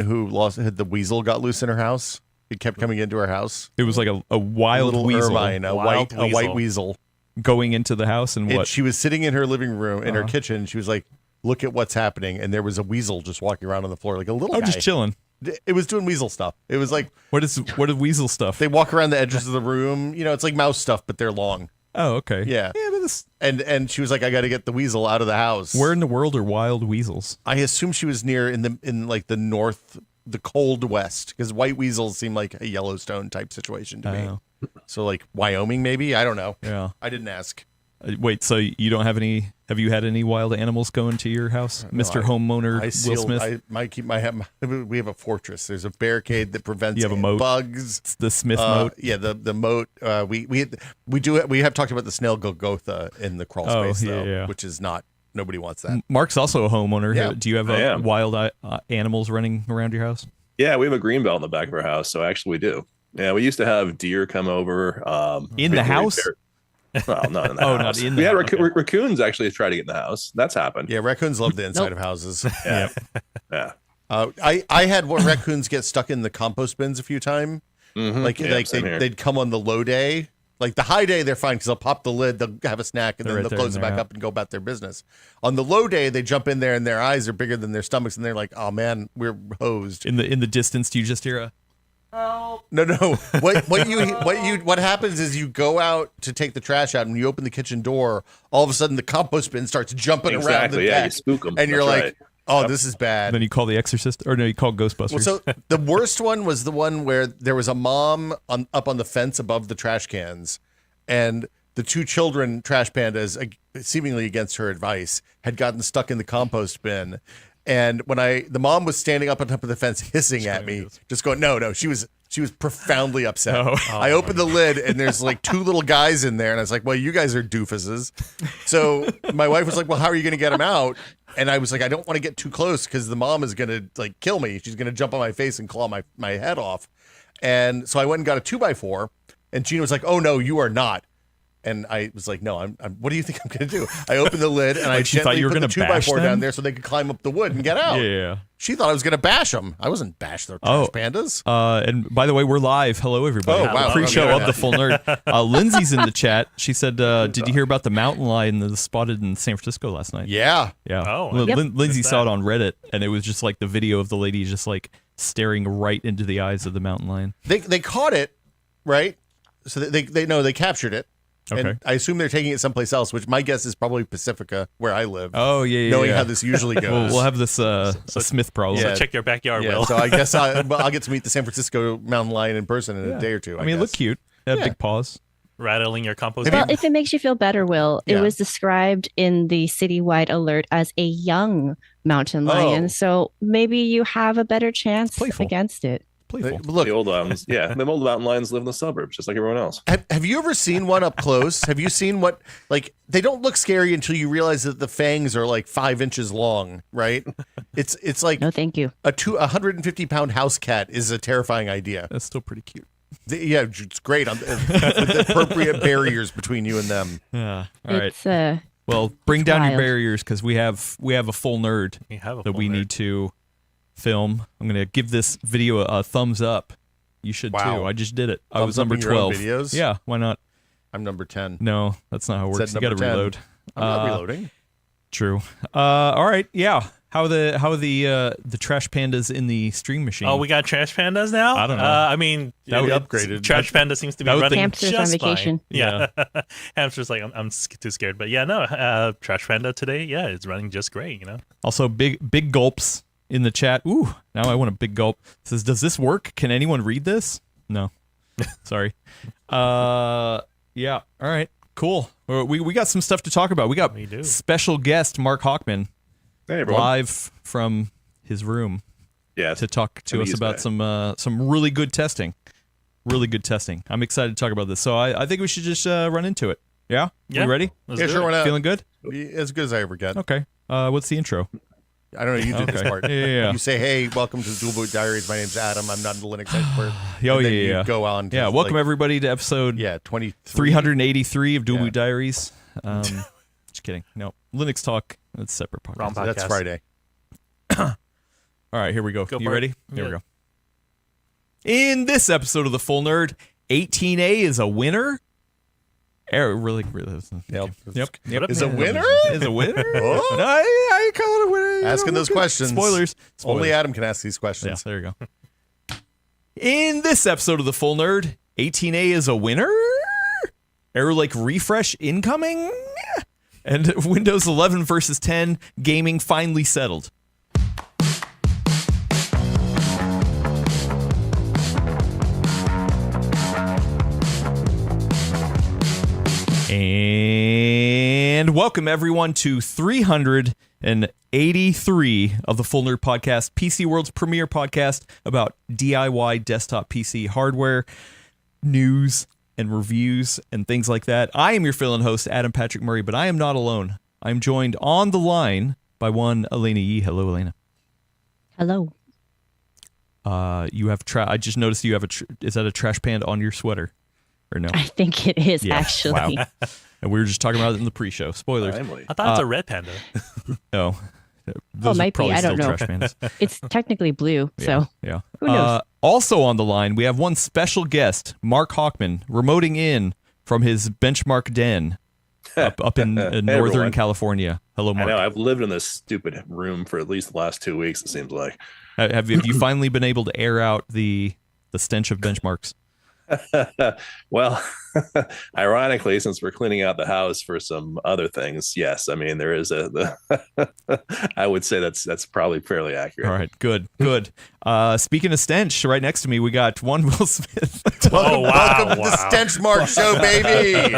had the weasel got loose in her house. It kept coming into her house. It was like a wild weasel. Irvine, a white weasel. Going into the house and what? She was sitting in her living room, in her kitchen. She was like, look at what's happening. And there was a weasel just walking around on the floor, like a little guy. just chilling. It was doing weasel stuff. It was like... What is weasel stuff? They walk around the edges of the room. It's like mouse stuff, but they're long. Oh, okay. Yeah. But and she was like, I got to get the weasel out of the house. Where in the world are wild weasels? I assume she was near in like the north, the cold west, because white weasels seem like a Yellowstone type situation to me. So like Wyoming, maybe? I don't know. Yeah. I didn't ask. Wait, so you don't have any? Have you had any wild animals go into your house, Mr. Homeowner Will Smith? We have a fortress. There's a barricade that prevents you have a moat? Bugs. It's the Smith moat. Yeah, the moat. We have talked about the snail Golgotha in the crawl space though, which is not. Nobody wants that. Mark's also a homeowner. Yeah. Do you have wild animals running around your house? Yeah, we have a green belt in the back of our house, so actually we do. Yeah, we used to have deer come over. In the house? Well, not in the house. Not in we the had raccoons actually try to get in the house. That's happened. Yeah, raccoons love the inside of houses. Yeah. Yeah. I had raccoons get stuck in the compost bins a few times. Mm-hmm. They'd come on the low day. Like the high day, they're fine because they'll pop the lid, they'll have a snack, and then they'll close it back up and go about their business. On the low day, they jump in there and their eyes are bigger than their stomachs, and they're like, "Oh man, we're hosed." In the distance, do you just hear a? Oh. No. What happens is you go out to take the trash out, and you open the kitchen door. All of a sudden, the compost bin starts jumping around the deck, you spook them, and you're like, "Oh, this is bad." And then you call the Exorcist, or no, you call Ghostbusters. Well, so the worst one was the one where there was a mom up on the fence above the trash cans, and the two children, trash pandas, seemingly against her advice, had gotten stuck in the compost bin. And when the mom was standing up on top of the fence hissing at me, just going, no, she was profoundly upset. I opened the lid and there's like two little guys in there, and I was like, well, you guys are doofuses. So my wife was like, well, how are you going to get them out? And I was like, I don't want to get too close because the mom is going to like kill me. She's going to jump on my face and claw my head off. And so I went and got a 2x4, and Gina was like, oh no, you are not. And I was like, no, I'm what do you think I'm going to do? I opened the lid and I gently put the 2x4 down there so they could climb up the wood and get out. Yeah. She thought I was going to bash them. I wasn't bash their trash pandas. And by the way, we're live. Hello, everybody. Oh, wow. Pre-show of The Full Nerd. Lindsay's in the chat. She said, did you hear about the mountain lion that was spotted in San Francisco last night? Yeah. Oh. Lindsay saw it on Reddit, and it was just like the video of the lady just like staring right into the eyes of the mountain lion. They caught it, right? So they captured it. Okay. And I assume they're taking it someplace else, which my guess is probably Pacifica, where I live. Oh, yeah. Knowing how this usually goes. We'll have this Smith problem. So check your backyard, Will. So I guess I'll get to meet the San Francisco mountain lion in person in a day or two. I mean, it looked cute. It had big paws. Rattling your compost. Well, if it makes you feel better, Will, it was described in the citywide alert as a young mountain lion. So maybe you have a better chance against it. Look, the old mountains, the old mountain lions live in the suburbs, just like everyone else. Have you ever seen one up close? Have you seen what, like, they don't look scary until you realize that the fangs are like 5 inches long, right? It's like, no, thank you. A 150-pound house cat is a terrifying idea. That's still pretty cute. Yeah, it's great with the appropriate barriers between you and them. Yeah, all right. It's well, bring down your barriers because we have a full nerd that we need to film. I'm gonna give this video a thumbs up. You should too. I just did it. I was number 12. Videos? Yeah, why not? I'm number 10. No, that's not how it works. You got to reload. I'm not reloading. True. All right. Yeah. How are the trash pandas in the stream machine? Oh, we got trash pandas now? I don't know. I mean, that would upgraded. Trash panda seems to be running hamsters just on vacation. Fine. Yeah. Hamsters like I'm too scared. But yeah, no. Trash panda today, it's running just great. Also, big gulps in the chat. Ooh, now I want a big gulp. It says, does this work? Can anyone read this? No. Sorry. Yeah. All right. Cool. We got some stuff to talk about. We got special guest Mark Hawkman. Hey, everyone. Live from his room. Yeah. To talk to us about some really good testing. Really good testing. I'm excited to talk about this. So I think we should just run into it. Yeah? Yeah. You ready? Yeah, sure. Why not? Feeling good? As good as I ever get. Okay. What's the intro? I don't know. You do this part. Yeah. You say, "Hey, welcome to Dual Boot Diaries. My name's Adam. I'm not a Linux expert." You go on. To welcome everybody to episode 383 of Dual Boot Diaries. Just kidding. No, Linux Talk. That's a separate podcast. That's Friday. All right, here we go. You ready? Here we Yeah. go. In this episode of The Full Nerd, 18A is a winner. Really. Yep. Is a winner? Is a winner? Oh. I call it a winner. Asking those questions. Spoilers. Only Adam can ask these questions. Yeah, there you go. In this episode of The Full Nerd, 18A is a winner. Error Lake refresh incoming. And Windows 11 versus 10 gaming finally settled. And welcome everyone to 383 of the Full Nerd Podcast, PCWorld's premier podcast about DIY desktop PC hardware, news, and reviews, and things like that. I am your fill-in host, Adam Patrick Murray, but I am not alone. I'm joined on the line by one Elena Yee. Hello, Elena. Hello. You have I just noticed you have is that a trash pan on your sweater? Or no? I think it is, actually. Wow. And we were just talking about it in the pre-show. Spoilers. Finally. I thought it's a red panda. No. Those might are probably be. I don't still know. trash pans. It's technically blue, so Yeah. who knows? Also on the line, we have one special guest, Mark Hockman, remoting in from his benchmark den up in Northern everyone. California. Hello, I Mark. know. I've lived in this stupid room for at least the last 2 weeks, it seems like. Have you finally been able to air out the stench of benchmarks? Well, ironically, since we're cleaning out the house for some other things, yes. I mean, there is I would say that's probably fairly accurate. All right, good. Speaking of stench, right next to me, we got one Will Smith. Welcome to the Stench Mark Show, baby.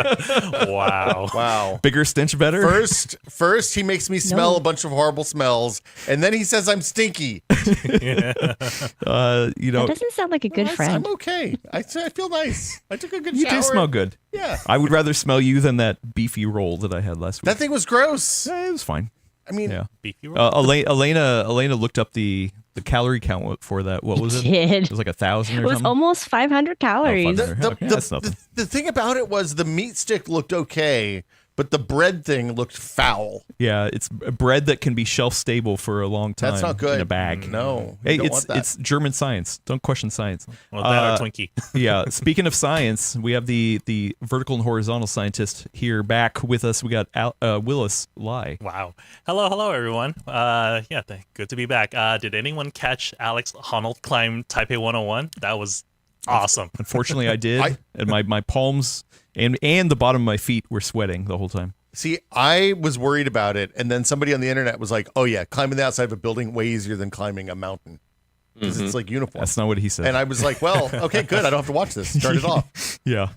Wow. Bigger stench better? First, he makes me smell a bunch of horrible smells, and then he says I'm stinky. That doesn't sound like a good friend. I'm okay. I feel nice. I took a good You shower. do smell good. Yeah. I would rather smell you than that beefy roll that I had last week. That thing was gross. It was fine. I mean, Yeah. Beefy roll? Elena looked up the calorie count for that. What was it? Did. It was like 1,000 or It was something. almost 500 calories. 500. Okay, that's nothing. the thing about it was the meat stick looked okay, but the bread thing looked foul. Yeah, it's bread that can be shelf stable for a long time. That's not good. In a bag. No. Hey, you don't want that. it's German science. Don't question science. Well, that or Twinkie. Yeah. Speaking of science, we have the vertical and horizontal scientist here back with us. We got Willis Lai. Wow. Hello, everyone. Good to be back. Did anyone catch Alex Honnold climb Taipei 101? That was awesome. Unfortunately, I did, and my palms and the bottom of my feet were sweating the whole time. See, I was worried about it, and then somebody on the internet was like, "Oh yeah, climbing the outside of a building way easier than climbing a mountain because it's like uniform." That's not what he said. And I was like, "Well, okay, good. I don't have to watch this. Turn it off." Yeah,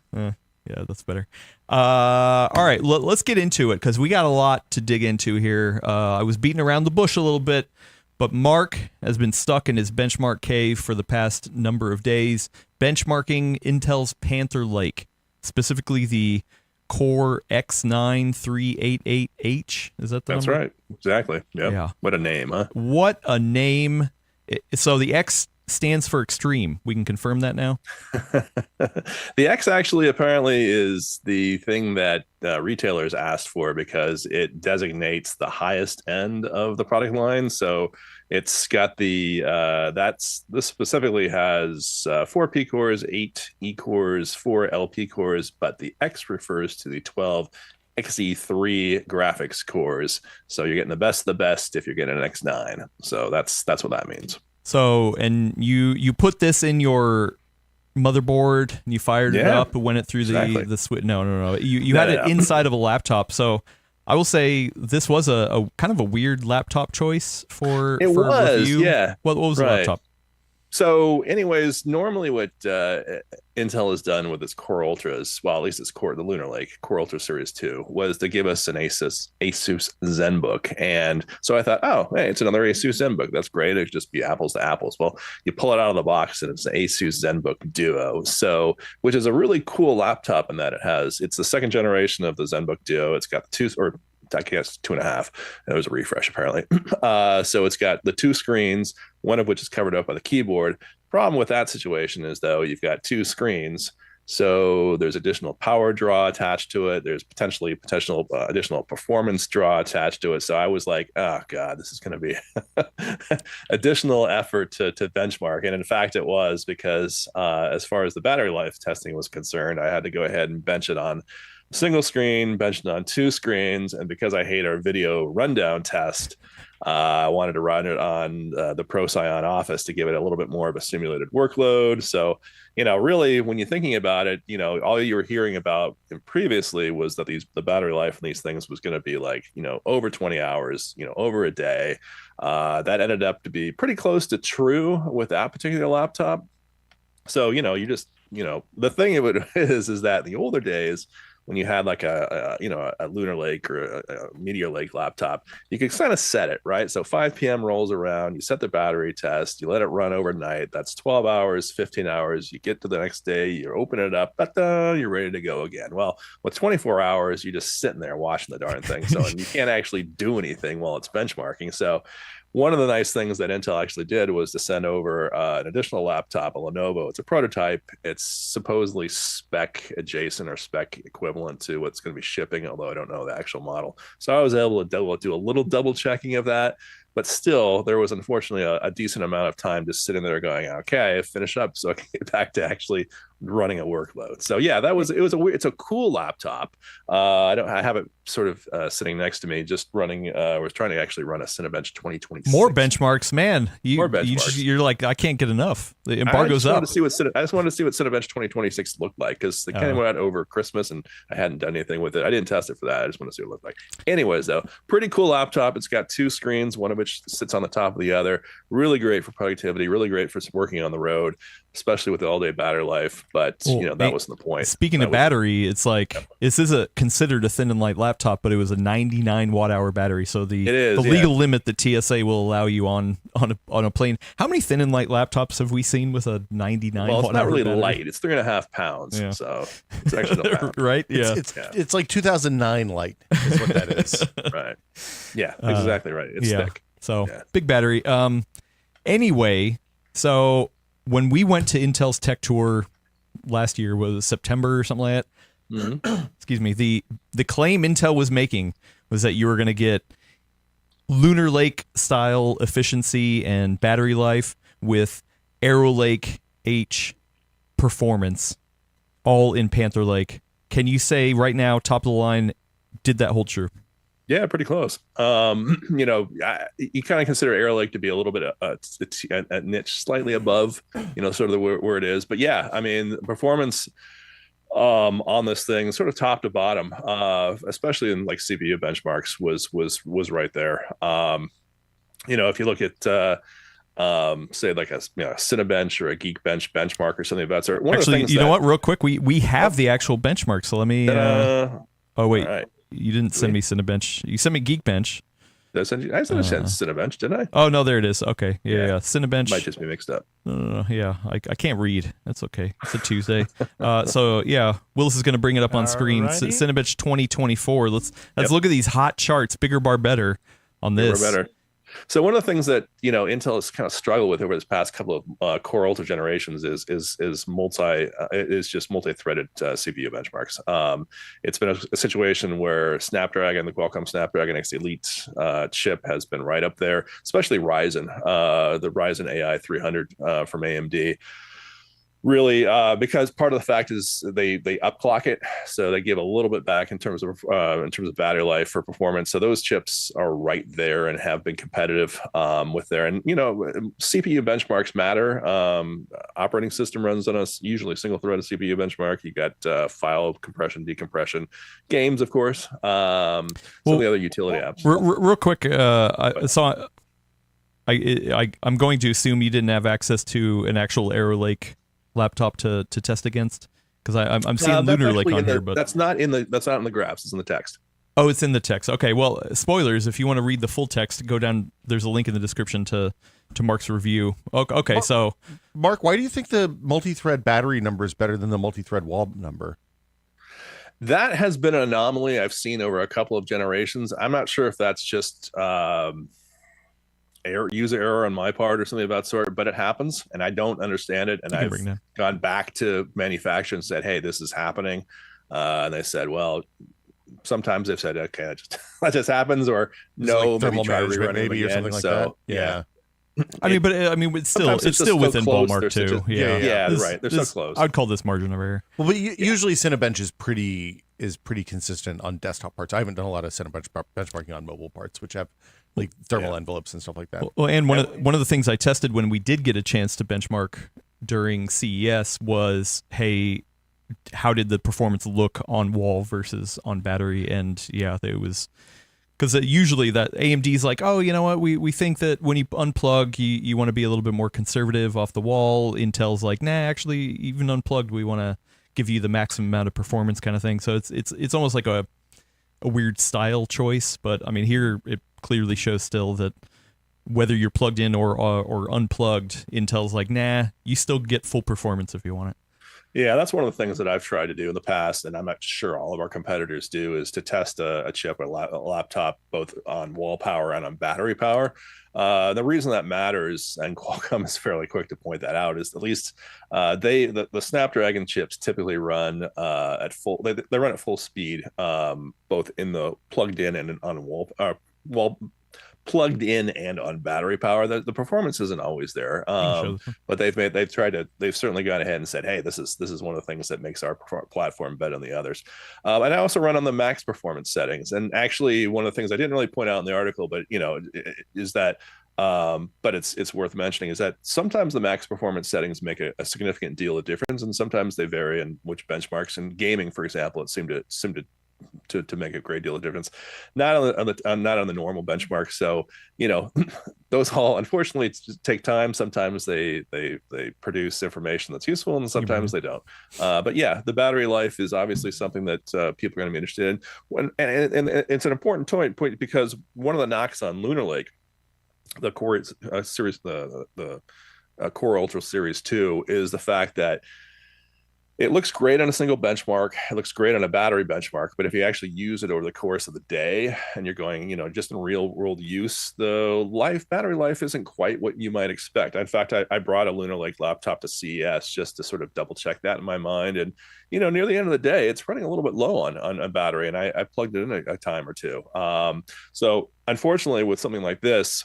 that's better. All right, let's get into it because we got a lot to dig into here. I was beating around the bush a little bit, but Mark has been stuck in his benchmark cave for the past number of days, benchmarking Intel's Panther Lake, specifically the Core X9388H. Is that the That's number? right. Exactly. Yep. Yeah. What a name, huh? What a name. So the X stands for extreme. We can confirm that now? The X actually apparently is the thing that retailers asked for because it designates the highest end of the product line. So it's got this specifically has 4 P cores, 8 E cores, 4 LP cores, but the X refers to the 12 XE3 graphics cores. So you're getting the best of the best if you're getting an X9. So that's what that means. So, and you put this in your motherboard and you fired it up and went it through the switch. No. You had it inside of a laptop. So I will say this was a kind of a weird laptop choice for review. Yeah. What was the laptop? So anyways, normally what Intel has done with its Core Ultras, well, at least its the Lunar Lake Core Ultra Series 2, was to give us an Asus ZenBook. And so I thought, oh, hey, it's another Asus ZenBook. That's great. It could just be apples to apples. Well, you pull it out of the box and it's an Asus ZenBook Duo. So, which is a really cool laptop in that it's the second generation of the ZenBook Duo. It's got I guess 2.5. It was a refresh apparently. So it's got the 2 screens, one of which is covered up by the keyboard. Problem with that situation is though, you've got 2 screens So there's additional power draw attached to it. There's potential additional performance draw attached to it. So I was like, oh God, this is going to be additional effort to benchmark. And in fact, it was, because as far as the battery life testing was concerned, I had to go ahead and bench it on single screen, bench it on 2 screens. And because I hate our video rundown test, I wanted to run it on the ProScion Office to give it a little bit more of a simulated workload. So, really, when you're thinking about it, all you were hearing about previously was that the battery life in these things was going to be like, over 20 hours, over a day. That ended up to be pretty close to true with that particular laptop. So, you just, the thing of it is that in the older days, when you had like a Lunar Lake or a Meteor Lake laptop, you could kind of set it, right? So 5 p.m. rolls around, you set the battery test, you let it run overnight. That's 12 hours, 15 hours. You get to the next day, you open it up, you're ready to go again. Well, with 24 hours, you're just sitting there watching the darn thing. So, and you can't actually do anything while it's benchmarking. So one of the nice things that Intel actually did was to send over an additional laptop, a Lenovo. It's a prototype. It's supposedly spec adjacent or spec equivalent to what's going to be shipping, although I don't know the actual model. So I was able to do a little double checking of that. But still, there was unfortunately a decent amount of time just sitting there going, okay, finish up so I can get back to actually running a workload. So yeah, it's a cool laptop. I have it sort of sitting next to me, just running. We're trying to actually run a Cinebench 2026. More benchmarks, man. More benchmarks. You're like, I can't get enough. The embargo's up. I just wanted to see what Cinebench 2026 looked like, because it came out over Christmas and I hadn't done anything with it. I didn't test it for that. I just want to see what it looked like. Anyways, though, pretty cool laptop. It's got 2 screens, one of which sits on the top of the other. Really great for productivity. Really great for working on the road, especially with the all-day battery life. But that wasn't the point. Speaking of battery, it's like this is considered a thin and light laptop, but it was a 99 watt-hour battery. So the legal limit that TSA will allow you on a plane. How many thin and light laptops have we seen with a 99 watt-hour? It's not really battery? light. It's 3.5 pounds. Yeah. So it's actually not bad. Right? Yeah. It's like 2009 light is what that is. Right. Yeah. Exactly right. It's thick. So big battery. Anyway, so when we went to Intel's tech tour last year, was it September or something like that? Mm-hmm. Excuse me. The claim Intel was making was that you were going to get Lunar Lake style efficiency and battery life with Arrow Lake H performance, all in Panther Lake. Can you say right now, top of the line, did that hold true? Yeah, pretty close. You kind of consider Arrow Lake to be a little bit a niche slightly above, sort of where it is. But yeah, I mean, performance on this thing, sort of top to bottom, especially in like CPU benchmarks, was right there. If you look at say like a Cinebench or a Geekbench benchmark or something of that sort. What? Real quick, we have the actual benchmark. So let me. Oh wait. Right. You didn't send me Cinebench. You sent me Geekbench. Did I send you? I sent Cinebench, didn't I? Oh no, there it is. Okay, yeah. Cinebench might just be mixed up. Yeah, I can't read. That's okay. It's a Tuesday. So yeah, Willis is going to bring it up on screen. Cinebench 2024. Let's look at these hot charts. Bigger bar better on this. Bigger better. So one of the things that Intel has kind of struggled with over this past couple of Core Ultra generations is just multi-threaded CPU benchmarks. It's been a situation where Snapdragon, the Qualcomm Snapdragon X Elite chip, has been right up there, especially Ryzen, the Ryzen AI 300 from AMD. Really, because part of the fact is they upclock it, so they give a little bit back in terms of battery life for performance. So those chips are right there and have been competitive with there. And CPU benchmarks matter. Operating system runs on a usually single-threaded CPU benchmark. You got file compression, decompression, games, of course. Some of the other utility apps. Real quick, I'm going to assume you didn't have access to an actual Arrow Lake laptop to test against, because I'm seeing Lunar Lake on here, but that's not in the graphs. It's in the text. Oh, it's in the text. Okay, well, spoilers. If you want to read the full text, go down. There's a link in the description to Mark's review. Okay, so Mark, why do you think the multi-thread battery number is better than the multi-thread wall number? That has been an anomaly I've seen over a couple of generations. I'm not sure if that's just user error on my part or something of that sort, but it happens and I don't understand it. And I've gone back to manufacturer and said, hey, this is happening. And they said, well, sometimes they've said, okay, that just happens, or no, like thermal maybe try management rerunning maybe again. or something like that. Yeah. I mean, it's still within ballpark too. Yeah, right. They're so close. I'd call this margin of error. Well, but usually Cinebench is pretty consistent on desktop parts. I haven't done a lot of Cinebench benchmarking on mobile parts, which have like thermal envelopes and stuff like that. Well, and one of the things I tested when we did get a chance to benchmark during CES was, hey, how did the performance look on wall versus on battery? And yeah, it was. Because usually that AMD's like, oh, you know what? We think that when you unplug, you want to be a little bit more conservative off the wall. Intel's like, nah, actually, even unplugged, we want to give you the maximum amount of performance kind of thing. So it's almost like a weird style choice. But I mean, here it clearly shows still that whether you're plugged in or unplugged, Intel's like, nah, you still get full performance if you want it. Yeah, that's one of the things that I've tried to do in the past, and I'm not sure all of our competitors do, is to test a chip or a laptop both on wall power and on battery power. The reason that matters, and Qualcomm is fairly quick to point that out, is at least the Snapdragon chips typically run at full. They run at full speed, both in the plugged in and on wall plugged in and on battery power. The performance isn't always there, but they've certainly gone ahead and said, hey, this is one of the things that makes our platform better than the others. And I also run on the max performance settings, and actually one of the things I didn't really point out in the article, but is that but it's worth mentioning, is that sometimes the max performance settings make a significant deal of difference, and sometimes they vary in which benchmarks. In gaming, for example, it seemed to make a great deal of difference, not on the normal benchmark. So those all unfortunately take time. Sometimes they produce information that's useful, and sometimes they don't. But yeah, the battery life is obviously something that people are going to be interested in. And it's an important point, because one of the knocks on Lunar Lake, the Core series, the Core Ultra Series 2, is the fact that it looks great on a single benchmark. It looks great on a battery benchmark. But if you actually use it over the course of the day and you're going, just in real world use, the battery life isn't quite what you might expect. In fact, I brought a Lunar Lake laptop to CES just to sort of double check that in my mind. And, near the end of the day, it's running a little bit low on battery. And I plugged it in a time or two. So unfortunately, with something like this,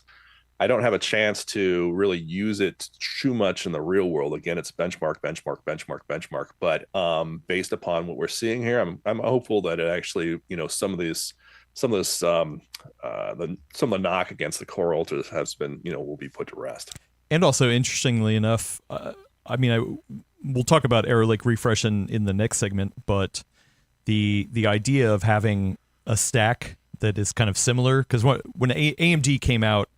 I don't have a chance to really use it too much in the real world. Again, it's benchmark. But based upon what we're seeing here, I'm hopeful that it actually, some of the knock against the Core Ultras has been, will be put to rest. And also, interestingly enough, we'll talk about Arrow Lake refresh in the next segment, but the idea of having a stack that is kind of similar, because when AMD came out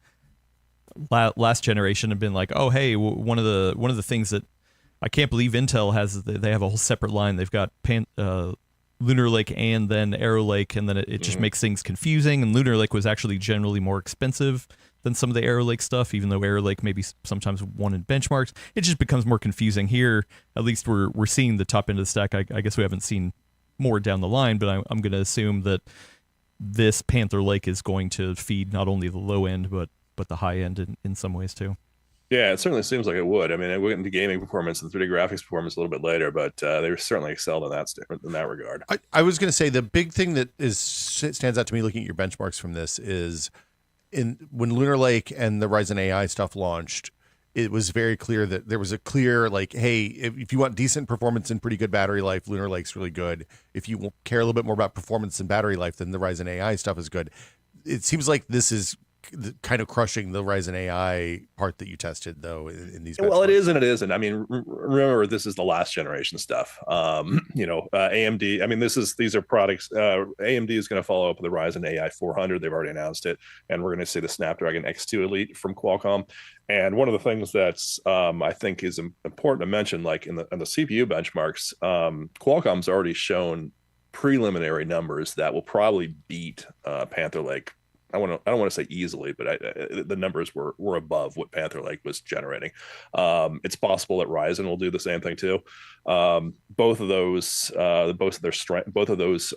last generation, have been like, oh hey, one of the things that I can't believe Intel has, they have a whole separate line. They've got Lunar Lake and then Arrow Lake, and then it just makes things confusing. And Lunar Lake was actually generally more expensive than some of the Arrow Lake stuff, even though Arrow Lake maybe sometimes won in benchmarks. It just becomes more confusing here. At least we're seeing the top end of the stack. I guess we haven't seen more down the line, but I'm going to assume that this Panther Lake is going to feed not only the low end but the high end in some ways too. Yeah, it certainly seems like it would. I mean, I went into gaming performance and 3D graphics performance a little bit later, but they certainly excelled in that regard. I was going to say the big thing that stands out to me looking at your benchmarks from this is when Lunar Lake and the Ryzen AI stuff launched, it was very clear that there was a clear, like, hey, if you want decent performance and pretty good battery life, Lunar Lake's really good. If you care a little bit more about performance and battery life, then the Ryzen AI stuff is good. It seems like this is kind of crushing the Ryzen AI part that you tested, though, in these benchmarks. Well, it is and it isn't. I mean, remember, this is the last generation stuff. AMD, I mean, these are products. AMD is going to follow up with the Ryzen AI 400. They've already announced it, and we're going to see the Snapdragon X2 Elite from Qualcomm. And one of the things that's I think is important to mention, like in the CPU benchmarks, Qualcomm's already shown preliminary numbers that will probably beat Panther Lake. I don't want to say easily, but the numbers were above what Panther Lake was generating. It's possible that Ryzen will do the same thing too. Both of those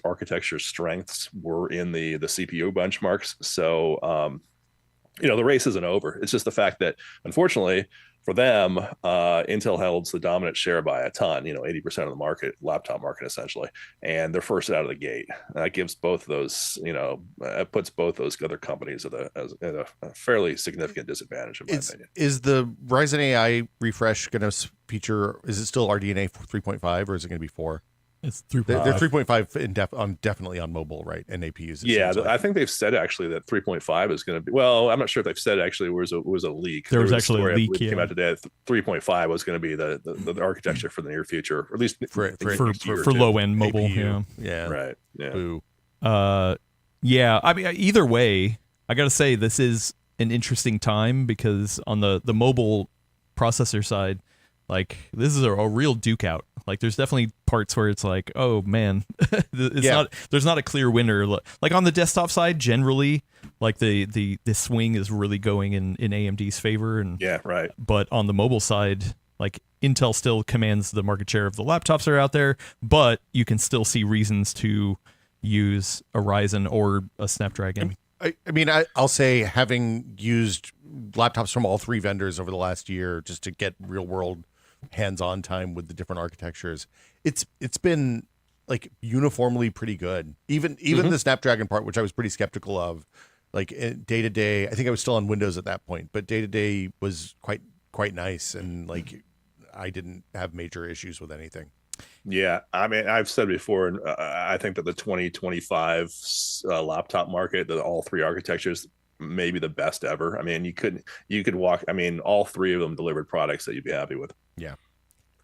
architecture strengths were in the CPU benchmarks. So the race isn't over. It's just the fact that, unfortunately for them, Intel holds the dominant share by a ton, 80% of the market, laptop market, essentially. And they're first out of the gate. That gives both of those, it puts both those other companies at a fairly significant disadvantage, in my opinion. Is the Ryzen AI refresh going to feature, is it still RDNA 3.5 or is it going to be 4? It's 3.5. They're 3.5 definitely on mobile, right? And APUs. Yeah, I think they've said actually that 3.5 is going to be. Well, I'm not sure if they've said actually. It was a leak. There was actually a leak. Came out today. 3.5 was going to be the architecture for the near future, or at least for low end mobile. APU. Yeah. Right. Yeah. Boo. Yeah. I mean, either way, I got to say this is an interesting time because on the mobile processor side, like this is a real duke out. Like there's definitely parts where it's like, oh man, there's not a clear winner. Like on the desktop side, generally, like the swing is really going in AMD's favor. And yeah, right. But on the mobile side, like Intel still commands the market share of the laptops that are out there, but you can still see reasons to use a Ryzen or a Snapdragon. I mean, I'll say having used laptops from all three vendors over the last year just to get real world hands-on time with the different architectures, it's been like uniformly pretty good. Even the Snapdragon part, which I was pretty skeptical of, like day to day, I think I was still on Windows at that point, but day to day was quite nice, and like I didn't have major issues with anything. Yeah, I mean, I've said before, and I think that the 2025 laptop market, that all three architectures, maybe the best ever. I mean, you could walk. I mean, all three of them delivered products that you'd be happy with. Yeah.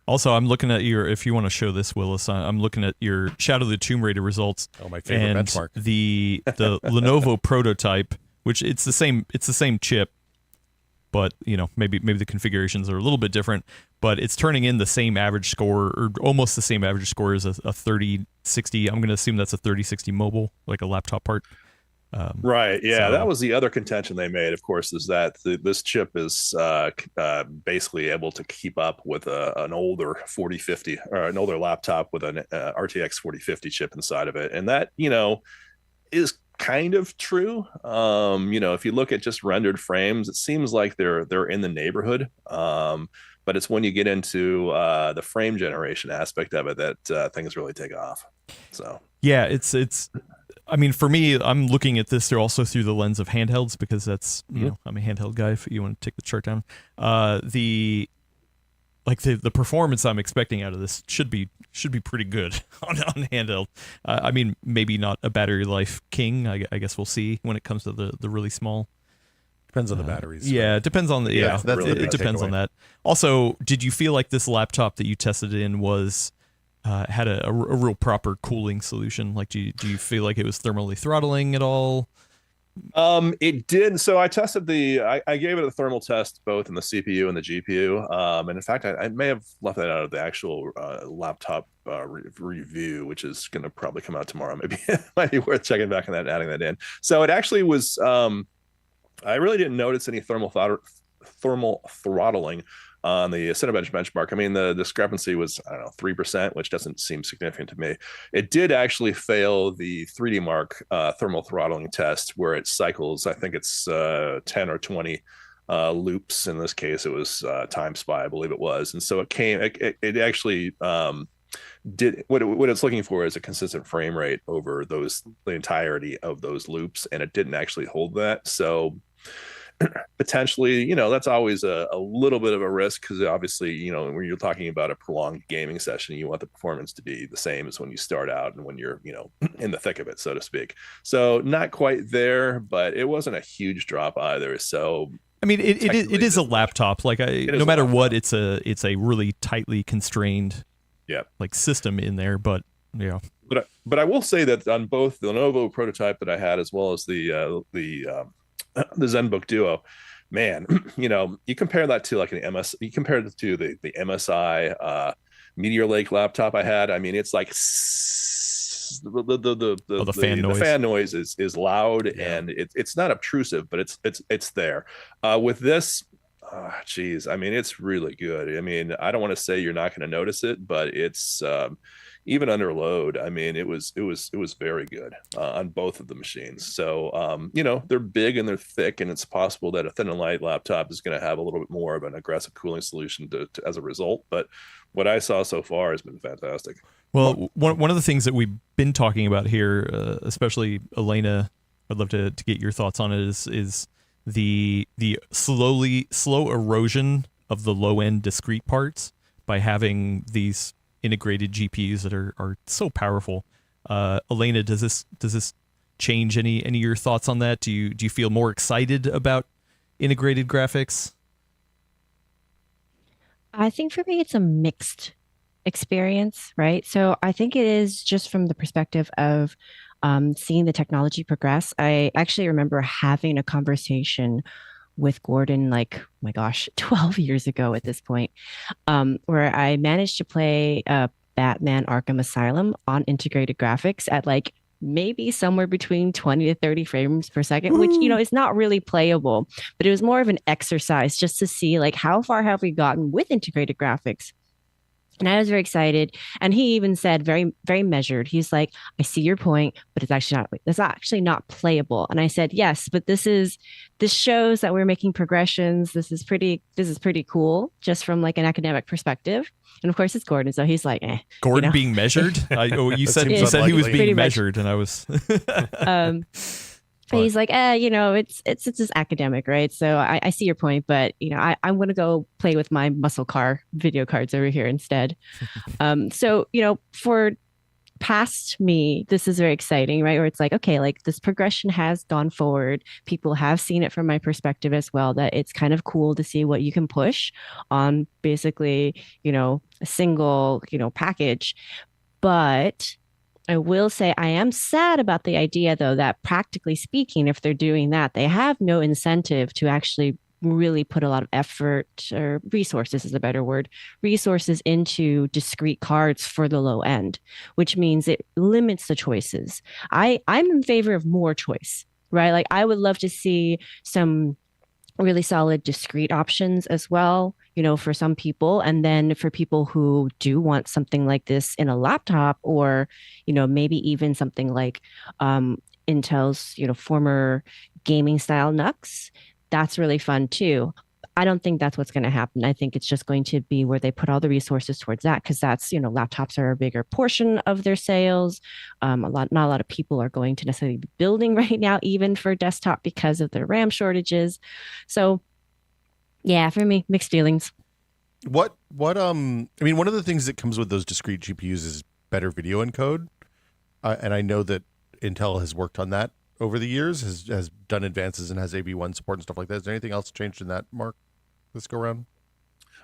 Also, I'm looking at if you want to show this, Willis, I'm looking at your Shadow of the Tomb Raider results. Oh, my favorite benchmark. The Lenovo prototype, which it's the same chip, but maybe the configurations are a little bit different, but it's turning in the same average score, or almost the same average score as a 3060. I'm going to assume that's a 3060 mobile, like a laptop part. Right. Yeah, that was the other contention they made, of course, is that this chip is basically able to keep up with an older 4050 or an older laptop with an RTX 4050 chip inside of it. And that, is kind of true. If you look at just rendered frames, it seems like they're in the neighborhood. But it's when you get into the frame generation aspect of it that things really take off. So yeah, it's. I mean, for me, I'm looking at this also through the lens of handhelds because that's I'm a handheld guy. If you want to take the chart down, the performance I'm expecting out of this should be pretty good on handheld. I mean, maybe not a battery life king. I guess we'll see when it comes to the really small. Depends on the batteries. Yeah, it depends on the it depends on that. Also, did you feel like this laptop that you tested in was had a real proper cooling solution? Like, do you feel like it was thermally throttling at all? It did. So I tested I gave it a thermal test both in the CPU and the GPU. And in fact, I may have left that out of the actual laptop review, which is going to probably come out tomorrow. Maybe it might be worth checking back on that and adding that in. So it actually was. I really didn't notice any thermal throttling on the Cinebench benchmark. I mean, the discrepancy was, 3%, which doesn't seem significant to me. It did actually fail the 3D Mark thermal throttling test, where it cycles, I think it's 10 or 20 loops. In this case, it was Time Spy, I believe it was. And so it actually did what it's looking for is a consistent frame rate over the entirety of those loops, and it didn't actually hold that. So potentially, that's always a little bit of a risk, because obviously, when you're talking about a prolonged gaming session, you want the performance to be the same as when you start out and when you're, in the thick of it, so to speak. So not quite there, but it wasn't a huge drop either. So I mean, it is a laptop. Like no matter what, it's a really tightly constrained like system in there. But yeah. But I will say that on both the Lenovo prototype that I had, as well as the ZenBook Duo, man, you compare that to like you compare it to the MSI Meteor Lake laptop I had. I mean, it's like the fan noise is loud, and it's not obtrusive, but it's there. With this, Geez, I mean, it's really good. I mean, I don't want to say you're not going to notice it, but it's even under load. I mean, it was very good on both of the machines. So they're big and they're thick, and it's possible that a thin and light laptop is going to have a little bit more of an aggressive cooling solution as a result. But what I saw so far has been fantastic. Well, one of the things that we've been talking about here, especially Elena, I'd love to get your thoughts on it, is the slow erosion of the low end discrete parts by having these integrated GPUs that are so powerful. Elena, does this change any of your thoughts on that? Do you feel more excited about integrated graphics? I think for me, it's a mixed experience, right? So I think it is just from the perspective of seeing the technology progress. I actually remember having a conversation with Gordon, like, oh my gosh, 12 years ago at this point, where I managed to play Batman Arkham Asylum on integrated graphics at like maybe somewhere between 20 to 30 frames per second, which, is not really playable, but it was more of an exercise just to see like how far have we gotten with integrated graphics. And I was very excited. And he even said very, very measured. He's like, I see your point, but it's actually not playable. And I said, yes, but this shows that we're making progressions. This is pretty cool just from like an academic perspective. And of course it's Gordon. So he's like, Gordon being measured? You said he was being measured and I was But he's like, it's just academic, right? So I see your point, but I'm gonna go play with my muscle car video cards over here instead. So for past me, this is very exciting, right? Where it's like, okay, like this progression has gone forward. People have seen it from my perspective as well, that it's kind of cool to see what you can push on basically, a single, package. But I will say I am sad about the idea, though, that practically speaking, if they're doing that, they have no incentive to actually really put a lot of effort, or resources is a better word, resources into discrete cards for the low end, which means it limits the choices. I'm in favor of more choice, right? Like I would love to see some really solid discrete options as well, for some people. And then for people who do want something like this in a laptop, or, maybe even something like Intel's, former gaming style NUCs, that's really fun too. I don't think that's what's going to happen. I think it's just going to be where they put all the resources towards that, because that's, laptops are a bigger portion of their sales. Not a lot of people are going to necessarily be building right now, even for desktop, because of the RAM shortages. So yeah, for me, mixed feelings. One of the things that comes with those discrete GPUs is better video encode. And I know that Intel has worked on that over the years, has done advances and has AV1 support and stuff like that. Is there anything else changed in that, Mark, this go around?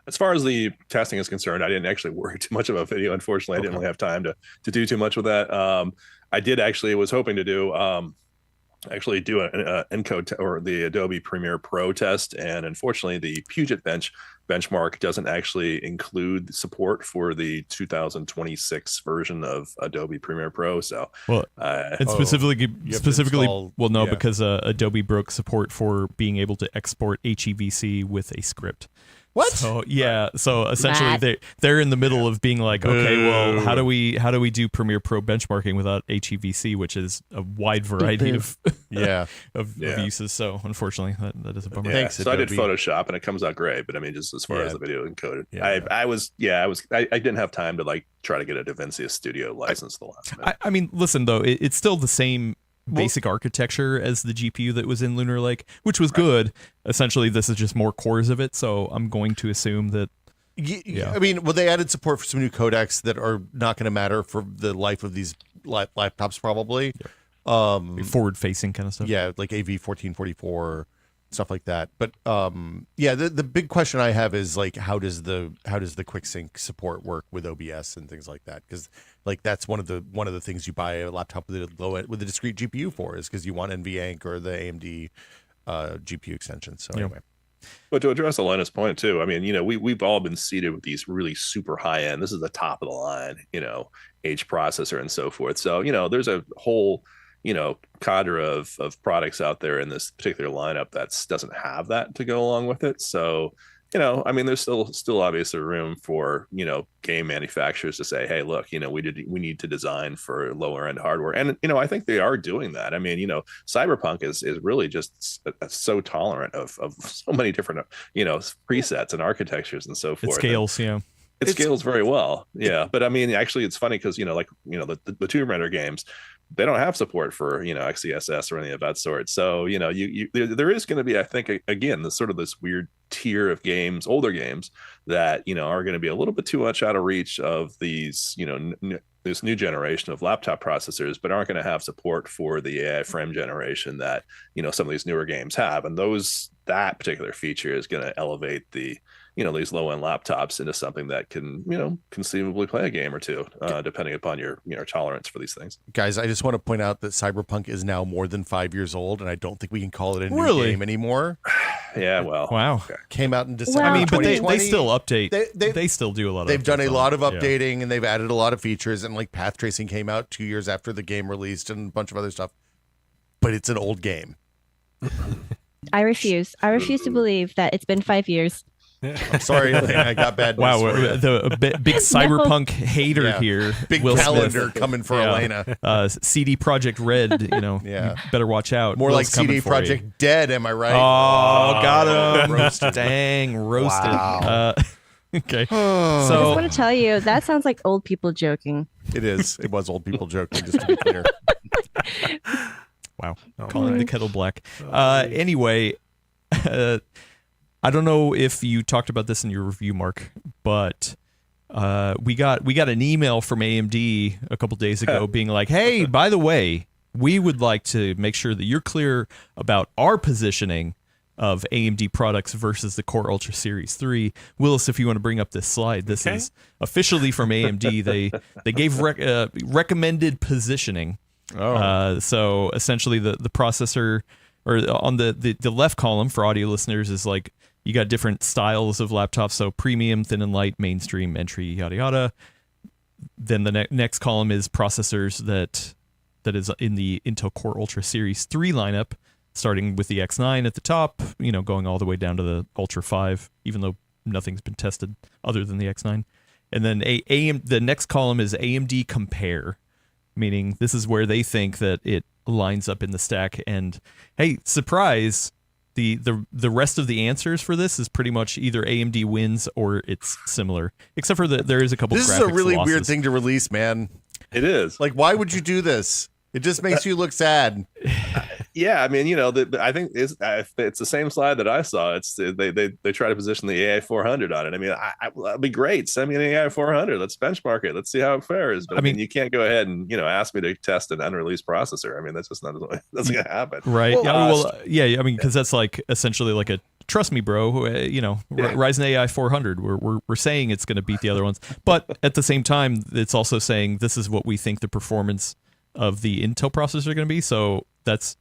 As far as the testing is concerned, I didn't actually worry too much about video. Unfortunately, I didn't really have time to do too much with that. I was hoping to do an encode or the Adobe Premiere Pro test, and unfortunately the Puget benchmark doesn't actually include support for the 2026 version of Adobe Premiere Pro. So because Adobe broke support for being able to export HEVC with a script. What? So yeah, so essentially they're in the middle of being like, okay, well, how do we do Premiere Pro benchmarking without HEVC, which is a wide variety of uses. So unfortunately, that is a bummer. Yeah. So Adobe. I did Photoshop and it comes out great, but I mean, just as far as the video encoded, I didn't have time to like try to get a DaVinci Studio license the last minute. I mean, listen though, it's still the same basic architecture as the GPU that was in Lunar Lake, which was good. Essentially, this is just more cores of it, so I'm going to assume that. Yeah. I mean, they added support for some new codecs that are not going to matter for the life of these laptops, probably. Yeah. Forward-facing kind of stuff. Yeah, like AV1444, stuff like that. But the big question I have is like, how does the QuickSync support work with OBS and things like that? Because like that's one of the things you buy a laptop with a discrete GPU for, is because you want NVEnc or the AMD GPU extension. So anyway. But to address Elena's point too, I mean, we've all been seated with these really super high end. This is the top of the line, H processor and so forth. So there's a whole cadre of products out there in this particular lineup that doesn't have that to go along with it. So, I mean, there's still obviously room for, game manufacturers to say, hey, look, we need to design for lower end hardware. And, I think they are doing that. I mean, Cyberpunk is really just so tolerant of so many different, presets and architectures and so forth. It scales, It scales very well. Yeah. But I mean, actually it's funny because, the Tomb Raider games, they don't have support for, XeSS or any of that sort. So, there is going to be, I think, again, this weird tier of games, older games that, are going to be a little bit too much out of reach of these, this new generation of laptop processors, but aren't going to have support for the AI frame generation that, some of these newer games have. And that particular feature is going to elevate the, these low end laptops into something that can, conceivably play a game or two, depending upon your, tolerance for these things. Guys, I just want to point out that Cyberpunk is now more than 5 years old, and I don't think we can call it a new game anymore. Yeah, well, wow. Okay. Came out in December. Well, I mean, but they 2020. still update. They They still do a lot of. They've done a updates lot on of it. updating, and they've added a lot of features, and like path tracing came out 2 years after the game released, and a bunch of other stuff. But it's an old game. I refuse. I refuse to believe that it's been 5 years. I'm sorry, I got bad news. Wow, for you. the big cyberpunk hater Yeah. here. Big Will calendar Smith. coming for Yeah. Elena. CD Project Red. Yeah. You better watch out. More Will's like CD coming for you. Project Dead, am I right? Oh, got him. Roasted. Dang, roasted. Wow. Okay. I just So want to tell you, that sounds like old people joking. It is. It was old people joking, just to be clear. wow, calling the kettle black. Anyway, I don't know if you talked about this in your review, Mark, but we got an email from AMD a couple days ago being like, "Hey, by the way, we would like to make sure that you're clear about our positioning of AMD products versus the Core Ultra Series 3. Willis, if you want to bring up this slide, this is officially from AMD. They gave recommended positioning. So essentially the processor, or on the left column for audio listeners, is like you got different styles of laptops. So premium, thin and light, mainstream, entry, yada yada. Then the next column is processors that is in the Intel Core Ultra Series 3 lineup, starting with the X9 at the top, going all the way down to the Ultra 5, even though nothing's been tested other than the X9. And then the next column is AMD Compare, meaning this is where they think that it lines up in the stack. And hey, surprise, the rest of the answers for this is pretty much either AMD wins or it's similar, except for there is a couple. This is a graphics really losses. weird thing to release, man. It is. Like, why would you do this? It just makes you look sad. Yeah, I mean, I think it's the same slide that I saw. It's they try to position the AI 400 on it. I mean, that'd be great. Send me an AI 400. Let's benchmark it. Let's see how it fares. But I mean, you can't go ahead and ask me to test an unreleased processor. I mean, that's just not that's going to happen. Right. Well, I mean, because that's like essentially like a trust me, bro. Ryzen AI 400. We're saying it's going to beat the other ones, but at the same time, it's also saying this is what we think the performance of the Intel processor are going to be. So that's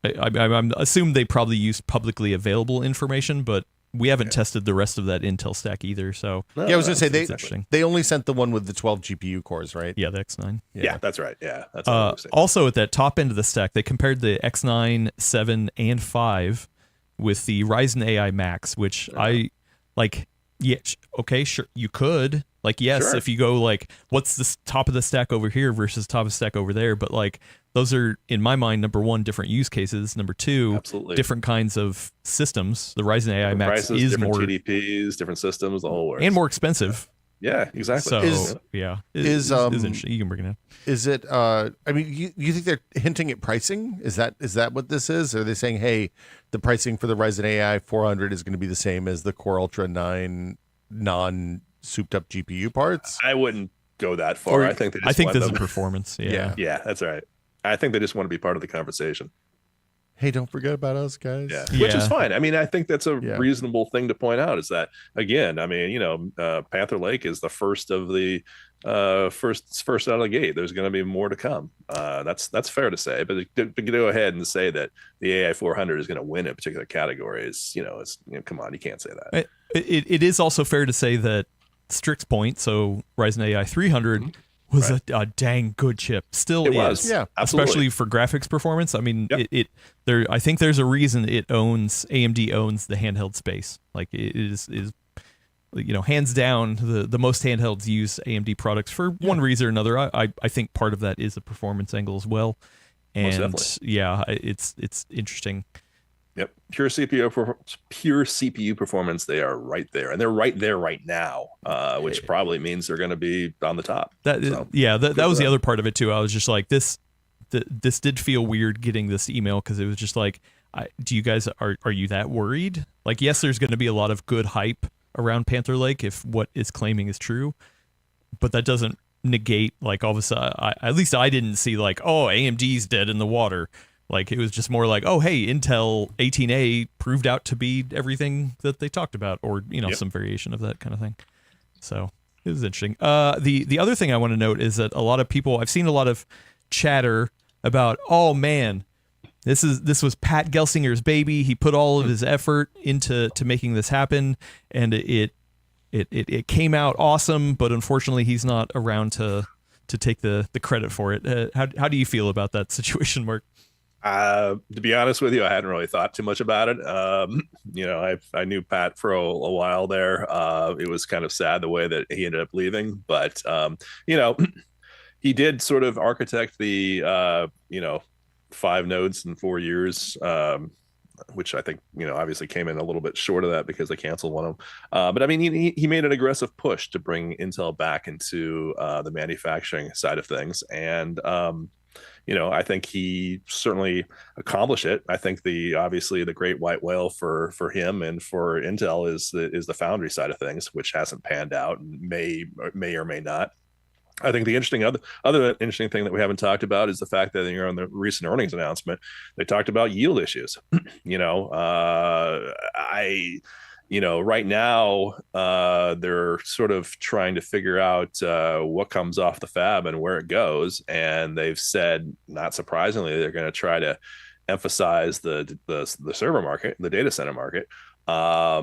I'm assume they probably used publicly available information, but we haven't tested the rest of that Intel stack either. So Yeah, I was going to say it's interesting. they only sent the one with the 12 GPU cores, right? Yeah, the X9. Yeah, that's right. Yeah, that's what I was saying. Also, at that top end of the stack, they compared the X9, 7, and 5 with the Ryzen AI Max, which I like. Yeah, okay, sure, you could. Like, yes, Sure. if you go like, what's the top of the stack over here versus top of the stack over there? But like, those are, in my mind, number one, different use cases. Number two, Absolutely. different kinds of systems. The Ryzen AI Different Max prices, is different more TDPs, different systems, the whole works. and more expensive. Yeah, exactly. So yeah, is interesting. You can bring it up. Is it? I mean, you think they're hinting at pricing? Is that what this is? Are they saying, hey, the pricing for the Ryzen AI 400 is going to be the same as the Core Ultra 9 non-souped up GPU parts? I wouldn't go that far. Or- I think I think want this is them- performance. Yeah. Yeah, that's right. I think they just want to be part of the conversation. Hey, don't forget about us, guys. Yeah, which is Yeah. fine. I mean, I think that's a Yeah. reasonable thing to point out. Is that again? I mean, Panther Lake is the first of the first out of the gate. There's going to be more to come. That's fair to say. But to go ahead and say that the AI 400 is going to win a particular category is, come on, you can't say that. It is also fair to say that Strix Point, so Ryzen AI 300, was a dang good chip. Still It is. was. Yeah, Especially for graphics performance. I mean, Yep. I think there's a reason AMD owns the handheld space. Like it is hands down the most handhelds use AMD products for one reason or another. I think part of that is a performance angle as well. Most And definitely. yeah, it's interesting. Yep. Pure CPU performance. They are right there, and they're right there right now, which probably means they're going to be on the top. That was the other part of it too. I was just like this did feel weird getting this email because it was just like, do you guys are you that worried? Like, yes, there's going to be a lot of good hype around Panther Lake if what is claiming is true, but that doesn't negate like all of a sudden. At least I didn't see like, oh, AMD's dead in the water. Like it was just more like, oh, hey, Intel 18A proved out to be everything that they talked about, or some variation of that kind of thing. So it was interesting. The other thing I want to note is that a lot of people, I've seen a lot of chatter about, oh man, this was Pat Gelsinger's baby. He put all of his effort into making this happen, and it came out awesome. But unfortunately, he's not around to take the credit for it. How do you feel about that situation, Mark? To be honest with you, I hadn't really thought too much about it. I knew Pat for a while there. It was kind of sad the way that he ended up leaving, but he did sort of architect the 5 nodes in 4 years, which I think obviously came in a little bit short of that because they canceled one of them. But I mean, he made an aggressive push to bring Intel back into the manufacturing side of things, and I think he certainly accomplished it. I think obviously the great white whale for him and for Intel is the foundry side of things, which hasn't panned out and may or may not. I think the other interesting thing that we haven't talked about is the fact that on the recent earnings announcement, they talked about yield issues. Right now, they're sort of trying to figure out what comes off the fab and where it goes. And they've said, not surprisingly, they're going to try to emphasize the server market, the data center market. I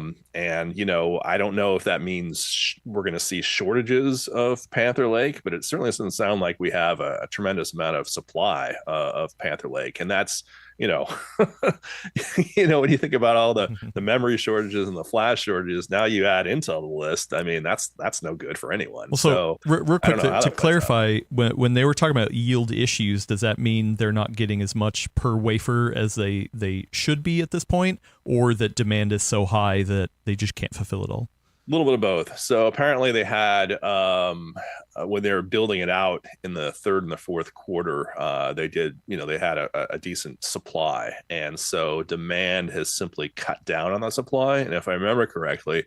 don't know if that means we're going to see shortages of Panther Lake, but it certainly doesn't sound like we have a tremendous amount of supply of Panther Lake. And that's, when you think about all the memory shortages and the flash shortages, now you add Intel to the list. I mean, that's no good for anyone. Well, so real quick to clarify, when they were talking about yield issues, does that mean they're not getting as much per wafer as they should be at this point, or that demand is so high that they just can't fulfill it all? A little bit of both. So apparently they had, when they were building it out in the third and the fourth quarter, they had a decent supply. And so demand has simply cut down on that supply. And if I remember correctly,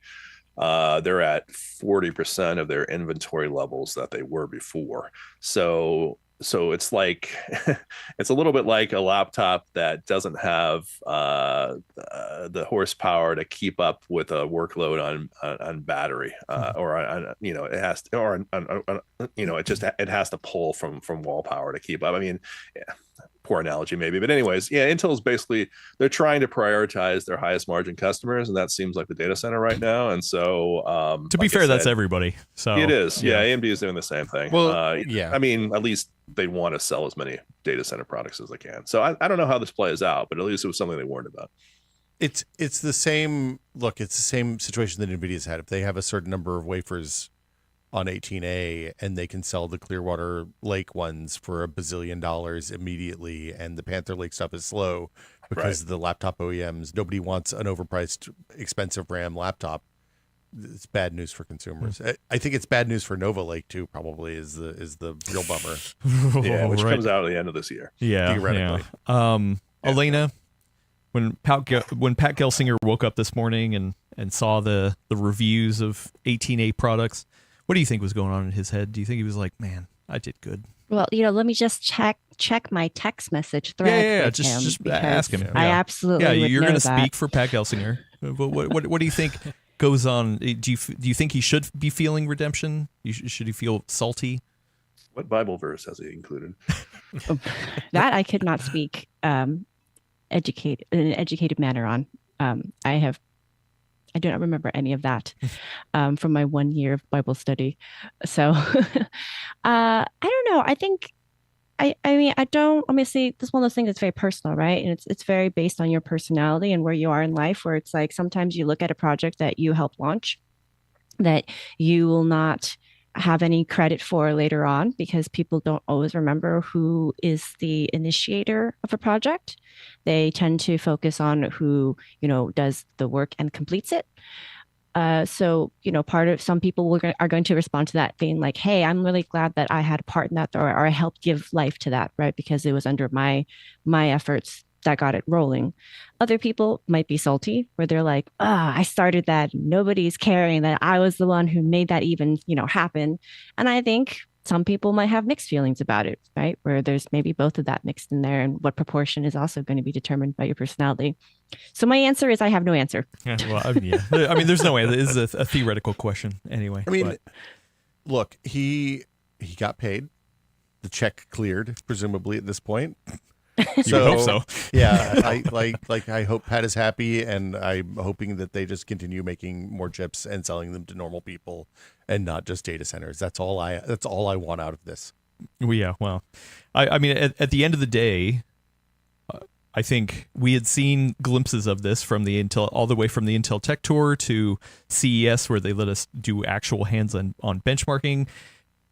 they're at 40% of their inventory levels that they were before. So it's like it's a little bit like a laptop that doesn't have the horsepower to keep up with a workload on battery, it has to pull from wall power to keep up. I mean, poor analogy maybe, but anyways, Intel's basically, they're trying to prioritize their highest margin customers, and that seems like the data center right now. And so to be fair, that's everybody. So it is. AMD is doing the same thing. Well, I mean, at least they want to sell as many data center products as they can. So I don't know how this plays out, but at least it was something they warned about. It's the same look. It's the same situation that NVIDIA's had. If they have a certain number of wafers on 18A and they can sell the Clearwater Lake ones for $1 bazillion immediately, and the Panther Lake stuff is slow because the laptop OEMs, nobody wants an overpriced, expensive RAM laptop. It's bad news for consumers. I think it's bad news for Nova Lake too. Probably is the real bummer. Which comes out at the end of this year. Theoretically. Elena, when Pat Gelsinger woke up this morning and saw the reviews of 18A products, what do you think was going on in his head? Do you think he was like, "Man, I did good"? Well, let me just check my text message thread. Yeah, just ask him. I absolutely. Yeah, would you're going to speak for Pat Gelsinger. What do you think goes on? Do you think he should be feeling redemption? Should he feel salty? What Bible verse has he included? That I could not speak in an educated manner on. I I do not remember any of that from my 1 year of Bible study. So I don't know. I think I mean, I don't obviously this is one of those things that's very personal, right? And it's very based on your personality and where you are in life, where it's like sometimes you look at a project that you helped launch that you will not have any credit for later on because people don't always remember who is the initiator of a project. They tend to focus on who, does the work and completes it. So, part of some people are going to respond to that being like, hey, I'm really glad that I had a part in that or I helped give life to that, right? Because it was under my efforts that got it rolling. Other people might be salty where they're like, I started that. Nobody's caring that I was the one who made that even, happen. And I think some people might have mixed feelings about it, right? Where there's maybe both of that mixed in there and what proportion is also going to be determined by your personality. So my answer is I have no answer. Yeah, well, I mean, there's no way. It is a theoretical question anyway. I mean, look, he got paid. The check cleared, presumably at this point. You hope so. Yeah, I hope Pat is happy, and I'm hoping that they just continue making more chips and selling them to normal people, and not just data centers. That's all I want out of this. Well, yeah. Well, I mean, at the end of the day, I think we had seen glimpses of this from the Intel, all the way from the Intel Tech Tour to CES, where they let us do actual hands-on benchmarking.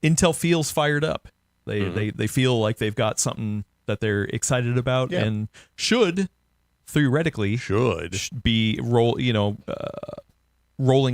Intel feels fired up. They feel like they've got something that they're excited about and theoretically be rolling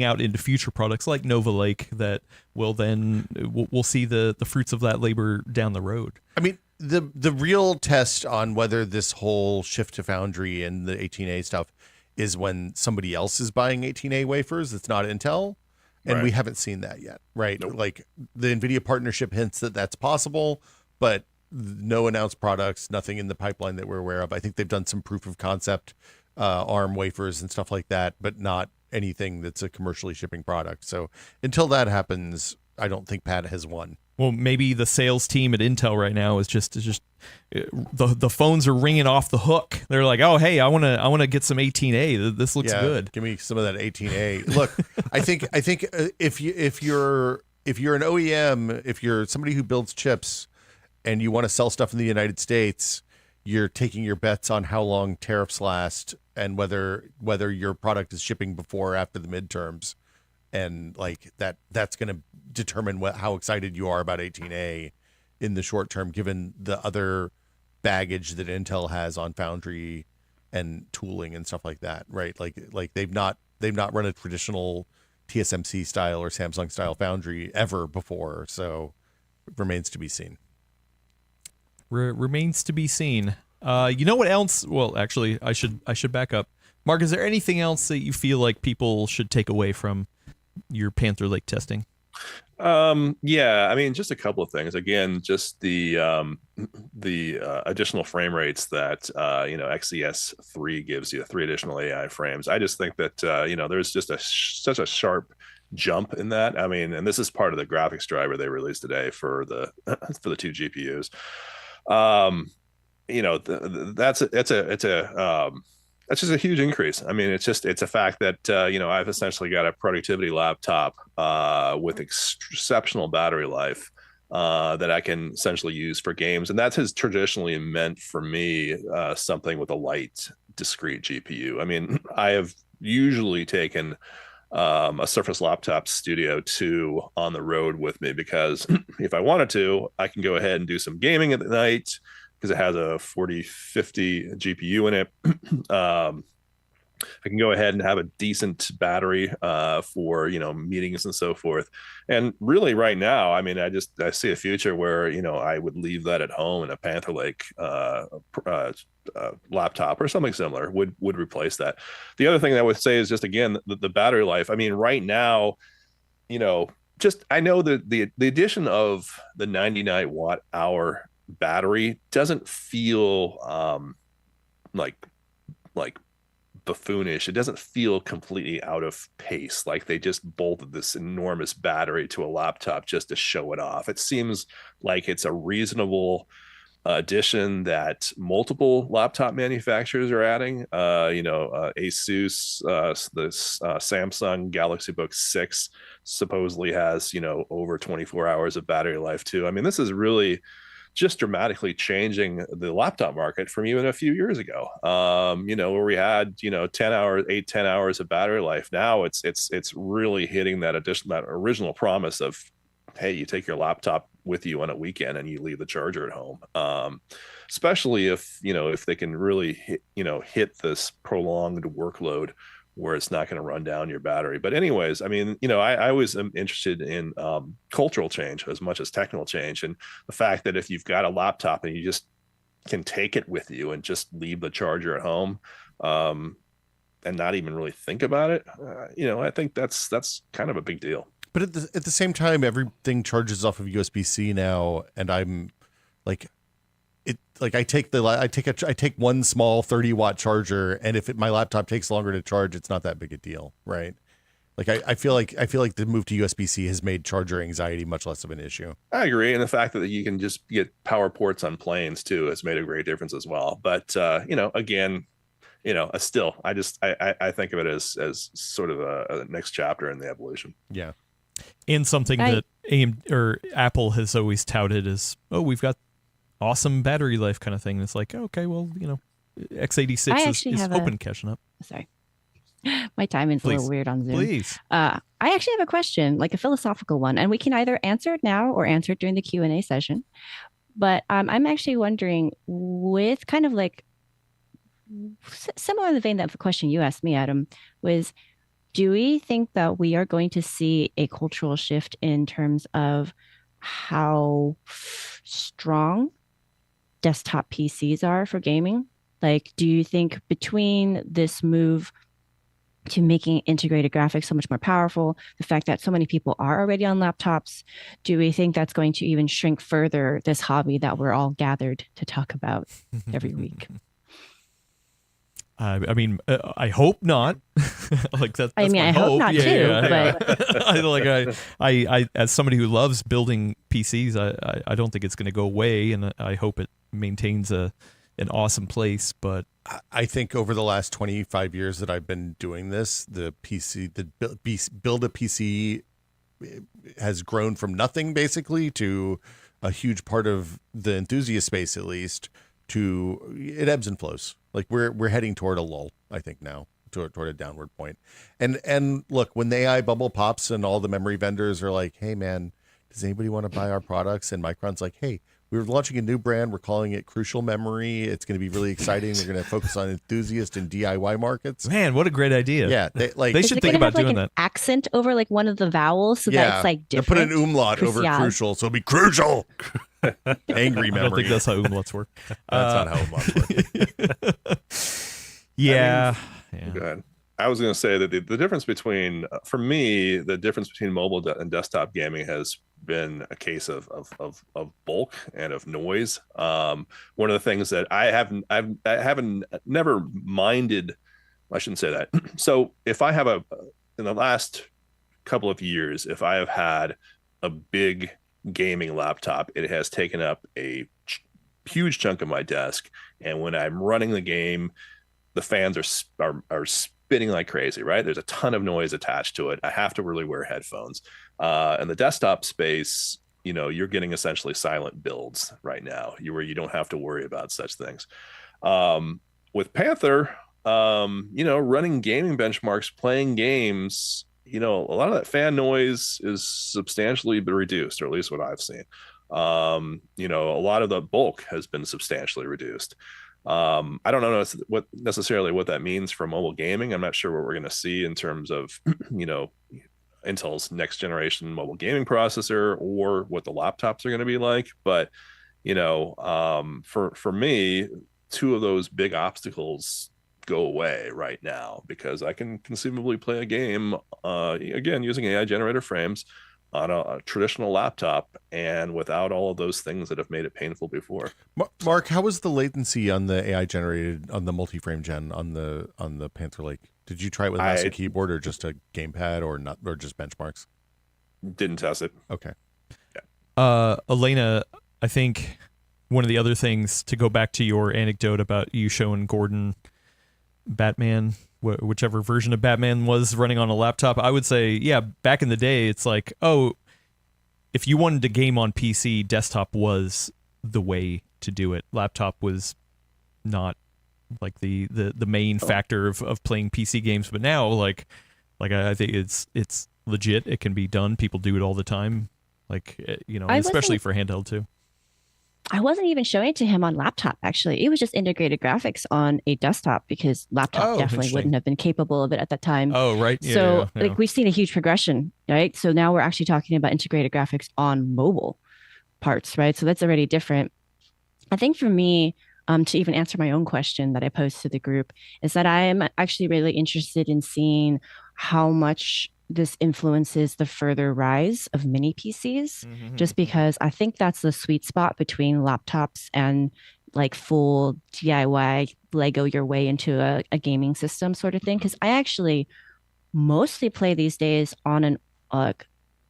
out into future products like Nova Lake that will then we'll see the fruits of that labor down the road. I mean, the real test on whether this whole shift to foundry and the 18A stuff is when somebody else is buying 18A wafers. It's not Intel. And we haven't seen that yet, right? Nope. Like the NVIDIA partnership hints that that's possible, but no announced products, nothing in the pipeline that we're aware of. I think they've done some proof of concept ARM wafers and stuff like that, but not anything that's a commercially shipping product. So until that happens, I don't think Pat has won. Well, maybe the sales team at Intel right now is just the phones are ringing off the hook. They're like, oh, hey, I want to get some 18A. This looks good. Give me some of that 18A. Look, I think if you're an OEM, if you're somebody who builds chips, and you want to sell stuff in the United States, you're taking your bets on how long tariffs last and whether your product is shipping before or after the midterms. And like that's going to determine how excited you are about 18A in the short term, given the other baggage that Intel has on foundry and tooling and stuff like that, right? Like they've not run a traditional TSMC style or Samsung style foundry ever before. So it remains to be seen. Remains to be seen. You know what else? Well, actually, I should back up. Mark, is there anything else that you feel like people should take away from your Panther Lake testing? Yeah, I mean, just a couple of things. Again, just the additional frame rates that XES3 gives you, 3 additional AI frames. I just think that there's just such a sharp jump in that. I mean, and this is part of the graphics driver they released today for the 2 GPUs. That's just a huge increase. I mean, it's a fact that I've essentially got a productivity laptop with exceptional battery life that I can essentially use for games, and that has traditionally meant for me something with a light, discrete GPU. I mean, I have usually taken a Surface Laptop Studio 2 on the road with me because if I wanted to, I can go ahead and do some gaming at the night because it has a 4050 GPU in it. I can go ahead and have a decent battery for meetings and so forth. And really, right now, I mean, I see a future where I would leave that at home and a Panther Lake laptop or something similar would replace that. The other thing that I would say is just again the battery life. I mean, right now, I know that the addition of the 99 watt hour battery doesn't feel like buffoonish. It doesn't feel completely out of pace, like they just bolted this enormous battery to a laptop just to show it off. It seems like it's a reasonable addition that multiple laptop manufacturers are adding. Asus, Samsung Galaxy Book 6 supposedly has, over 24 hours of battery life too. I mean, this is really just dramatically changing the laptop market from even a few years ago. Where we had, 10 hours, 8-10 hours of battery life. Now it's really hitting that original promise of, hey, you take your laptop with you on a weekend and you leave the charger at home. Especially if they can really hit this prolonged workload where it's not going to run down your battery. But anyways, I mean, I always am interested in cultural change as much as technical change. And the fact that if you've got a laptop and you just can take it with you and just leave the charger at home, and not even really think about it, I think that's kind of a big deal. But at the same time, everything charges off of USB-C now, and I'm like, I take one small 30-watt charger, and if my laptop takes longer to charge, it's not that big a deal, right? Like I feel like the move to USB-C has made charger anxiety much less of an issue. I agree, and the fact that you can just get power ports on planes too has made a great difference as well. But again, still, I think of it as sort of a next chapter in the evolution. Yeah. And something that Apple has always touted is, we've got awesome battery life kind of thing. It's like, okay, well, x86 is open catching up. Sorry. My timing's a little weird on Zoom. Please. I actually have a question, like a philosophical one, and we can either answer it now or answer it during the Q&A session. But I'm actually wondering, with kind of like similar in the vein of the question you asked me, Adam, was, do we think that we are going to see a cultural shift in terms of how strong desktop PCs are for gaming? Like, do you think between this move to making integrated graphics so much more powerful, the fact that so many people are already on laptops, do we think that's going to even shrink further this hobby that we're all gathered to talk about every week? I mean, I hope not. Like that's I my hope not yeah, too. Yeah, But I as somebody who loves building PCs, I don't think it's going to go away, and I hope it maintains an awesome place. But I think over the last 25 years that I've been doing this, the build a PC has grown from nothing basically to a huge part of the enthusiast space, at least. It ebbs and flows. Like we're heading toward a lull, I think now, toward a downward point. And look, when the AI bubble pops and all the memory vendors are like, hey man, does anybody want to buy our products? And Micron's like, hey, we're launching a new brand. We're calling it Crucial Memory. It's going to be really exciting. We're going to focus on enthusiast and DIY markets. Man, what a great idea. Yeah. They should think about doing that. Accent over like one of the vowels so that it's like different. Put an umlaut over crucial. So it'll be crucial. Angry memory. I don't think that's how umlauts work. That's not how umlauts work. Yeah. Go ahead. I was going to say that the difference between, for me, the difference between mobile and desktop gaming has been a case of bulk and of noise. One of the things that I haven't never minded, I shouldn't say that. So if I have in the last couple of years, if I have had a big gaming laptop, it has taken up a huge chunk of my desk, and when I'm running the game, the fans are spinning like crazy, right? There's a ton of noise attached to it. I have to really wear headphones. In the desktop space, you're getting essentially silent builds right now, where you don't have to worry about such things. With Panther, running gaming benchmarks, playing games, a lot of that fan noise is substantially reduced, or at least what I've seen. A lot of the bulk has been substantially reduced. I don't know what that means for mobile gaming. I'm not sure what we're going to see in terms of, Intel's next generation mobile gaming processor, or what the laptops are going to be like. But, for me, two of those big obstacles go away right now, because I can conceivably play a game, again, using AI generator frames on a traditional laptop, and without all of those things that have made it painful before. Mark, how was the latency on the AI generated, on the multi-frame gen on the Panther Lake? Did you try it with mouse and keyboard, or just a gamepad, or just benchmarks? Didn't test it. Okay. Yeah. Elena, I think one of the other things, to go back to your anecdote about you showing Gordon Batman, whichever version of Batman was running on a laptop, I would say, yeah, back in the day, it's like, oh, if you wanted to game on PC, desktop was the way to do it. Laptop was not like the main factor of playing PC games, but now like I think it's legit. It can be done. People do it all the time. Like, especially for handheld too. I wasn't even showing it to him on laptop, actually. It was just integrated graphics on a desktop because laptop definitely wouldn't have been capable of it at that time. Oh, right. Yeah, so yeah. like we've seen a huge progression, right? So now we're actually talking about integrated graphics on mobile parts, right? So that's already different. I think for me, to even answer my own question that I posed to the group, is that I am actually really interested in seeing how much this influences the further rise of mini PCs, just because I think that's the sweet spot between laptops and like full DIY Lego your way into a gaming system sort of thing. Because I actually mostly play these days on an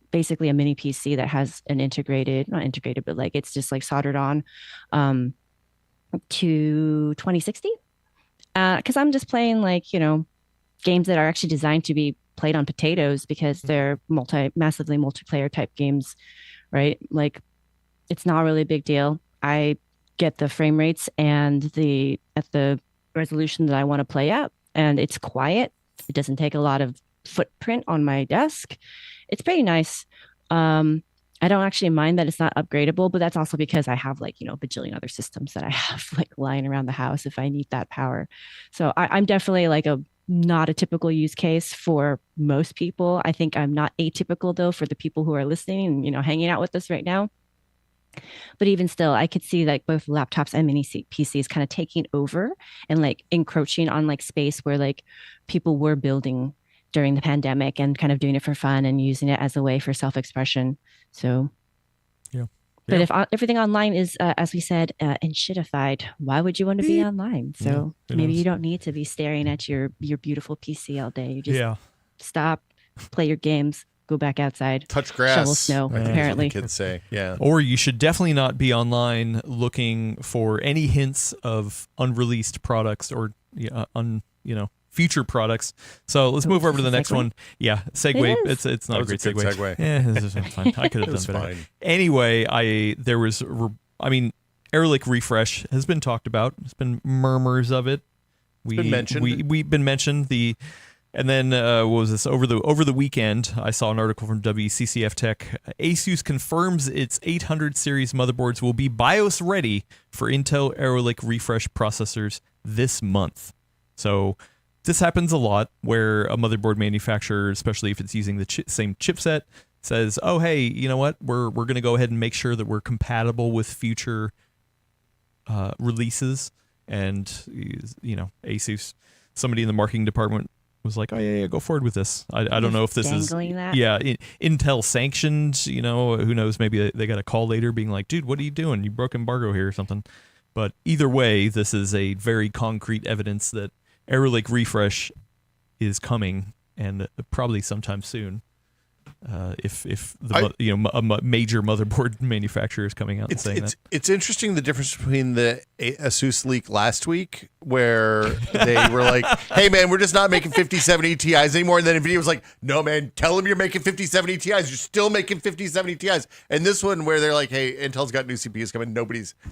basically a mini PC that has an not integrated, but like it's just like soldered on to 2060. Because I'm just playing like, games that are actually designed to be played on potatoes because they're massively multiplayer type games, right? Like it's not really a big deal. I get the frame rates and at the resolution that I want to play at, and it's quiet. It doesn't take a lot of footprint on my desk. It's pretty nice. I don't actually mind that it's not upgradable, but that's also because I have like, a bajillion other systems that I have like lying around the house if I need that power. So I'm definitely like not a typical use case for most people. I think I'm not atypical though for the people who are listening and, hanging out with us right now. But even still, I could see like both laptops and mini PCs kind of taking over and like encroaching on like space where like people were building during the pandemic and kind of doing it for fun and using it as a way for self-expression. So, yeah. But if everything online is, as we said, enshittified, why would you want to be online? So maybe you don't need to be staring at your beautiful PC all day. You just stop, play your games, go back outside, touch grass, shovel snow. Apparently, that's what the kids say. Yeah. Or you should definitely not be online looking for any hints of unreleased products or future products. So let's move over to the next one. Yeah, segue. It's not a great segue. Yeah, this is fine. I could have done better. Fine. Anyway, Air Lake refresh has been talked about. There's been murmurs of it. Been mentioned. We've been mentioned and then what was this over the weekend? I saw an article from WCCF Tech. Asus confirms its 800 series motherboards will be BIOS ready for Intel Air Lake refresh processors this month. So this happens a lot where a motherboard manufacturer, especially if it's using the same chipset, says, "Oh, hey, you know what? We're going to go ahead and make sure that we're compatible with future releases." And Asus, somebody in the marketing department was like, "Oh yeah, go forward with this." I don't know if this is Intel sanctioned. Who knows? Maybe they got a call later being like, "Dude, what are you doing? You broke embargo here or something." But either way, this is a very concrete evidence that Air Lake refresh is coming, and probably sometime soon. If a major motherboard manufacturer is coming out and saying that. It's interesting the difference between the Asus leak last week where they were like, "Hey man, we're just not making 5070 Ti's anymore," and then NVIDIA was like, "No man, tell them you're making 5070 Ti's. You're still making 5070 Ti's." And this one where they're like, "Hey, Intel's got new CPUs coming."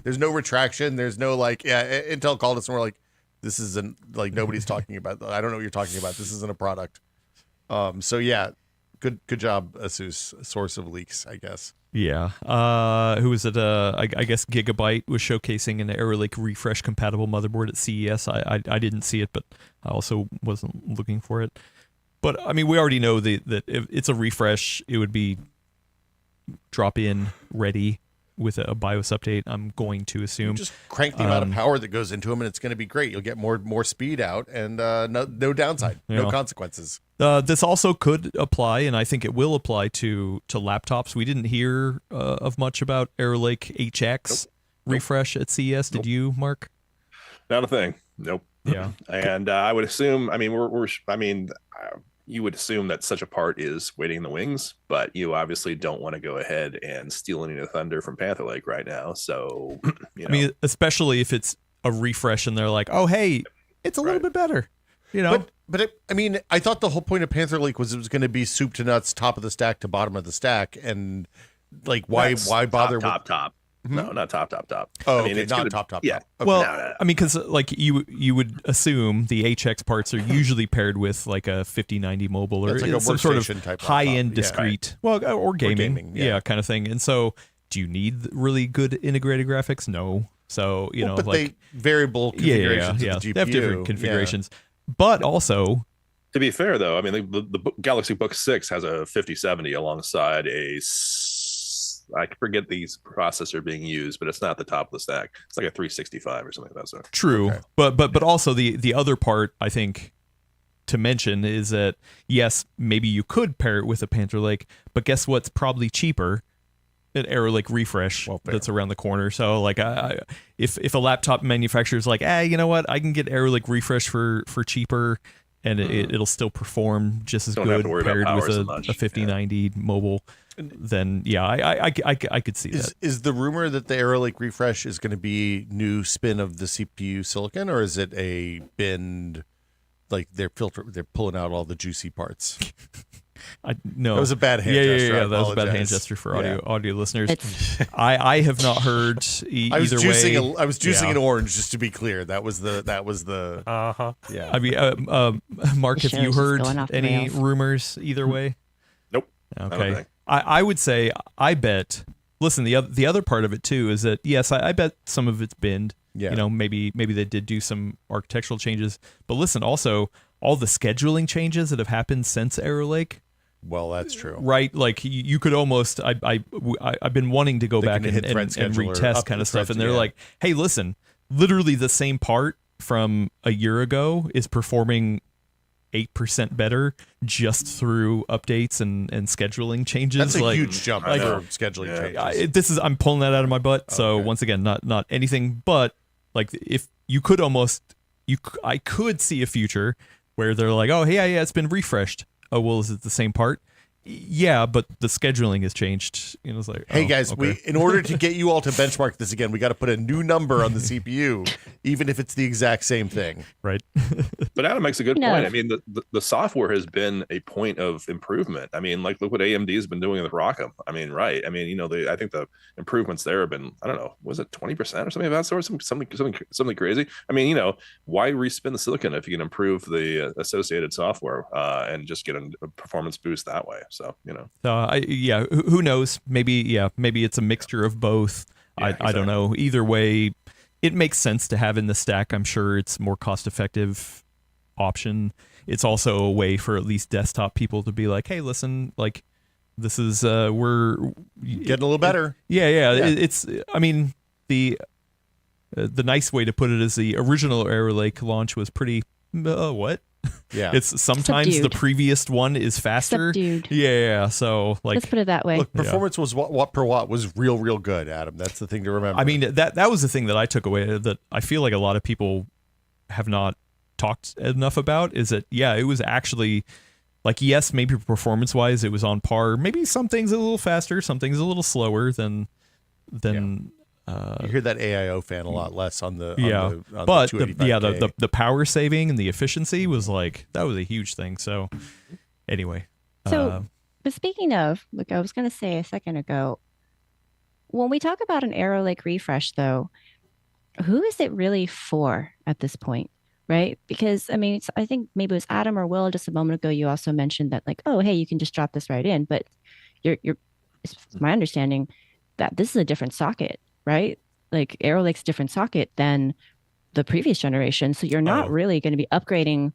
There's no retraction. There's no like, yeah, Intel called us and we're like, "This isn't like nobody's talking about. I don't know what you're talking about. This isn't a product." So yeah. Good job, Asus. Source of leaks, I guess. Yeah. Who was it? I guess Gigabyte was showcasing an Air Lake refresh compatible motherboard at CES. I didn't see it, but I also wasn't looking for it. But I mean, we already know that if it's a refresh, it would be drop in ready with a BIOS update. I'm going to assume. Just crank the amount of power that goes into them, and it's going to be great. You'll get more speed out, and no downside, no consequences. This also could apply, and I think it will apply to laptops. We didn't hear of much about Air Lake HX refresh at CES. Did you, Mark? Not a thing. Nope. Yeah. And I would assume. I mean, you would assume that such a part is waiting in the wings, but you obviously don't want to go ahead and steal any of the thunder from Panther Lake right now. So, you know. I mean, especially if it's a refresh and they're like, oh, hey, it's a little bit better, you know? I mean, I thought the whole point of Panther Lake was it was going to be soup to nuts, top of the stack to bottom of the stack. And like, why bother top? No, not top. Oh, I mean, okay, it's not gonna, top. Yeah. Okay. Well, No. I mean, because like you would assume the HX parts are usually paired with like a 5090 mobile or That's like a some sort of workstation type high-end laptop. Yeah. discrete, well, or gaming, yeah. kind of thing. And so, do you need really good integrated graphics? No. So you know, but like they variable configurations yeah, of the GPU. they have different configurations, but also. To be fair, though, I mean, the Galaxy Book 6 has a 5070 alongside I forget these processor being used, but it's not the top of the stack. It's like a 365 or something like that. So. True, Okay. but also the other part I think to mention is that yes, maybe you could pair it with a Panther Lake, but guess what's probably cheaper? An Arrow Lake refresh that's around the corner. So like, if a laptop manufacturer is like, you know what, I can get Arrow Lake refresh for cheaper, and it'll still perform just as Don't have good to worry about paired power with so a much. 5090 mobile. Then I could see that. Is the rumor that the Arrow Lake refresh is going to be new spin of the CPU silicon, or is it a bin? Like they're pulling out all the juicy parts. No, That was a bad hand gesture. Yeah, I that was a bad hand apologize. gesture for audio listeners. It's I have not heard I was either juicing way. I was juicing Yeah. an orange, just to be clear. That was the yeah. I mean, Mark, The have you show's just heard going off the any rails. rumors either way? Nope. I don't Okay. think. I would say I bet. Listen, the other part of it too is that yes, I bet some of it's binned. Yeah. You know, maybe they did do some architectural changes, but listen, also all the scheduling changes that have happened since Arrow Lake. Well, that's true. Right, like you could almost. I've been wanting to go They back can and hit thread scheduler, retest up kind the of stuff, threads, and they're yeah. like, "Hey, listen, literally the same part from a year ago is performing 8% better just through updates and scheduling changes." That's a like, huge jump I know. for scheduling changes. this is I'm pulling that out of my butt. So Okay. once again, not anything, but like if you could almost I could see a future where they're like, oh hey, yeah, it's been refreshed. Oh well, is it the same part? Yeah, but the scheduling has changed. You know, it's like, Hey oh, guys, okay. in order to get you all to benchmark this again, we got to put a new number on the CPU, even if it's the exact same thing. Right. But Adam makes a good No. point. I mean, the software has been a point of improvement. I mean, like look what AMD has been doing with ROCm. I mean, right. I mean, you know, I think the improvements there have been, I don't know, was it 20% or something of that sort? Something crazy. I mean, you know, why respin the silicon if you can improve the associated software and just get a performance boost that way? So, you know. Who knows? Maybe it's a mixture of both. Yeah, I don't know. Either way, it makes sense to have in the stack. I'm sure it's more cost effective option. It's also a way for at least desktop people to be like, hey, listen, like this is we're Getting a little better. Yeah. It's I mean the nice way to put it is the original Arrow Lake launch was pretty what? Yeah. It's sometimes the Subdued. previous one is faster. Subdued. Yeah. So like Let's put it that way. Look, performance was watt per watt was real good, Adam. That's the thing to remember. I mean, that was the thing that I took away that I feel like a lot of people have not talked enough about is that, it was actually like, yes, maybe performance wise, it was on par. Maybe some things a little faster, some things a little slower than you hear that AIO fan a lot less on the but the 285K. the power saving and the efficiency was like, that was a huge thing. So anyway, So, but speaking of, look, I was going to say a second ago, when we talk about an Arrow Lake refresh, though, who is it really for at this point, right? Because I mean, I think maybe it was Adam or Will just a moment ago. You also mentioned that, like, oh, hey, you can just drop this right in, but it's my understanding that this is a different socket, right? Like Arrow Lake's different socket than the previous generation, so you're not really going to be upgrading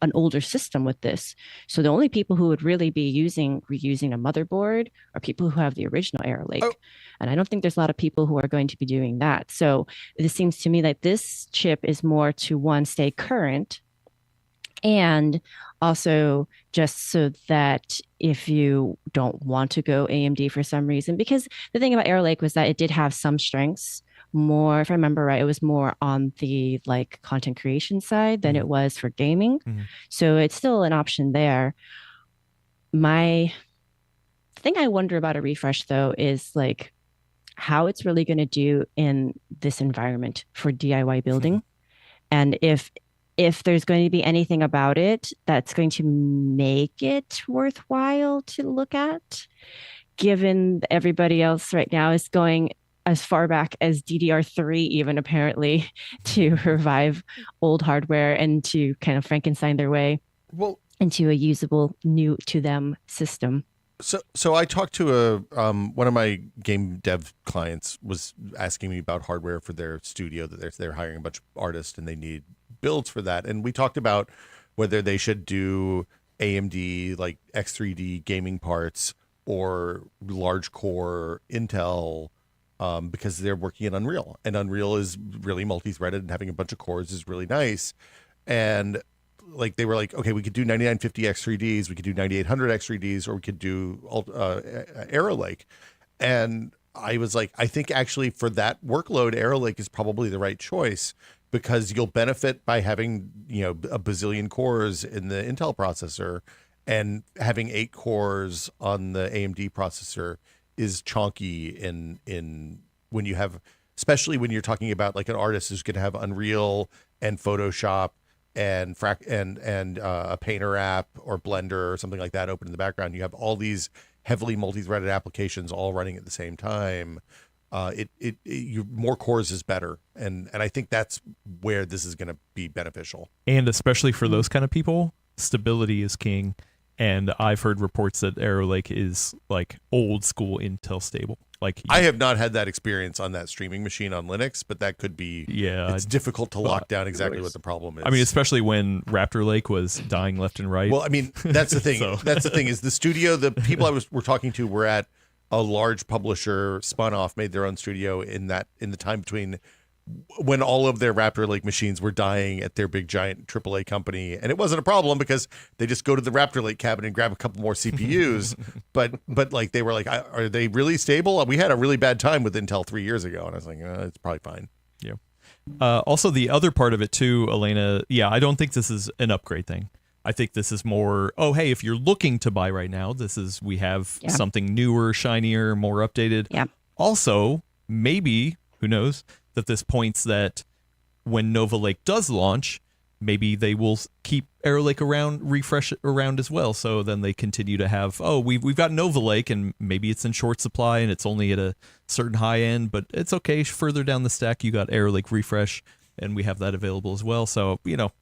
an older system with this. So the only people who would really be reusing a motherboard are people who have the original Arrow Lake. And I don't think there's a lot of people who are going to be doing that. So it seems to me that this chip is more to one, stay current, and also just so that if you don't want to go AMD for some reason, because the thing about Arrow Lake was that it did have some strengths more, if I remember right, it was more on the like content creation side than it was for gaming. So it's still an option there. My thing I wonder about a refresh though is like how it's really going to do in this environment for DIY building. And if there's going to be anything about it that's going to make it worthwhile to look at, given everybody else right now is going as far back as DDR3, even apparently, to revive old hardware and to kind of Frankenstein their way into a usable new to them system. So I talked to one of my game dev clients was asking me about hardware for their studio that they're hiring a bunch of artists and they need builds for that. And we talked about whether they should do AMD like X3D gaming parts or large core Intel because they're working in Unreal, and Unreal is really multi-threaded and having a bunch of cores is really nice. And like they were like, okay, we could do 9950 X3Ds, we could do 9800 X3Ds, or we could do Arrow Lake. And I was like, I think actually for that workload, Arrow Lake is probably the right choice because you'll benefit by having, you know, a bazillion cores in the Intel processor, and having 8 cores on the AMD processor is chonky in when you have, especially when you're talking about like an artist who's going to have Unreal and Photoshop and a Painter app or Blender or something like that open in the background. You have all these heavily multi-threaded applications all running at the same time. More cores is better, and I think that's where this is going to be beneficial. And especially for those kind of people, stability is king. And I've heard reports that Arrow Lake is like old school Intel stable. Like I have not had that experience on that streaming machine on Linux, but that could be. Yeah, it's difficult to lock down exactly what the problem is. I mean, especially when Raptor Lake was dying left and right. Well, I mean, that's the thing. That's the thing is the studio. The people we're talking to were at a large publisher, spun off, made their own studio in the time between when all of their Raptor Lake machines were dying at their big giant AAA company. And it wasn't a problem because they just go to the Raptor Lake cabinet and grab a couple more CPUs. but like they were like, are they really stable? We had a really bad time with Intel 3 years ago. And I was like, it's probably fine. Yeah. Also, the other part of it too, Elena, yeah, I don't think this is an upgrade thing. I think this is more, oh, hey, if you're looking to buy right now, we have something newer, shinier, more updated. Yeah. Also, maybe, who knows, that this points that when Nova Lake does launch, maybe they will keep Arrow Lake refresh around as well. So then they continue to have, we've got Nova Lake and maybe it's in short supply and it's only at a certain high end, but it's okay. Further down the stack, you got Arrow Lake refresh and we have that available as well. So, you know,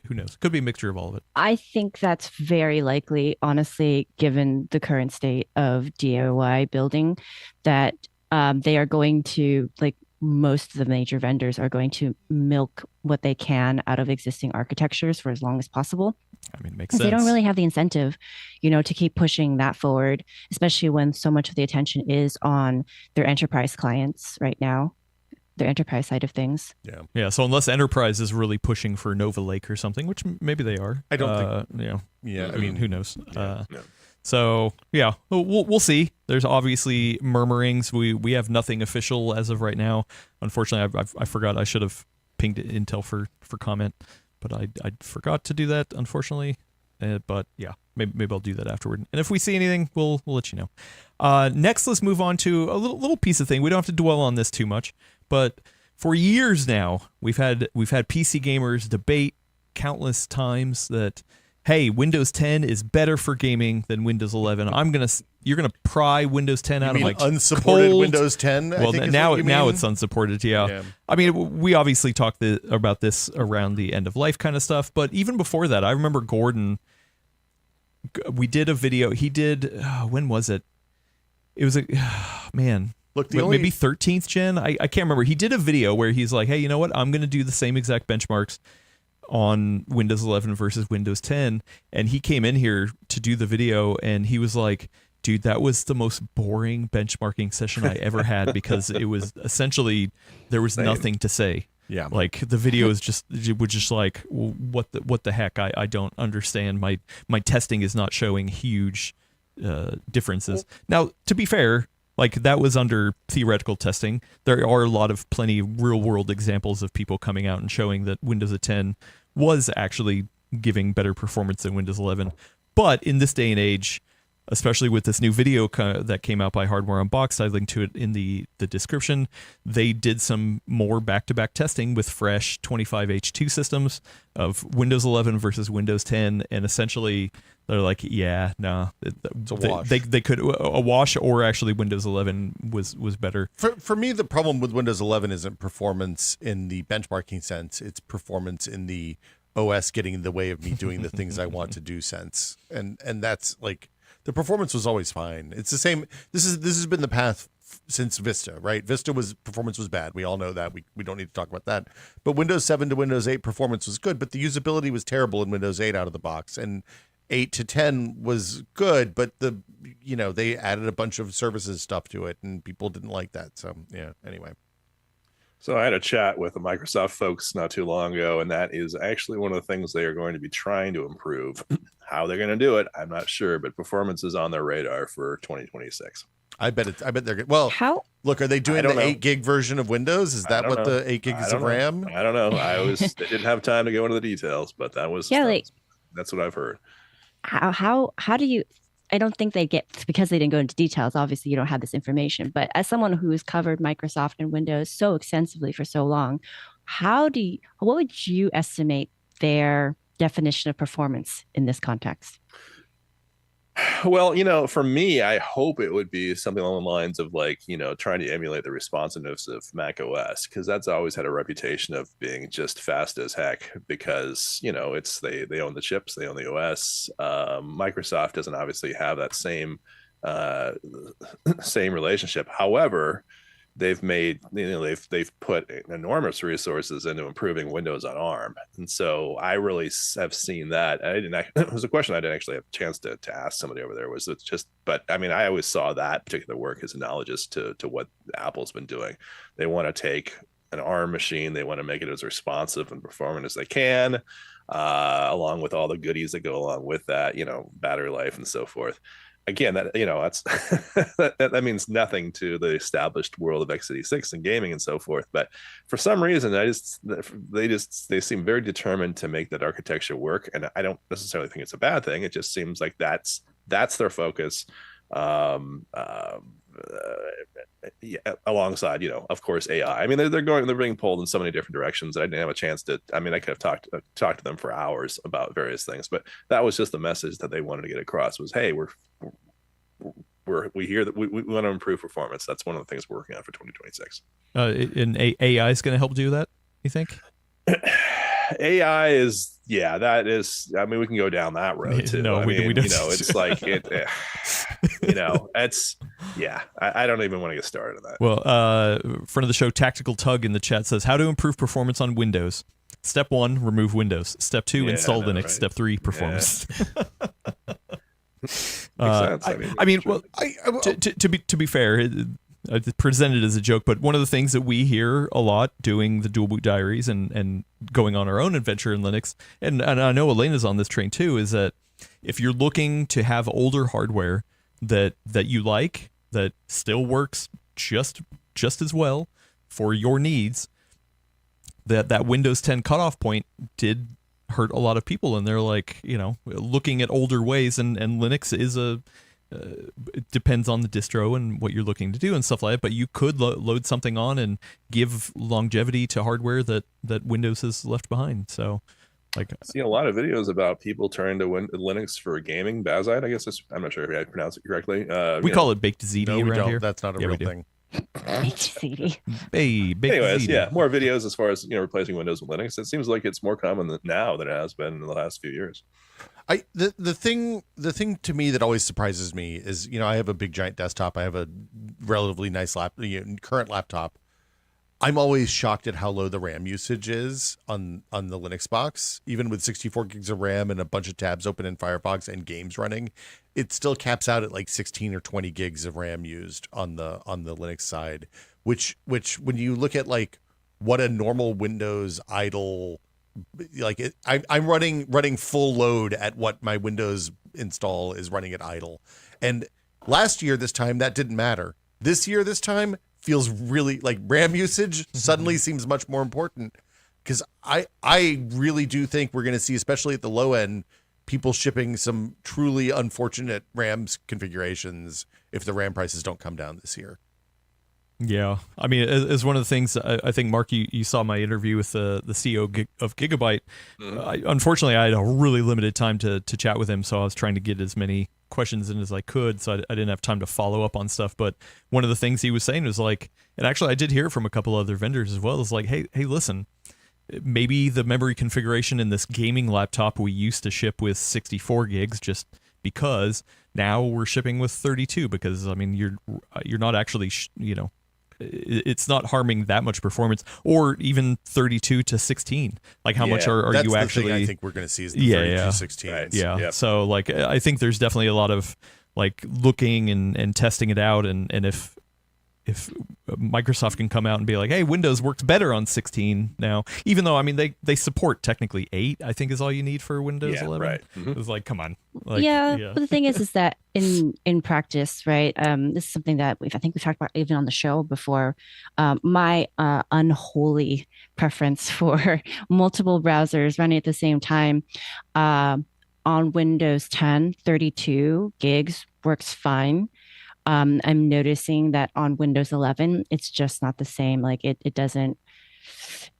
who knows? Could be a mixture of all of it. I think that's very likely, honestly, given the current state of DIY building, that they are going to, like most of the major vendors are going to milk what they can out of existing architectures for as long as possible. I mean, it makes sense. They don't really have the incentive, to keep pushing that forward, especially when so much of the attention is on their enterprise clients right now, their enterprise side of things. Yeah. Yeah. So unless enterprise is really pushing for Nova Lake or something, which maybe they are. I don't think. Yeah. I mean, who knows? No. So yeah, we'll see. There's obviously murmurings. We have nothing official as of right now. Unfortunately, I forgot. I should have pinged Intel for comment, but I forgot to do that. Unfortunately, but yeah, maybe I'll do that afterward. And if we see anything, we'll let you know. Next, let's move on to a little piece of thing. We don't have to dwell on this too much, but for years now, we've had PC gamers debate countless times that, hey, Windows 10 is better for gaming than Windows 11. You're gonna pry Windows 10 out of my unsupported cold Windows 10. Well, now it's unsupported. Yeah. I mean, we obviously talked about this around the end of life kind of stuff, but even before that, I remember Gordon. We did a video. He did. When was it? It was man. Look, maybe 13th gen. I can't remember. He did a video where he's like, hey, you know what? I'm gonna do the same exact benchmarks on Windows 11 versus Windows 10, and he came in here to do the video and he was like, dude, that was the most boring benchmarking session I ever had because it was essentially there was nothing to say. Yeah, like the video is just like, what the heck? I don't understand. My testing is not showing huge differences. Now, to be fair, like that was under theoretical testing. There are a lot of plenty real world examples of people coming out and showing that Windows 10 was actually giving better performance than Windows 11. But in this day and age, especially with this new video that came out by Hardware Unboxed, I linked to it in the description. They did some more back-to-back testing with fresh 25H2 systems of Windows 11 versus Windows 10, and essentially they're like, yeah, no, it's a wash. They could a wash, or actually Windows 11 was better. For me, the problem with Windows 11 isn't performance in the benchmarking sense; it's performance in the OS getting in the way of me doing the things I want to do sense, and that's like. The performance was always fine. It's the same. This has been the path since Vista, right? Performance was bad. We all know that. We don't need to talk about that. But Windows 7 to Windows 8 performance was good, but the usability was terrible in Windows 8 out of the box. And 8 to 10 was good, but they added a bunch of services stuff to it, and people didn't like that. So yeah. Anyway. So I had a chat with the Microsoft folks not too long ago, and that is actually one of the things they are going to be trying to improve. How they're going to do it, I'm not sure, but performance is on their radar for 2026 I bet they're well. How? Look, are they doing the 8 gig version of Windows? Is that what the 8 gigs of RAM? I don't know. They didn't have time to go into the details, but that's what I've heard. How do you? I don't think they get, because they didn't go into details. Obviously, you don't have this information. But as someone who's covered Microsoft and Windows so extensively for so long, what would you estimate their definition of performance in this context? Well, for me, I hope it would be something along the lines of trying to emulate the responsiveness of Mac OS, because that's always had a reputation of being just fast as heck, because, it's they own the chips, they own the OS. Microsoft doesn't obviously have that same relationship. However, they've made, they've put enormous resources into improving Windows on ARM. And so I really have seen that. It was a question I didn't actually have a chance to ask somebody over there, but I mean, I always saw that particular work as analogous to what Apple's been doing. They want to take an ARM machine, they want to make it as responsive and performant as they can, along with all the goodies that go along with that, battery life and so forth. Again, that's that means nothing to the established world of x86 and gaming and so forth. But for some reason, they seem very determined to make that architecture work, and I don't necessarily think it's a bad thing. It just seems like that's their focus. Alongside, of course, AI. I mean, they're being pulled in so many different directions. I didn't have a chance to. I mean, I could have talked to them for hours about various things, but that was just the message that they wanted to get across. Was, hey, we hear that we want to improve performance. That's one of the things we're working on for 2026. And AI is going to help do that, you think? AI is, that is, I mean, we can go down that road too. No, we don't. It's like it's, I don't even want to get started on that. Well, friend of the show, Tactical Tug in the chat says, how to improve performance on Windows. Step 1, remove Windows. Step 2, install Linux. Right? Step 3, performance. Makes sense. To be fair, it's presented as a joke, but one of the things that we hear a lot doing the dual boot diaries and going on our own adventure in Linux, and I know Elena's on this train too, is that if you're looking to have older hardware that you like, that still works just as well for your needs, that Windows 10 cutoff point did hurt a lot of people, and they're like, looking at older ways, and Linux is it depends on the distro and what you're looking to do and stuff like that, but you could load something on and give longevity to hardware that Windows has left behind. So like, I've seen a lot of videos about people turning to Linux for gaming. Bazite, I guess I'm not sure if I pronounced it correctly. We call it baked ziti no, we around don't. here. That's not a real thing. Baked ziti. Hey, baked anyways, ziti. more videos as far as replacing Windows with Linux. It seems like it's more common now than it has been in the last few years. The thing to me that always surprises me is, I have a big giant desktop. I have a relatively nice current laptop. I'm always shocked at how low the RAM usage is on the Linux box. Even with 64 gigs of RAM and a bunch of tabs open in Firefox and games running, it still caps out at like 16 or 20 gigs of RAM used on the Linux side, which when you look at like what a normal Windows idle, like I'm running full load at what my Windows install is running at idle. And last year, this time, that didn't matter. This year, this time feels really like RAM usage suddenly seems much more important, because I really do think we're going to see, especially at the low end, people shipping some truly unfortunate RAMs configurations if the RAM prices don't come down this year. Yeah, I mean, as one of the things, I think, Mark, you saw my interview with the CEO of Gigabyte. Unfortunately, I had a really limited time to chat with him, so I was trying to get as many questions in as I could, so I didn't have time to follow up on stuff. But one of the things he was saying was like, and actually I did hear it from a couple other vendors as well, is like, hey, listen, maybe the memory configuration in this gaming laptop we used to ship with 64 gigs just because now we're shipping with 32, because I mean you're not actually it's not harming that much performance, or even 32 to 16. Like how much are that's you the actually? thing I think we're going to see is the 32 16. Right. Yeah. Yep. So like I think there's definitely a lot of like looking and testing it out, and if Microsoft can come out and be like, hey, Windows works better on 16 now, even though I mean they support technically 8, I think is all you need for Windows 11. Right. It was like, come on. Like, But the thing is that in practice, right? This is something that I think we've talked about even on the show before. My unholy preference for multiple browsers running at the same time on Windows 10, 32 gigs works fine. I'm noticing that on Windows 11, it's just not the same. Like it doesn't,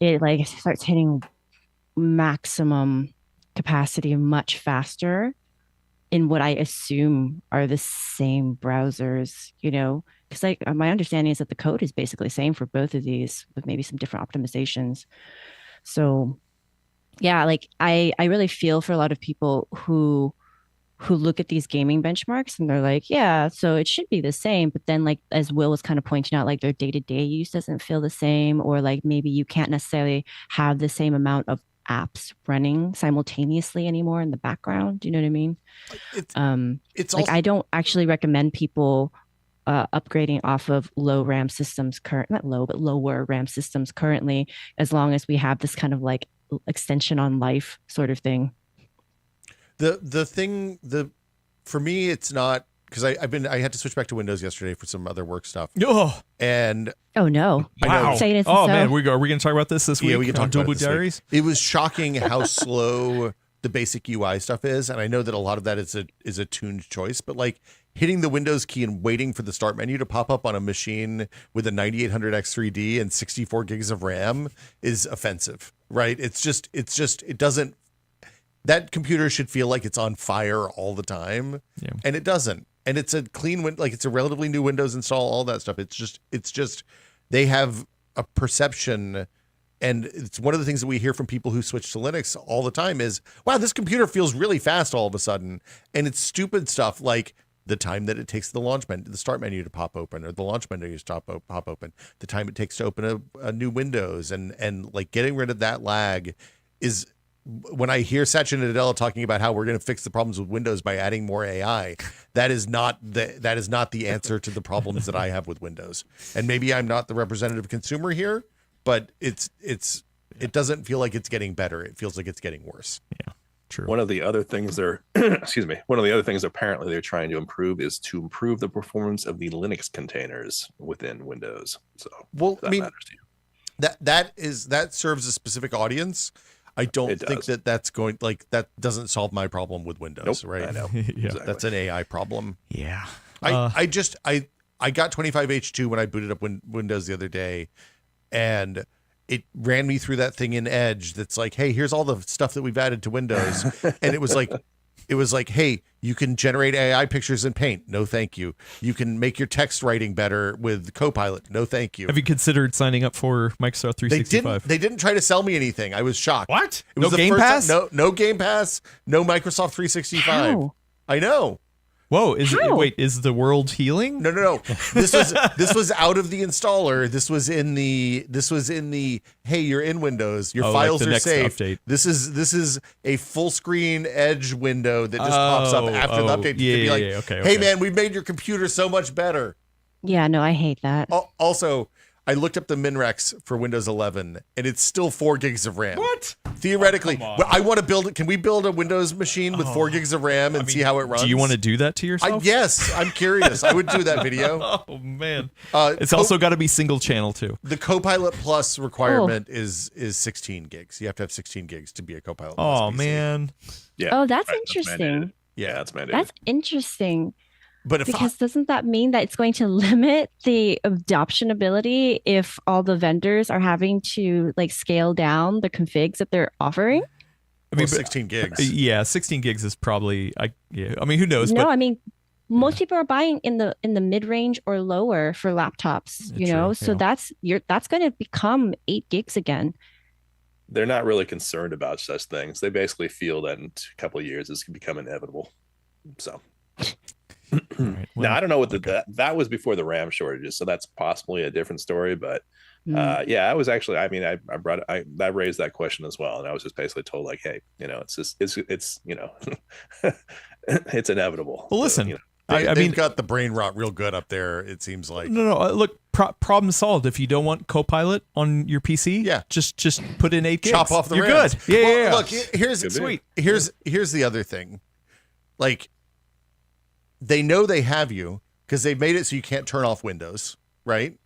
it like starts hitting maximum capacity much faster in what I assume are the same browsers, because like my understanding is that the code is basically the same for both of these with maybe some different optimizations. So yeah, like I really feel for a lot of people who look at these gaming benchmarks and they're like, yeah, so it should be the same. But then like, as Will was kind of pointing out, like their day-to-day use doesn't feel the same, or like maybe you can't necessarily have the same amount of apps running simultaneously anymore in the background. Do you know what I mean? It's like, I don't actually recommend people upgrading off of lower RAM systems currently, as long as we have this kind of like extension on life sort of thing. For me, it's not, because I had to switch back to Windows yesterday for some other work stuff. Oh, and oh no! Wow! Say it isn't oh so. man, are we going to talk about this week? Yeah, we can talk on about it this Diaries. Week. It was shocking how slow the basic UI stuff is, and I know that a lot of that is a tuned choice, but like hitting the Windows key and waiting for the start menu to pop up on a machine with a 9800X3D and 64 gigs of RAM is offensive, right? It doesn't. That computer should feel like it's on fire all the time, and it doesn't. And it's a clean, like it's a relatively new Windows install, all that stuff. It's just they have a perception, and it's one of the things that we hear from people who switch to Linux all the time is, wow, this computer feels really fast all of a sudden. And it's stupid stuff like the time that it takes the start menu to pop open, or the launch menu to pop open, the time it takes to open a new Windows, and like getting rid of that lag is. When I hear Satya Nadella talking about how we're going to fix the problems with Windows by adding more AI, that is not the answer to the problems that I have with Windows. And maybe I'm not the representative consumer here, but it doesn't feel like it's getting better. It feels like it's getting worse. Yeah, true. One of the other things apparently they're trying to improve is to improve the performance of the Linux containers within Windows. So, that matters to you. That serves a specific audience. I don't think that doesn't solve my problem with Windows, nope, right? I know. Yeah. Exactly. That's an AI problem. Yeah. I got 25H2 when I booted up Windows the other day, and it ran me through that thing in Edge that's like, hey, here's all the stuff that we've added to Windows. And it was like, hey, you can generate AI pictures in Paint. No, thank you. You can make your text writing better with Copilot. No, thank you. Have you considered signing up for Microsoft 365? They didn't try to sell me anything. I was shocked. What? It was No Game Pass? No Game Pass. No Microsoft 365. How? I know. Whoa! Is the world healing? No. This was out of the installer. This was in the hey, you're in Windows. Your files like the are next safe. update. This is a full screen Edge window that just pops up after the update. You can be like, okay. hey man, we've made your computer so much better. Yeah, no, I hate that. Also, I looked up the MinRex for Windows 11, and it's still 4 gigs of RAM. What? Theoretically, come on. well, I want to build it. Can we build a Windows machine with 4 gigs of RAM and see how it runs? Do you want to do that to yourself? Yes, I'm curious. I would do that video. Oh man, it's Co- also got to be single channel too. The Copilot Plus requirement is 16 gigs. You have to have 16 gigs to be a Copilot Plus. Oh PC. man, Yeah. Oh, that's Right, interesting. Yeah, that's mandated. That's interesting. But if Because doesn't that mean that it's going to limit the adoption ability if all the vendors are having to like scale down the configs that they're offering? I mean, 16 gigs. yeah, 16 gigs is probably. I mean, who knows? No, but, I mean, most people are buying in the mid range or lower for laptops. You True, know, so yeah. that's going to become 8 gigs again. They're not really concerned about such things. They basically feel that in a couple of years it's going to become inevitable. So. All right, well, Now I don't know what that was before the RAM shortages, so that's possibly a different story. But yeah, I was actually, I mean, I raised that question as well, and I was just basically told like, hey, you know, it's you know, it's inevitable. Well, listen, you know. I They've mean, got the brain rot real good up there, it seems like. no. Look, problem solved. If you don't want Copilot on your PC, Yeah. just put in 8 gigs. Chop off the You're RAMs. good. Yeah, Well, yeah. Look, here's Sweet. Here's the other thing. Like, they know they have you because they've made it so you can't turn off Windows, right?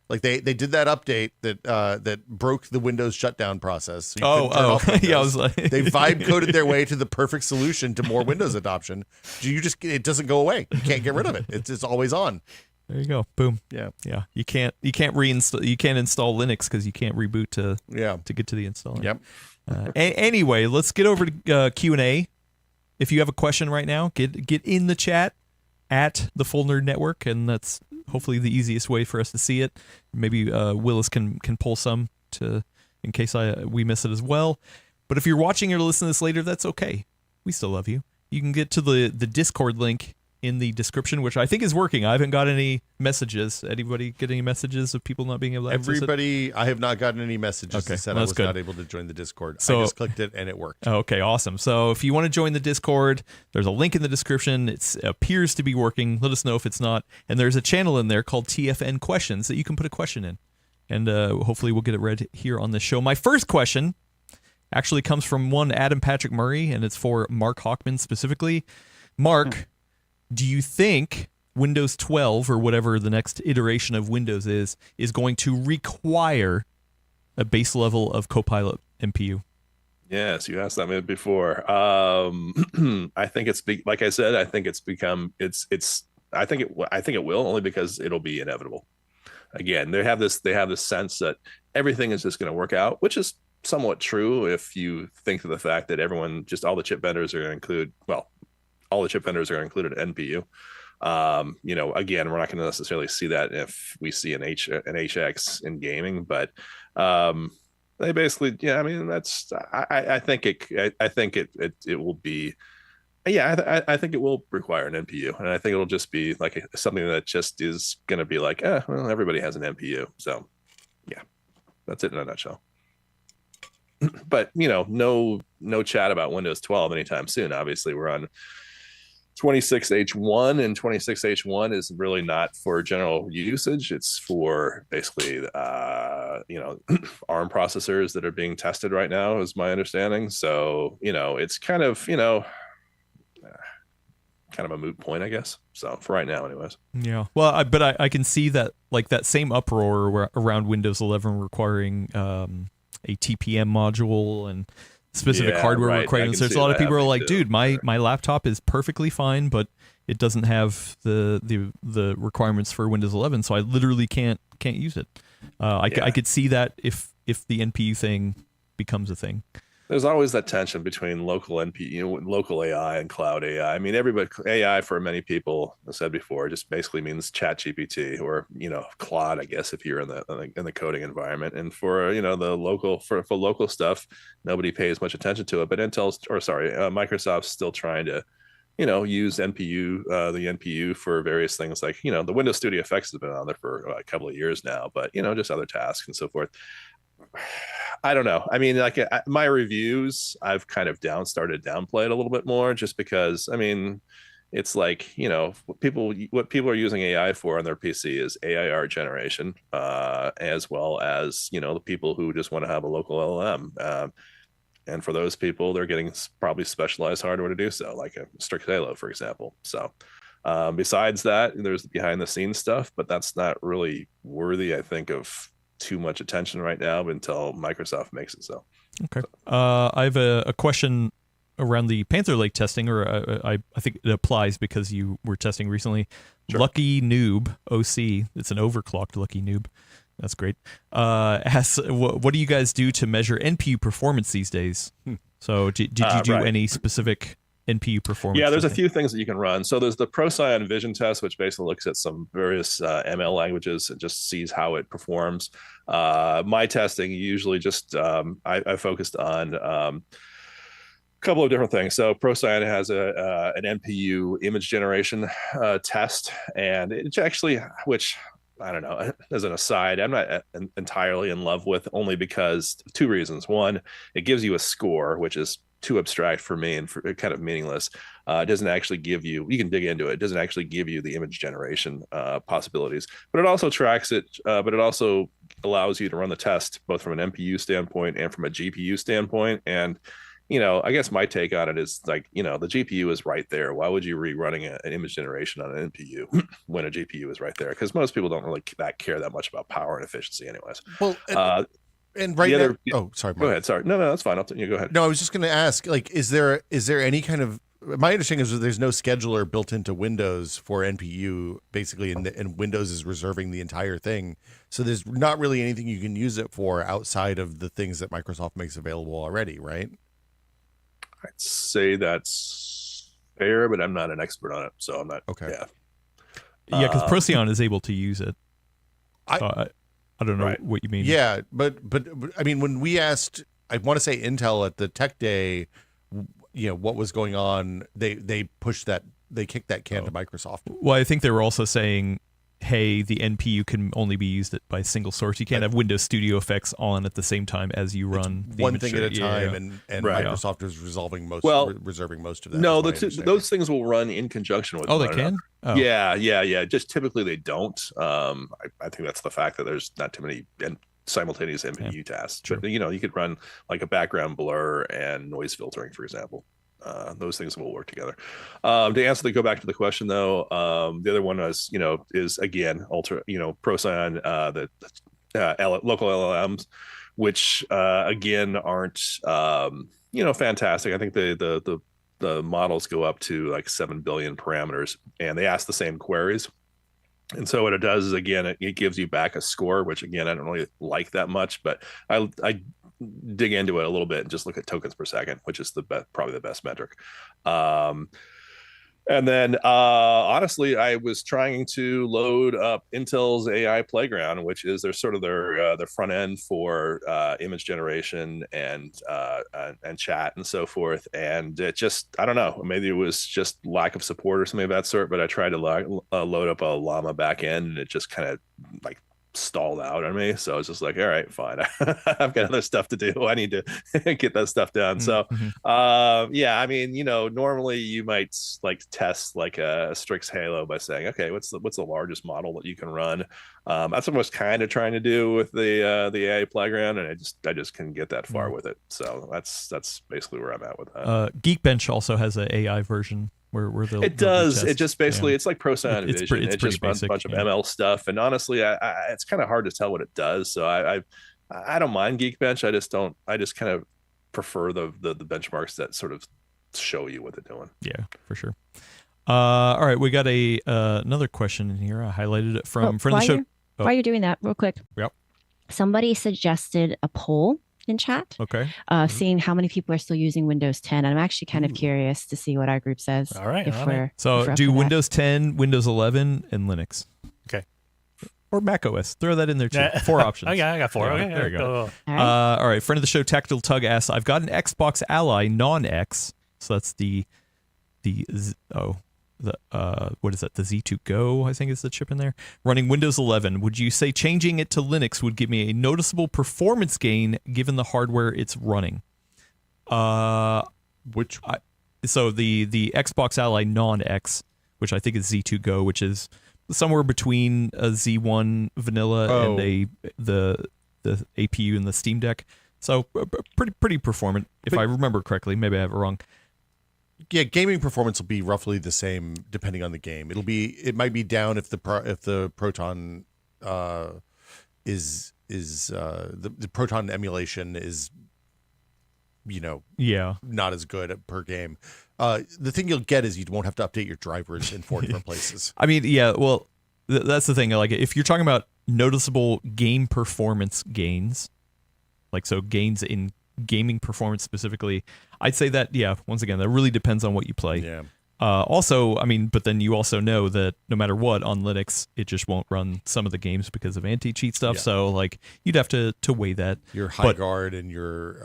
Like they did that update that broke the Windows shutdown process. So you couldn't turn off Windows. Yeah. I was like, They vibe coded their way to the perfect solution to more Windows adoption. It doesn't go away. You can't get rid of it. It's always on. There you go. Boom. Yeah. Yeah. You can't reinstall. You can't install Linux because you can't reboot to get to the installer. Yep. Anyway, let's get over to Q&A. If you have a question right now, get in the chat at the Full Nerd Network, and that's hopefully the easiest way for us to see it. Maybe Willis can pull some in case we miss it as well. But if you're watching or listening to this later, that's okay. We still love you. You can get to the Discord link in the description, which I think is working. I haven't got any messages. Anybody get any messages of people not being able to access it? Everybody, I have not gotten any messages Okay, that said well, I that's was good. not able to join the Discord. So- I just clicked it and it worked. Okay, awesome. So if you want to join the Discord, there's a link in the description. It appears to be working. Let us know if it's not. And there's a channel in there called TFN Questions that you can put a question in. And hopefully we'll get it read here on the show. My first question actually comes from one Adam Patrick Murray, and it's for Mark Hawkman specifically. Mark, do you think Windows 12 or whatever the next iteration of Windows is going to require a base level of Copilot MPU? Yes, you asked that before. I think like I said, I think it's become I think it will, only because it'll be inevitable. Again, they have this sense that everything is just going to work out, which is somewhat true if you think of the fact that all the chip vendors are going to include, well, all the chip vendors are included an NPU. You know, again, we're not going to necessarily see that if we see an HX in gaming, but they basically, yeah. I mean, I think it will be. Yeah, I think it will require an NPU, and I think it'll just be like something that just is going to be like, well, everybody has an NPU, so yeah, that's it in a nutshell. But you know, no chat about Windows 12 anytime soon. Obviously, we're on 26H1, and 26H1 is really not for general usage. It's for basically, you know, ARM processors that are being tested right now, is my understanding. So, you know, it's kind of, you know, kind of a moot point, I guess. So for right now, anyways. Yeah. Well, I can see that, like, that same uproar around Windows 11 requiring a TPM module and specific hardware right. requirements. There's a lot of people are like, dude, my laptop is perfectly fine, but it doesn't have the requirements for Windows 11, so I literally can't use it. I could see that if the NPU thing becomes a thing. There's always that tension between local NPU, local AI, and cloud AI. I mean, AI for many people, as I said before, just basically means Chat GPT or, you know, Claude, I guess, if you're in the coding environment. And for, you know, the local for local stuff, nobody pays much attention to it. But Microsoft's still trying to, you know, use the NPU for various things, like, you know, the Windows Studio Effects has been on there for a couple of years now, but, you know, just other tasks and so forth. I don't know. I mean, like, my reviews, I've kind of started to downplay it a little bit more, just because, I mean, it's like, what people are using AI for on their PC is AI art generation, as well as, the people who just want to have a local LLM. And for those people, they're getting probably specialized hardware to do so, like a Strix Halo, for example. So besides that, there's the behind the scenes stuff, but that's not really worthy, I think, of too much attention right now until Microsoft makes it so. Okay. I have a question around the Panther Lake testing, or I think it applies because you were testing recently. Sure. Lucky Noob OC, it's an overclocked Lucky Noob. That's great. Asks, what do you guys do to measure NPU performance these days? So did you do any specific NPU performance? Yeah, there's a few things that you can run. So there's the ProCyan Vision test, which basically looks at some various ML languages and just sees how it performs. My testing usually just I focused on a couple of different things. So ProCyan has an NPU image generation test, and it's actually, which I don't know, as an aside, I'm not entirely in love with, only because two reasons. One, it gives you a score, which is too abstract for me and for kind of meaningless. It doesn't actually give you, you can dig into it. It doesn't actually give you the image generation possibilities, but it also tracks it. But it also allows you to run the test both from an NPU standpoint and from a GPU standpoint. And, I guess my take on it is like, the GPU is right there. Why would you rerunning an image generation on an NPU when a GPU is right there? Because most people don't really care that much about power and efficiency anyways. Well, and right now, oh, sorry, Mark. Go ahead. Sorry. No, that's fine. You go ahead. No, I was just going to ask, like, is there any kind of, my understanding is that there's no scheduler built into Windows for NPU, basically, and Windows is reserving the entire thing. So there's not really anything you can use it for outside of the things that Microsoft makes available already, right? I'd say that's fair, but I'm not an expert on it, so I'm not. Okay. Yeah, because Procyon is able to use it. I don't know what you mean. Yeah, but I mean, when we asked, I want to say Intel at the Tech Day, what was going on, they pushed that, they kicked that can to Microsoft. Well, I think they were also saying, hey, the NPU can only be used by a single source. You can't have Windows Studio Effects on at the same time as you run the one thing at a time, and Microsoft is reserving most of that. No, those things will run in conjunction with. Oh, they can. Oh. Yeah. Just typically they don't. I think that's the fact that there's not too many simultaneous NPU tasks. Sure. But, you could run like a background blur and noise filtering, for example. Those things will work together. To go back to the question though, the other one was, is again, ProCyan, the local LLMs, which again aren't, fantastic. I think the models go up to like 7 billion parameters, and they ask the same queries. And so what it does is, again, it gives you back a score, which again, I don't really like that much, but I dig into it a little bit and just look at tokens per second, which is probably the best metric. And then honestly, I was trying to load up Intel's AI Playground, which is their front end for image generation and chat and so forth. And it just, I don't know, maybe it was just lack of support or something of that sort. But I tried to load up a Llama backend, and it just kind of like stalled out on me. So I was just like, all right, fine. I've got other stuff to do. I need to get that stuff done. So I mean, normally you might like test like a Strix Halo by saying, okay, what's the largest model that you can run? That's what I was kind of trying to do with the AI Playground, and I just couldn't get that far with it. So that's basically where I'm at with that. Geekbench also has an AI version. Where it does. It just basically it's like ProCyan Vision. It just runs a bunch of ML stuff, and honestly, it's kind of hard to tell what it does. So I don't mind Geekbench. I just kind of prefer the benchmarks that sort of show you what they're doing. Yeah, for sure. All right, we got another question in here. I highlighted it from friend of the show. While you're doing that, real quick. Yep. Somebody suggested a poll in chat. Okay. Seeing how many people are still using Windows 10. I'm actually kind of curious to see what our group says. All right. So do Windows 10, Windows 11, and Linux. Okay. Or Mac OS. Throw that in there too. 4 options. Okay, I got 4. Yeah, okay, there you go. All right. Friend of the show, Tactical Tug asks, I've got an Xbox Ally non-X. So that's what is that? The Z2 Go, I think is the chip in there. Running Windows 11. Would you say changing it to Linux would give me a noticeable performance gain given the hardware it's running? so the Xbox Ally non-X, which I think is Z2 Go, which is somewhere between a Z1 vanilla and the APU and the Steam Deck. So pretty performant, if I remember correctly. Maybe I have it wrong. Yeah, gaming performance will be roughly the same depending on the game. It might be down if the Proton is the Proton emulation is not as good per game. The thing you'll get is you won't have to update your drivers in 4 different places. I mean, yeah, well, that's the thing. Like, if you're talking about noticeable game performance gains, like so gains in gaming performance specifically, I'd say that, yeah, once again, that really depends on what you play. Yeah. Also, I mean, but then you also know that no matter what on Linux, it just won't run some of the games because of anti-cheat stuff. Yeah. So like you'd have to weigh that. Your High Guard and your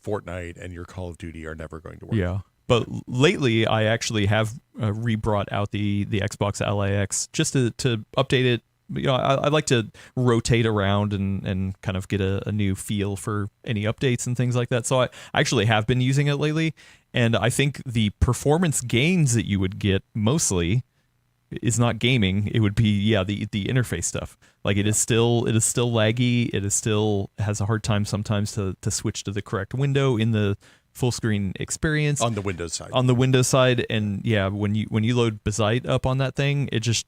Fortnite and your Call of Duty are never going to work. Yeah. But lately, I actually have re-brought out the Xbox Ally X just to update it. I like to rotate around and kind of get a new feel for any updates and things like that. So I actually have been using it lately, and I think the performance gains that you would get mostly is not gaming. It would be the interface stuff. Like it is still laggy. It is still has a hard time sometimes to switch to the correct window in the full screen experience on the Windows side. On the Windows side, and yeah, when you load Bazite up on that thing, it just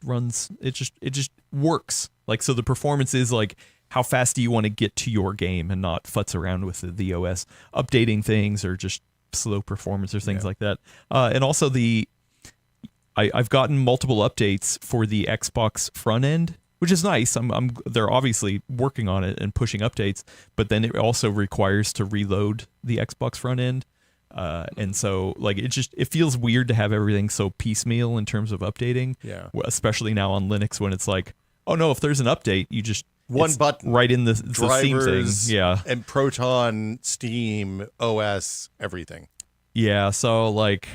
runs. It just works. Like, so the performance is like, how fast do you want to get to your game and not futz around with the OS updating things or just slow performance or things like that. And also I've gotten multiple updates for the Xbox front end, which is nice. They're obviously working on it and pushing updates, but then it also requires to reload the Xbox front end. And so like it feels weird to have everything so piecemeal in terms of updating. Yeah. Especially now on Linux when it's like, oh no, if there's an update, you just one button right in the drivers Steam thing. Yeah. And Proton, Steam, OS, everything. Yeah. So like,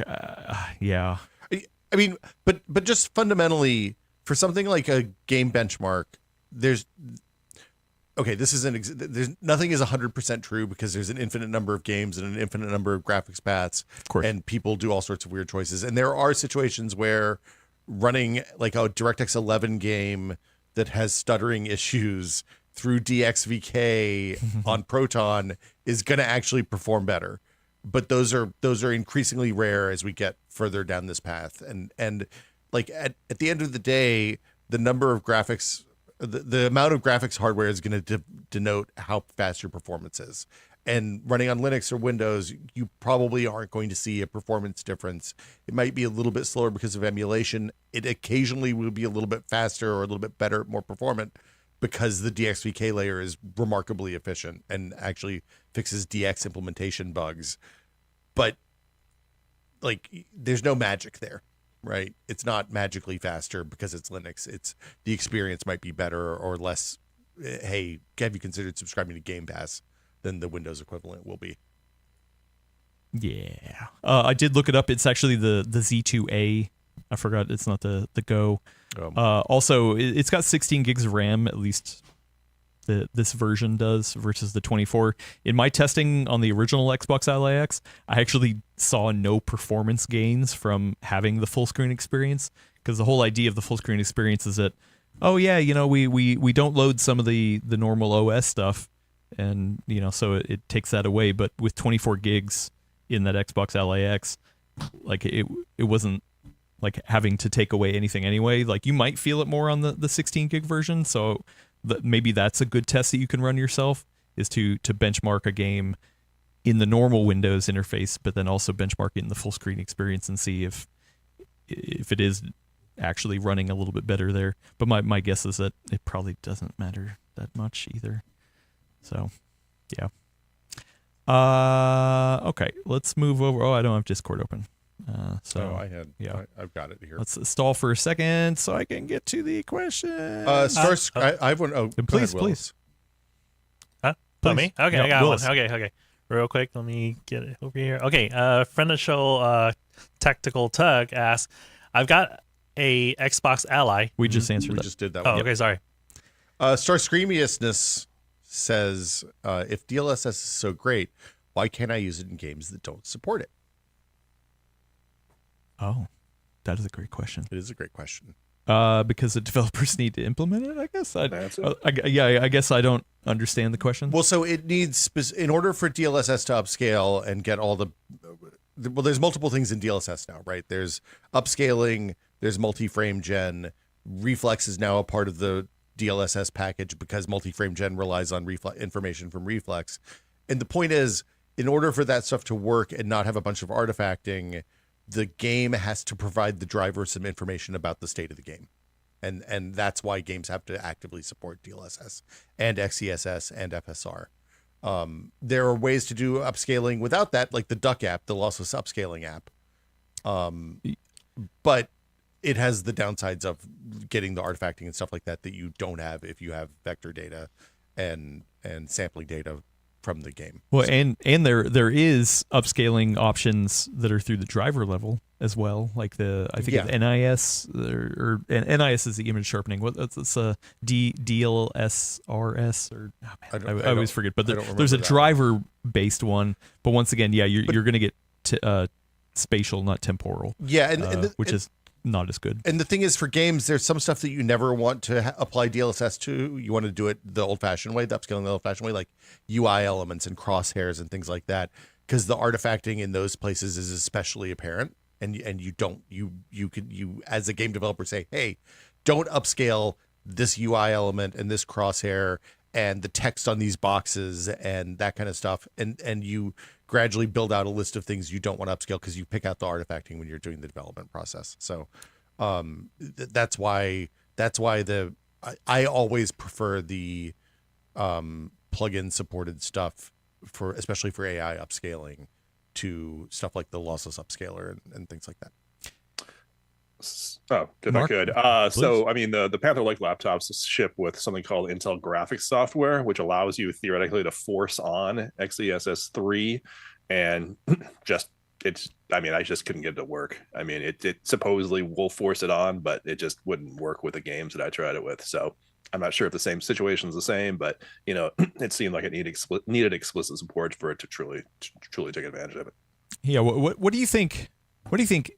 yeah. I mean, but just fundamentally for something like a game benchmark, there's nothing is 100% true because there's an infinite number of games and an infinite number of graphics paths, of course, and people do all sorts of weird choices. And there are situations where running like a DirectX 11 game that has stuttering issues through DXVK on Proton is going to actually perform better. But those are increasingly rare as we get further down this path. And like at the end of the day, the number of graphics, the amount of graphics hardware is going to denote how fast your performance is. And running on Linux or Windows, you probably aren't going to see a performance difference. It might be a little bit slower because of emulation. It occasionally will be a little bit faster or a little bit better, more performant, because the DXVK layer is remarkably efficient and actually fixes DX implementation bugs. But like, there's no magic there, right? It's not magically faster because it's Linux. It's the experience might be better or less. Hey, have you considered subscribing to Game Pass? Than the Windows equivalent will be. Yeah. I did look it up. It's actually the Z2A. I forgot it's not the Go. Also, it's got 16 gigs of RAM, at least this version does, versus the 24. In my testing on the original Xbox Ally X, I actually saw no performance gains from having the full screen experience, because the whole idea of the full screen experience is that, oh yeah, we don't load some of the normal OS stuff, and so it takes that away. But with 24 gigs in that Xbox Ally X, like it wasn't like having to take away anything anyway. Like you might feel it more on the 16 gig version. So maybe that's a good test that you can run yourself, is to benchmark a game in the normal Windows interface, but then also benchmark it in the full screen experience and see if it is actually running a little bit better there. But my guess is that it probably doesn't matter that much either. So, yeah. Okay, let's move over. Oh, I don't have Discord open. I've got it here. Let's stall for a second so I can get to the question. I have one. Oh, please. Huh? Please. Me? Okay, No, I got Willis. one. Okay. Real quick, let me get it over here. Okay, friend of the show, Tactical Tug asks, I've got a Xbox Ally. We just answered that. We just did that Oh, one. okay, sorry. Starscreamiousness says, if DLSS is so great, why can't I use it in games that don't support it? Oh, that is a great question. It is a great question. Because the developers need to implement it, I guess. That's it. I guess I don't understand the question. Well, so it needs, in order for DLSS to upscale and get all well, there's multiple things in DLSS now, right? There's upscaling, there's multi-frame gen. Reflex is now a part of the DLSS package because multi-frame gen relies on information from Reflex. And the point is, in order for that stuff to work and not have a bunch of artifacting, the game has to provide the driver some information about the state of the game. And that's why games have to actively support DLSS and XESS and FSR. There are ways to do upscaling without that, like the Duck app, the lossless upscaling app. But it has the downsides of getting the artifacting and stuff like that you don't have if you have vector data and sampling data from the game. Well, and there is upscaling options that are through the driver level as well, like I think it's NIS or NIS is the image sharpening. It's a DLSRS or I always forget. But there's a driver based one. But once again, you're going to get spatial, not temporal. Yeah, which is not as good. And the thing is, for games, there's some stuff that you never want to apply DLSS to. You want to do it the old-fashioned way, the upscaling the old-fashioned way, like UI elements and crosshairs and things like that, because the artifacting in those places is especially apparent. And you as a game developer say, hey, don't upscale this UI element and this crosshair and the text on these boxes and that kind of stuff. And you gradually build out a list of things you don't want to upscale because you pick out the artifacting when you're doing the development process. So that's why I always prefer the plugin supported stuff especially for AI upscaling to stuff like the lossless upscaler and things like that. Oh, if I could. So, I mean, the Panther Lake laptops ship with something called Intel graphics software, which allows you theoretically to force on XeSS 3 and I just couldn't get it to work. I mean, it supposedly will force it on, but it just wouldn't work with the games that I tried it with. So I'm not sure if the same situation is the same, but it seemed like it needed explicit support for it to truly take advantage of it. Yeah. What do you think? What do you think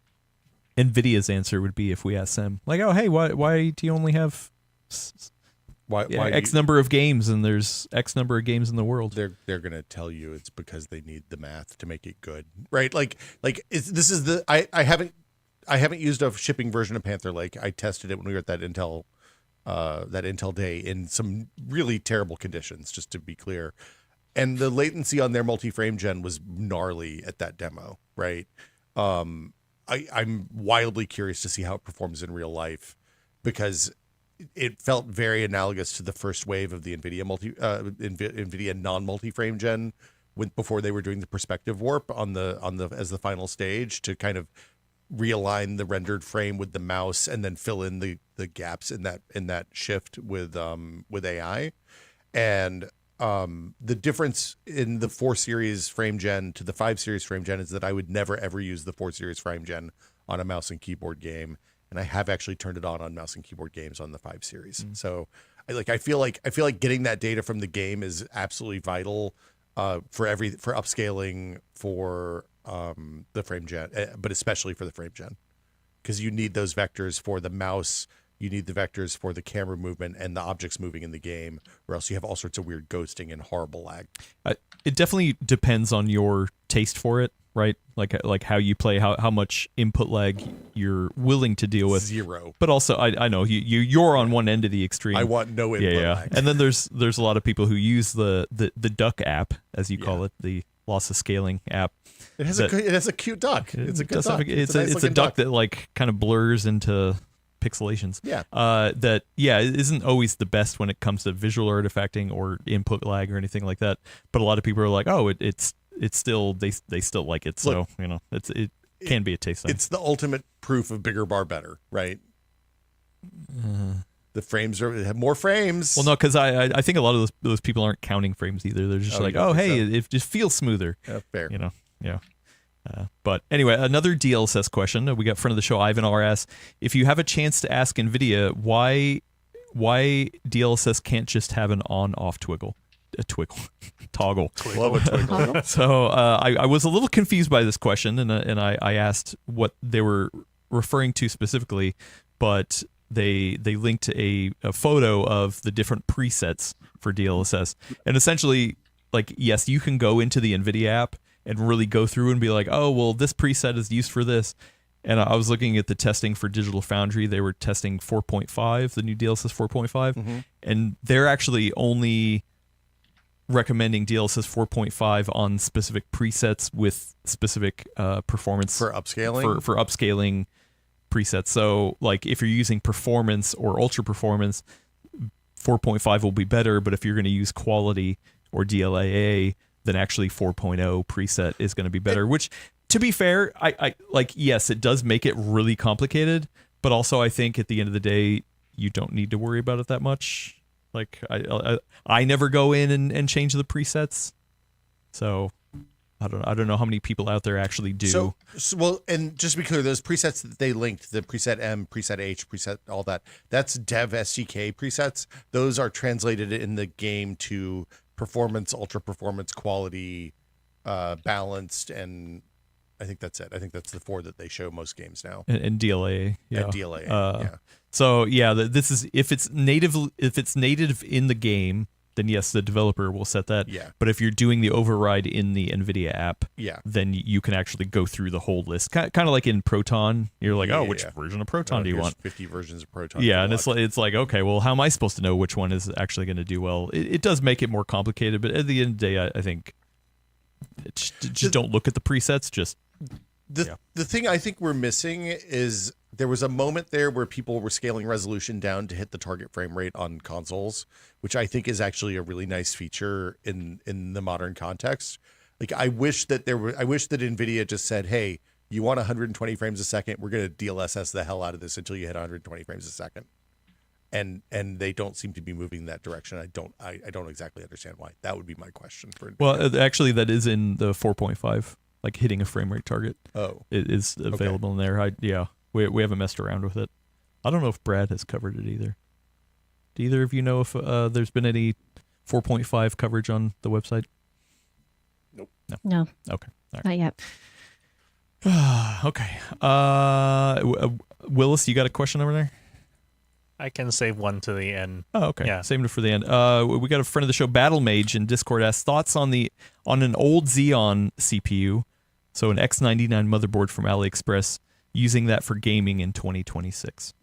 NVIDIA's answer would be if we asked them, like, oh, hey, why do you only have why X number of games and there's X number of games in the world? They're gonna tell you it's because they need the math to make it good, right? I haven't used a shipping version of Panther Lake. I tested it when we were at that Intel day in some really terrible conditions, just to be clear. And the latency on their multi-frame gen was gnarly at that demo, right? I'm wildly curious to see how it performs in real life, because it felt very analogous to the first wave of the NVIDIA NVIDIA non-multi-frame gen before they were doing the perspective warp on the as the final stage to kind of realign the rendered frame with the mouse and then fill in the gaps in that shift with AI. And the difference in the 4 series frame gen to the 5 series frame gen is that I would never ever use the 4 series frame gen on a mouse and keyboard game, and I have actually turned it on mouse and keyboard games on the 5 series. So I feel like getting that data from the game is absolutely vital for upscaling for the frame gen, but especially for the frame gen, because you need those vectors for the mouse. You need the vectors for the camera movement and the objects moving in the game, or else you have all sorts of weird ghosting and horrible lag. It definitely depends on your taste for it, right? Like how you play, how much input lag you're willing to deal with. 0. But also, I know you're on one end of the extreme. I want no input lag. And then there's a lot of people who use the Duck app, as you call it, the lossless scaling app. It has a cute duck. It's a good duck. It's a duck that like kind of blurs into pixelations. That isn't always the best when it comes to visual artifacting or input lag or anything like that. But a lot of people are like, oh, it's still they still like it. So it can be a taste thing. It's the ultimate proof of bigger bar better, right? The frames have more frames. Well, no, because I think a lot of those people aren't counting frames either. They're just it just feels smoother. Fair. Yeah. But anyway, another DLSS question. We got friend of the show, Ivan R. asks, if you have a chance to ask NVIDIA why DLSS can't just have an on-off toggle. a twinkle toggle. Love a twinkle. So I was a little confused by this question, and I asked what they were referring to specifically, but they linked a photo of the different presets for DLSS, and essentially, like, yes, you can go into the NVIDIA app and really go through and be like, oh, well, this preset is used for this. And I was looking at the testing for Digital Foundry. They were testing 4.5, the new DLSS 4.5, and they're actually only recommending DLSS 4.5 on specific presets with specific performance For upscaling? For upscaling presets. So, like, if you're using performance or ultra performance, 4.5 will be better. But if you're going to use quality or DLAA, then actually 4.0 preset is going to be better. Which, to be fair, I like, yes, it does make it really complicated, but also I think at the end of the day, you don't need to worry about it that much. Like, I never go in and change the presets, so I don't know how many people out there actually do. So well, and just to be clear, those presets that they linked, the preset M, preset H, preset all that, that's dev SDK presets. Those are translated in the game to performance, ultra performance, quality, balanced, and I think that's it. I think that's the 4 that they show most games now. And DLA, yeah. And DLA, yeah. So yeah, this is if it's native in the game, then yes, the developer will set that. Yeah. But if you're doing the override in the NVIDIA app, Yeah. then you can actually go through the whole list. Kind of like in Proton, you're like, oh, which Yeah. version of Proton do you Here's want? 50 versions of Proton. Yeah, Good and luck. it's like, okay, well, how am I supposed to know which one is actually going to do well? It does make it more complicated, but at the end of the day, I think just don't look at the presets. Just The thing I think we're missing is there was a moment there where people were scaling resolution down to hit the target frame rate on consoles, which I think is actually a really nice feature in the modern context. Like, I wish that NVIDIA just said, hey, you want 120 frames a second, we're going to DLSS the hell out of this until you hit 120 frames a second. And they don't seem to be moving that direction. I don't exactly understand why. That would be my question for NVIDIA. well, actually, that is in the 4.5, like hitting a frame rate target. Oh, It is available in there. We haven't messed around with it. I don't know if Brad has covered it either. Do either of you know if there's been any 4.5 coverage on the website? No, Okay. All not yet. right. Okay. Willis, you got a question over there? I can save one to the end. Oh, okay. Yeah. Saving it for the end. We got a friend of the show, Battle Mage, in Discord asks thoughts on an old Xeon CPU, so an X99 motherboard from AliExpress, using that for gaming in 2026.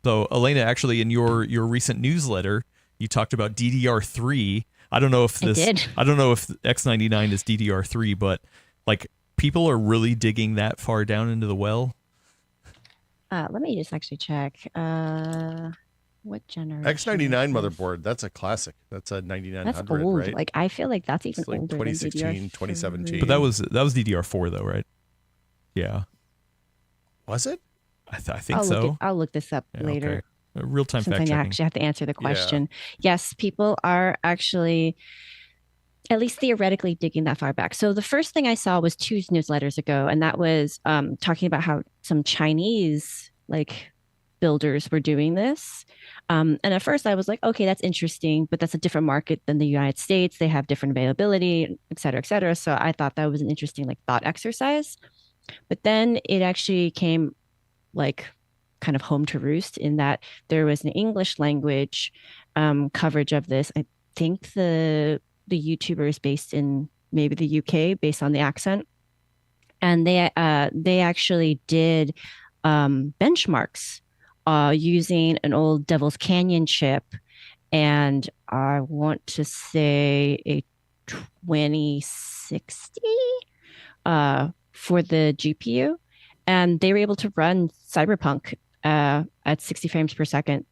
So, Elena, actually, in your recent newsletter, you talked about DDR3. I don't know if I did. I don't know if X99 is DDR3, but like, people are really digging that far down into the well. Let me just actually check. What generation? X99 is this? motherboard, that's a classic. That's a 9900, That's old. right? Like, I feel like that's even It's like older 2016, than 2017. But that was DDR4 though, right? Yeah, Was it? I think so. I'll look this up Yeah, later. okay. Real time Since fact I checking. actually have to answer the question. Yes, people are actually, at least theoretically, digging that far back. So the first thing I saw was 2 newsletters ago, and that was talking about how some Chinese builders were doing this. And at first I was like, okay, that's interesting, but that's a different market than the United States. They have different availability, et cetera, et cetera. So I thought that was an interesting thought exercise. But then it actually came kind of home to roost in that there was an English language coverage of this. I think the YouTuber is based in maybe the UK based on the accent. And they actually did benchmarks using an old Devil's Canyon chip, and I want to say a 2060 for the GPU, and they were able to run Cyberpunk at 60 frames per second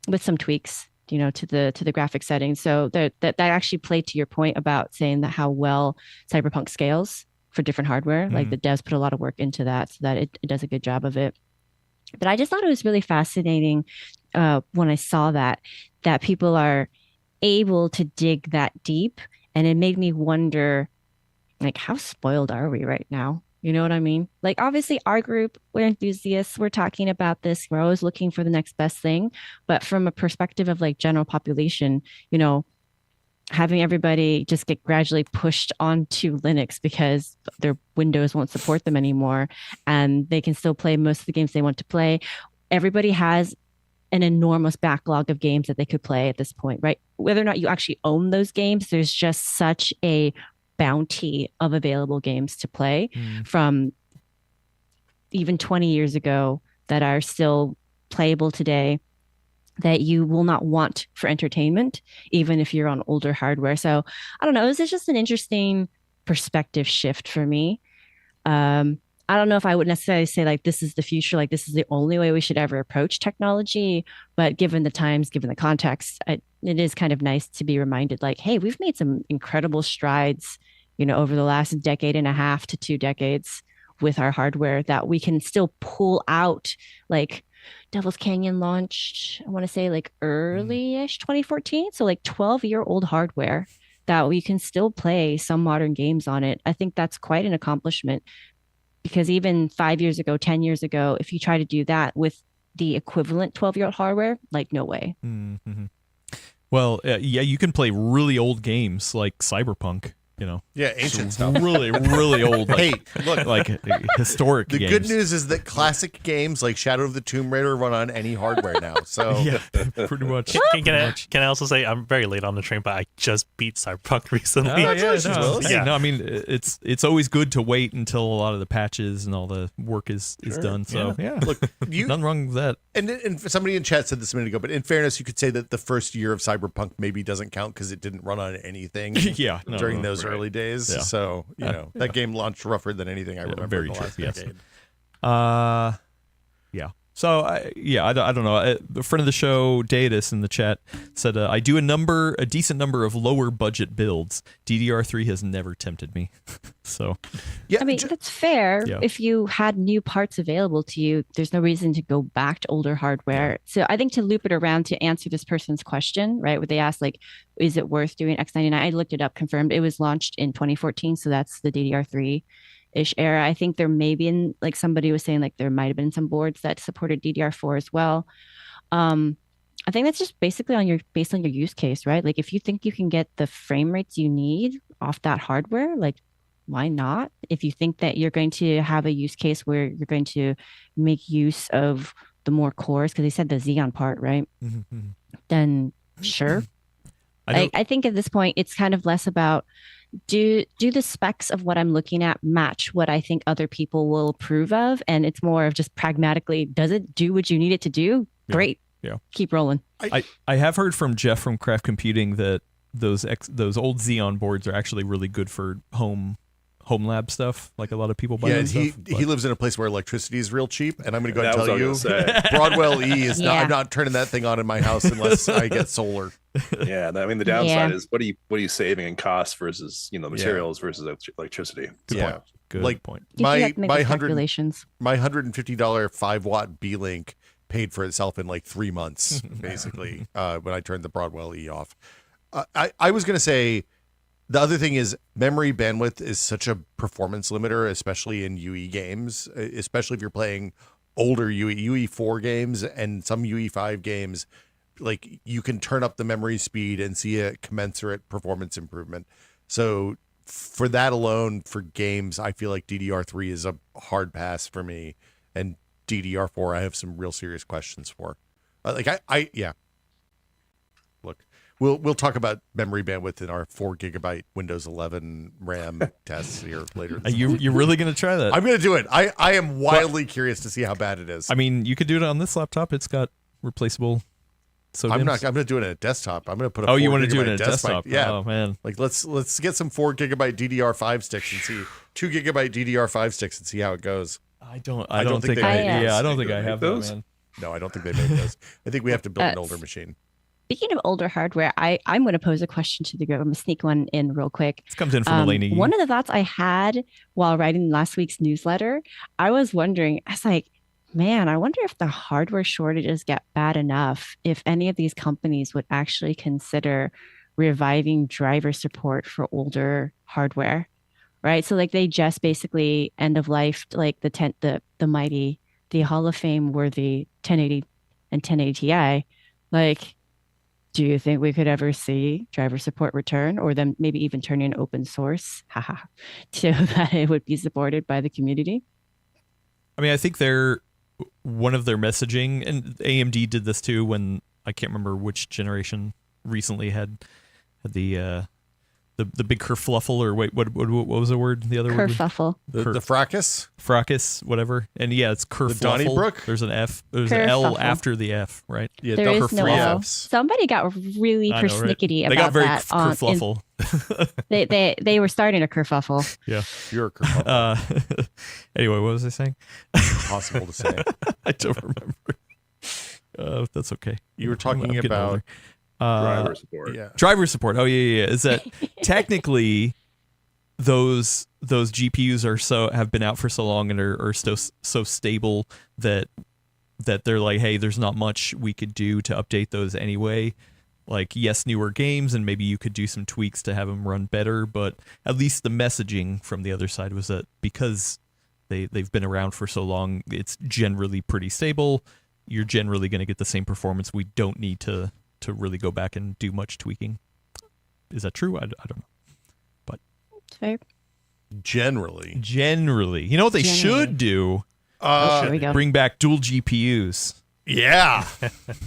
with some tweaks, to the graphic settings. So that actually played to your point about saying that how well Cyberpunk scales for different hardware. Like, the devs put a lot of work into that, so that it does a good job of it. But I just thought it was really fascinating when I saw that people are able to dig that deep, and it made me wonder, how spoiled are we right now? You know what I mean? Obviously, our group, we're enthusiasts. We're talking about this. We're always looking for the next best thing. But from a perspective of general population, having everybody just get gradually pushed onto Linux because their Windows won't support them anymore, and they can still play most of the games they want to play. Everybody has an enormous backlog of games that they could play at this point, right? Whether or not you actually own those games, there's just such a bounty of available games to play from even 20 years ago that are still playable today that you will not want for entertainment, even if you're on older hardware. So I don't know. It was just an interesting perspective shift for me. I don't know if I would necessarily say like this is the future, like this is the only way we should ever approach technology. But given the times, given the context, it is kind of nice to be reminded like, hey, we've made some incredible strides, over the last decade and a half to 2 decades with our hardware that we can still pull out. Like Devil's Canyon launched, I want to say like early-ish 2014. So like 12-year-old hardware that we can still play some modern games on it. I think that's quite an accomplishment. Because even 5 years ago, 10 years ago, if you try to do that with the equivalent 12-year-old hardware, like no way. Mm-hmm. Well, yeah, you can play really old games like Cyberpunk. Yeah, ancient stuff. Really, really old. Hey, look, like historic the games. good news is that classic games like Shadow of the Tomb Raider run on any hardware now. So yeah, pretty much. Can I also say I'm very late on the train, but I just beat Cyberpunk recently. I mean, it's always good to wait until a lot of the patches and all the work is done. So yeah, look, nothing wrong with that. And somebody in chat said this a minute ago, but in fairness, you could say that the first year of Cyberpunk maybe doesn't count because it didn't run on anything during those early days. Yeah. So, that game launched rougher than anything I remember very in the last decade. Yeah. So, I don't know. A friend of the show, Datus, in the chat said, I do a decent number of lower budget builds. DDR3 has never tempted me. So, yeah, I mean, that's fair. Yeah. If you had new parts available to you, there's no reason to go back to older hardware. Yeah. So I think to loop it around to answer this person's question, right, where they asked, like, is it worth doing X99? I looked it up, confirmed. It was launched in 2014. So that's the DDR3-ish era. I think there may be like somebody was saying, like there might have been some boards that supported DDR4 as well. I think that's just basically based on your use case, right? Like if you think you can get the frame rates you need off that hardware, like why not? If you think that you're going to have a use case where you're going to make use of the more cores, because they said the Xeon part, right? Mm-hmm. Then sure. I think at this point, it's kind of less about do the specs of what I'm looking at match what I think other people will approve of? And it's more of just pragmatically, does it do what you need it to do? Yeah. Great. Yeah. Keep rolling. I have heard from Jeff from Craft Computing that those old Xeon boards are actually really good for home lab stuff. Like a lot of people buy. Yeah, he lives in a place where electricity is real cheap, and I'm going to go and tell you, Broadwell E is not. I'm not turning that thing on in my house unless I get solar. Yeah, I mean the downside is what are you saving in cost versus materials versus electricity. Good point. Good point. My $150 5-watt B-Link paid for itself in like 3 months, basically, when I turned the Broadwell E off. I was going to say. The other thing is memory bandwidth is such a performance limiter, especially in UE games, especially if you're playing older UE4 games and some UE5 games. Like you can turn up the memory speed and see a commensurate performance improvement. So for that alone, for games, I feel like DDR3 is a hard pass for me, and DDR4 I have some real serious questions for. Look. We'll talk about memory bandwidth in our 4 GB Windows 11 RAM tests here later. You're really going to try that? I'm going to do it. I am wildly curious to see how bad it is. I mean, you could do it on this laptop. It's got replaceable sodiums. I'm going to do it in a desktop. I'm going to put a 4 you want to do it in a desktop? Yeah. Oh man. Like let's get some 4 GB DDR5 sticks and see 2 GB DDR5 sticks and see how it goes. I don't think I have those. Man. No, I don't think they made those. I think we have to build an older machine. Speaking of older hardware, I'm going to pose a question to the group. I'm going to sneak one in real quick. This comes in from Eleni. One of the thoughts I had while writing last week's newsletter, I was wondering, I was like, man, I wonder if the hardware shortages get bad enough if any of these companies would actually consider reviving driver support for older hardware, right? So like they just basically end of life, like the mighty, the Hall of Fame worthy 1080 and 1080 Ti, like. Do you think we could ever see driver support return, or them maybe even turning open source, haha, so that it would be supported by the community? I mean, I think one of their messaging, and AMD did this too when I can't remember which generation recently had the big kerfluffle, or wait, what was the word? The other word? Kerfuffle. The fracas? Fracas, whatever. And yeah, it's kerfluffle. Donnybrook? There's an F. There's an L Kerfuffle. after the F, right? Yeah, There is no three L. Fs. Somebody got really I know, right? persnickety They got about very that. kerfluffle. They were starting a kerfuffle. Yeah. You're a kerfuffle. Anyway, what was I saying? Impossible to say. I don't remember. That's okay. You were I'm talking getting about older. Driver support. yeah. Driver support. Oh yeah. Is that technically those GPUs have been out for so long and are so stable that they're like, hey, there's not much we could do to update those anyway. Like, yes, newer games, and maybe you could do some tweaks to have them run better, but at least the messaging from the other side was that because they've been around for so long, it's generally pretty stable. You're generally going to get the same performance. We don't need to really go back and do much tweaking. Is that true? I don't know. But Fair. Generally. You know what they should do? Here we go. Bring back dual GPUs. Yeah.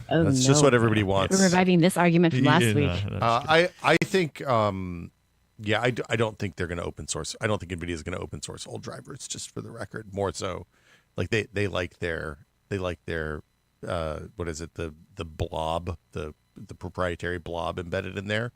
Oh, That's no. just what everybody wants. We're reviving this argument from last week. I think I don't think they're going to open source. I don't think NVIDIA is going to open source old drivers, just for the record. More so, like they like their what is it, the blob, the proprietary blob embedded in there.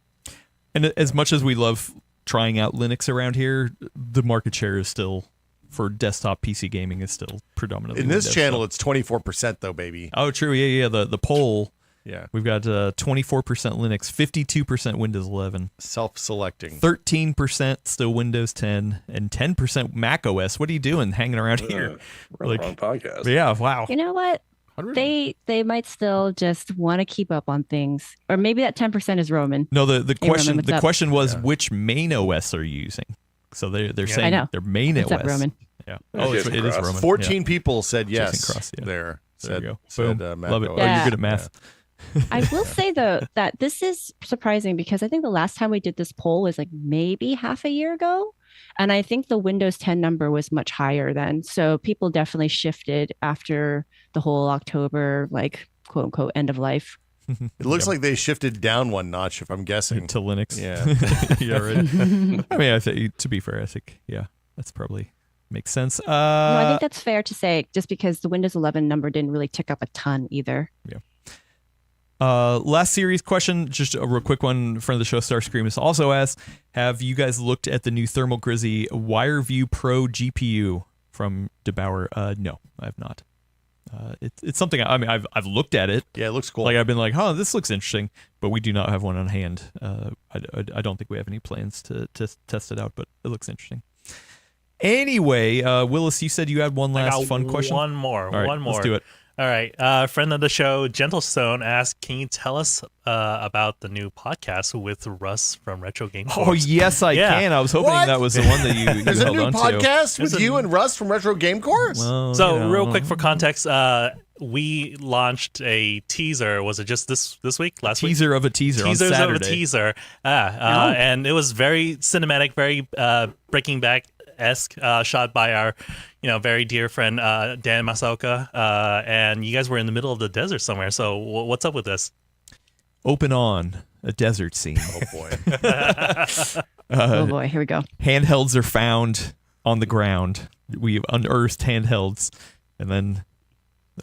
And as much as we love trying out Linux around here, the market share is still, for desktop PC gaming, is still predominantly In this Windows, channel, so. it's 24% though, baby. Oh, true. Yeah. The poll. Yeah. We've got 24% Linux, 52% Windows 11, Self-selecting. 13% still Windows 10, and 10% Mac OS. What are you doing hanging around here? Wrong podcast. Yeah, wow. You know what? 100. They might still just want to keep up on things, or maybe that 10% is Roman. No, the Hey, question Roman, what's up? question was which main OS are you using? So they're I saying know. their main What's OS. up, Roman? Yeah. Yeah, Oh, Jason it is Cross. Roman. 14 people said yes. Jason Cross, yeah. There. There you go. Said Boom. Mac Love it. OS. Oh, you're Yeah. good at math. I will say though that this is surprising because I think the last time we did this poll was like maybe half a year ago. And I think the Windows 10 number was much higher then. So people definitely shifted after the whole October, like quote unquote, end of life. It looks like they shifted down one notch, if I'm guessing. To Linux. Yeah. Yeah, right. I mean, I think, to be fair, I think, yeah, that's probably makes sense. No, I think that's fair to say just because the Windows 11 number didn't really tick up a ton either. Last series question, just a real quick one. Friend of the show, Starscream, has also asked, have you guys looked at the new Thermal Grizzly WireView Pro GPU from DeBauer? No, I have not. It's something, I mean, I've looked at it. Yeah, it looks cool. Like, I've been like, oh, this looks interesting, but we do not have one on hand. I don't think we have any plans to test it out, but it looks interesting. Anyway, Willis, you said you had one I last got fun question? One more. All right, one more. let's do it. All right. Friend of the show, Gentlestone, asked, can you tell us about the new podcast with Russ from Retro Game Oh, Corps? yes, I Yeah. can. I was hoping What? that was the one that you There's a held new on to. podcast with There's a- you and Russ from Retro Game Course. Well, So, you know. real quick for context, we launched a teaser. Was it just this week? Last week? Teaser of a teaser Teasers on of Saturday. a teaser. And it was very cinematic, very Breaking Back-esque, shot by our, very dear friend Dan Masaoka. And you guys were in the middle of the desert somewhere. So what's up with this? Open on a desert scene. Oh, boy. Oh boy, here we go. Handhelds are found on the ground. We unearthed handhelds, and then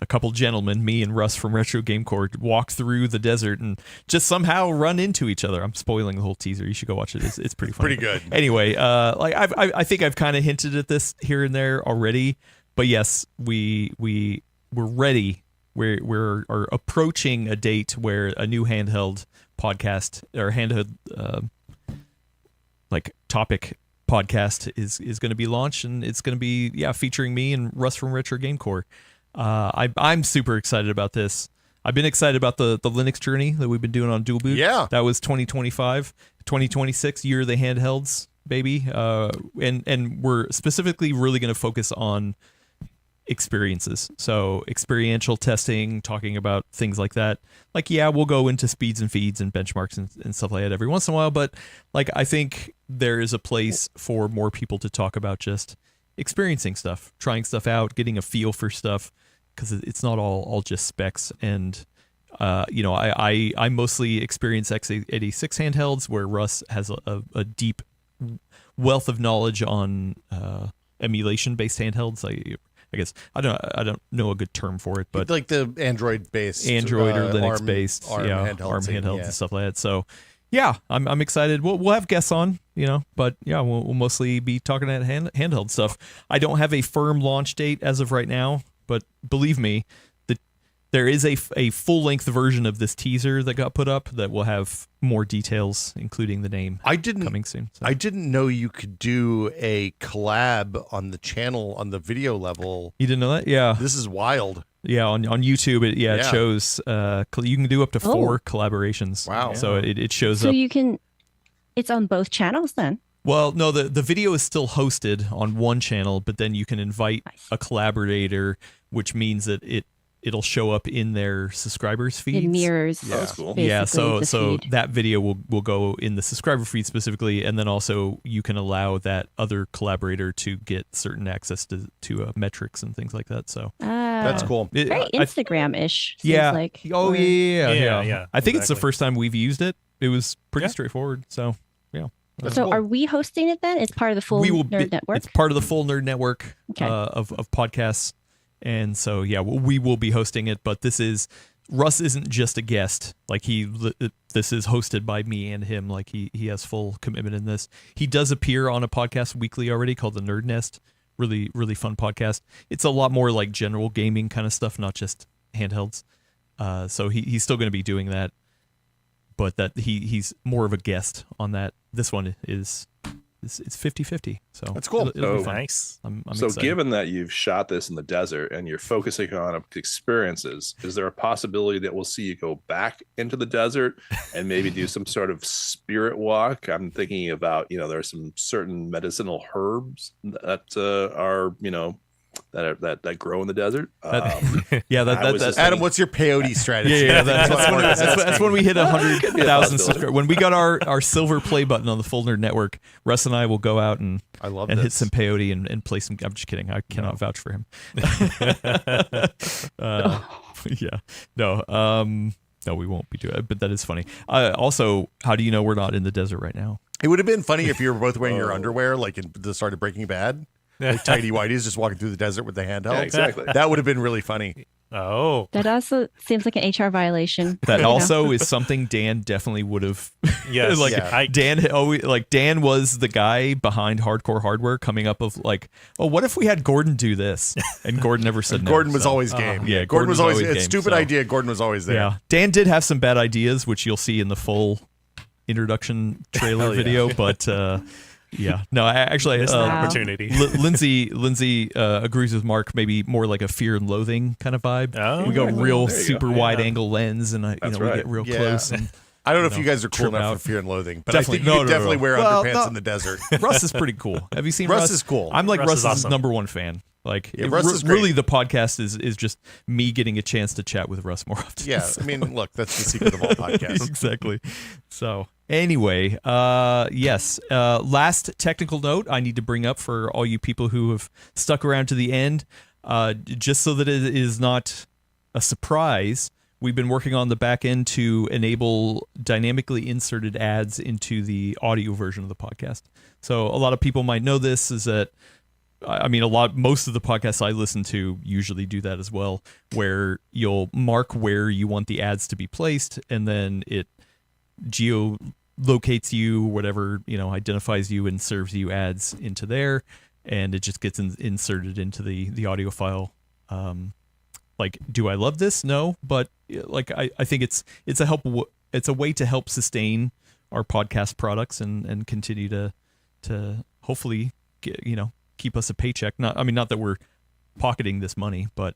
a couple gentlemen, me and Russ from Retro Game Corps, walk through the desert and just somehow run into each other. I'm spoiling the whole teaser. You should go watch it. It's pretty funny. Pretty good. Anyway, I think I've kind of hinted at this here and there already, but yes, we're ready. We're approaching a date where a new handheld podcast or handheld topic podcast is going to be launched, and it's going to be featuring me and Russ from Retro Game Corps. I'm super excited about this. I've been excited about the Linux journey that we've been doing on Dual Boot. Yeah. That was 2025, 2026, year of the handhelds, baby. And we're specifically really going to focus on experiences. So experiential testing, talking about things like that. Like, yeah, we'll go into speeds and feeds and benchmarks and stuff like that every once in a while. But like, I think there is a place for more people to talk about just experiencing stuff, trying stuff out, getting a feel for stuff, because it's not all just specs. And I mostly experience x86 handhelds, where Russ has a deep wealth of knowledge on emulation based handhelds. I guess I don't know a good term for it, but like the Android based, or Linux based, ARM handhelds and stuff like that. So yeah, I'm excited. We'll have guests on, but yeah, we'll mostly be talking at handheld stuff. I don't have a firm launch date as of right now, but believe me, there is a full length version of this teaser that got put up that will have more details, including the name. Coming soon. So. I didn't know you could do a collab on the channel on the video level. You didn't know that? Yeah. This is wild. Yeah, on YouTube, it shows you can do up to 4 collaborations. Wow. So it shows So up. you can, it's on both channels then? Well, no, the video is still hosted on one channel, but then you can invite a collaborator, which means that it'll show up in their subscribers feeds. It mirrors. Yeah, that's cool. Yeah, basically so the feed. that video will go in the subscriber feed specifically, and then also you can allow that other collaborator to get certain access to metrics and things like that. So That's cool. Very Instagram-ish. seems yeah. Like, Oh or- Yeah, I think it's the exactly. first time we've used it. It was pretty Yeah. straightforward. So yeah. That's So cool. are we hosting it then? It's part of the full Nerd Network? It's part of the full Nerd Network Okay. of podcasts. And so, yeah, we will be hosting it, but Russ isn't just a guest. Like this is hosted by me and him. Like he has full commitment in this. He does appear on a podcast weekly already called The Nerd Nest. Really, really fun podcast. It's a lot more like general gaming kind of stuff, not just handhelds. So he's still going to be doing that, but that he's more of a guest on that. This one is it's 50-50. So That's cool. It'll be Oh, fun. Nice. I'm So excited. given that you've shot this in the desert and you're focusing on experiences, is there a possibility that we'll see you go back into the desert and maybe do some sort of spirit walk? I'm thinking about, there are some certain medicinal herbs that are, that grow in the desert. Yeah, I was that just Adam, what's your peyote strategy? Yeah, that's when we hit 100,000 possibility. subscribers. When we got our silver play button on the Full Nerd Network, Russ and I will go out and I love hit this. some peyote and play some. I'm just kidding. I cannot vouch for him. Yeah, no, we won't be doing it. But that is funny. Also, how do you know we're not in the desert right now? It would have been funny if you were both wearing your underwear, like in the start of Breaking Bad. Like tidy whities just walking through the desert with the handheld. Yeah, exactly. That would have been really funny. Oh, That also seems like an HR violation. That you know? also is something Dan definitely would have. yes. like Yeah. Dan was the guy behind Hardcore Hardware, coming up of like, oh, what if we had Gordon do this? And Gordon never said no. Gordon was so. always game. yeah, Gordon was always game, it's a stupid so- idea. Gordon was always there. Yeah, Dan did have some bad ideas, which you'll see in the full introduction trailer Hell yeah. video. But yeah, no, actually, Missed an Wow. opportunity. Lindsay agrees with Mark. Maybe more like a Fear and Loathing kind of vibe. Oh, We go real there you super go. wide Yeah. angle lens, and That's we right. get real Yeah. close. And I don't know You if you know, guys are cool trim enough out. for Fear and Loathing, but Definitely- I think you no, could no, definitely no. wear Well, underpants no. in the desert. Russ is pretty cool. Have you seen Russ Russ? is cool. I'm like Russ is Russ's awesome. number one fan. Like Yeah, Russ is great. really, the podcast is just me getting a chance to chat with Russ more often. Yeah, I mean, look, that's the secret of all podcasts. Exactly. So anyway, yes. Last technical note I need to bring up for all you people who have stuck around to the end, just so that it is not a surprise. We've been working on the back end to enable dynamically inserted ads into the audio version of the podcast. So a lot of people might know this is that, I mean, most of the podcasts I listen to usually do that as well, where you'll mark where you want the ads to be placed, and then it geolocates you, whatever, identifies you and serves you ads into there, and it just gets inserted into the audio file. Like, do I love this? No, but like I think it's a way to help sustain our podcast products and continue to hopefully keep us a paycheck. Not that we're pocketing this money, but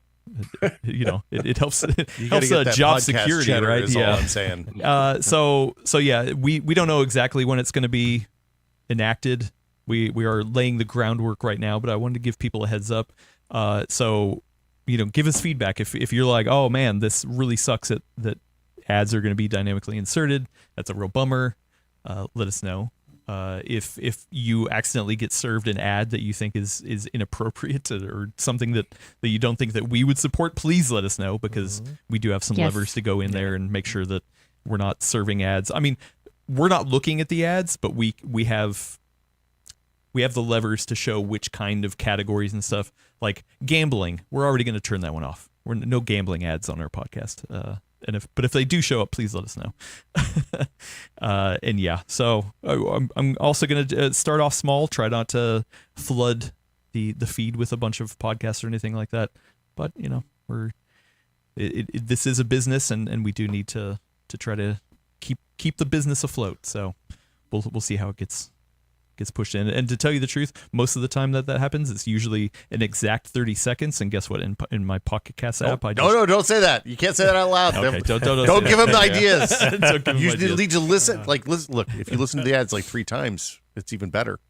it helps. It You gotta helps get that job podcast security, cheddar right? is all I'm saying. So yeah, we don't know exactly when it's going to be enacted. We are laying the groundwork right now, but I wanted to give people a heads up. So give us feedback. If you're like, oh man, this really sucks that ads are going to be dynamically inserted, that's a real bummer. Let us know. If you accidentally get served an ad that you think is inappropriate or something that you don't think that we would support, please let us know, because we do have some levers to go in there and make sure that we're not serving ads. I mean, we're not looking at the ads, but we have the levers to show which kind of categories and stuff, like gambling. We're already going to turn that one off. We're no gambling ads on our podcast. But if they do show up, please let us know. And yeah, so I'm also going to start off small, try not to flood the feed with a bunch of podcasts or anything like that. But this is a business, and we do need to try to keep the business afloat. So we'll see how it gets pushed in. And to tell you the truth, most of the time that happens, it's usually an exact 30 seconds. And guess what? In my Pocket Cast app, No, don't say that. You can't say that out loud. Okay, don't give them the ideas. Don't give You them ideas. need to listen. Like, listen. Look, if you listen to the ads like 3 times, it's even better.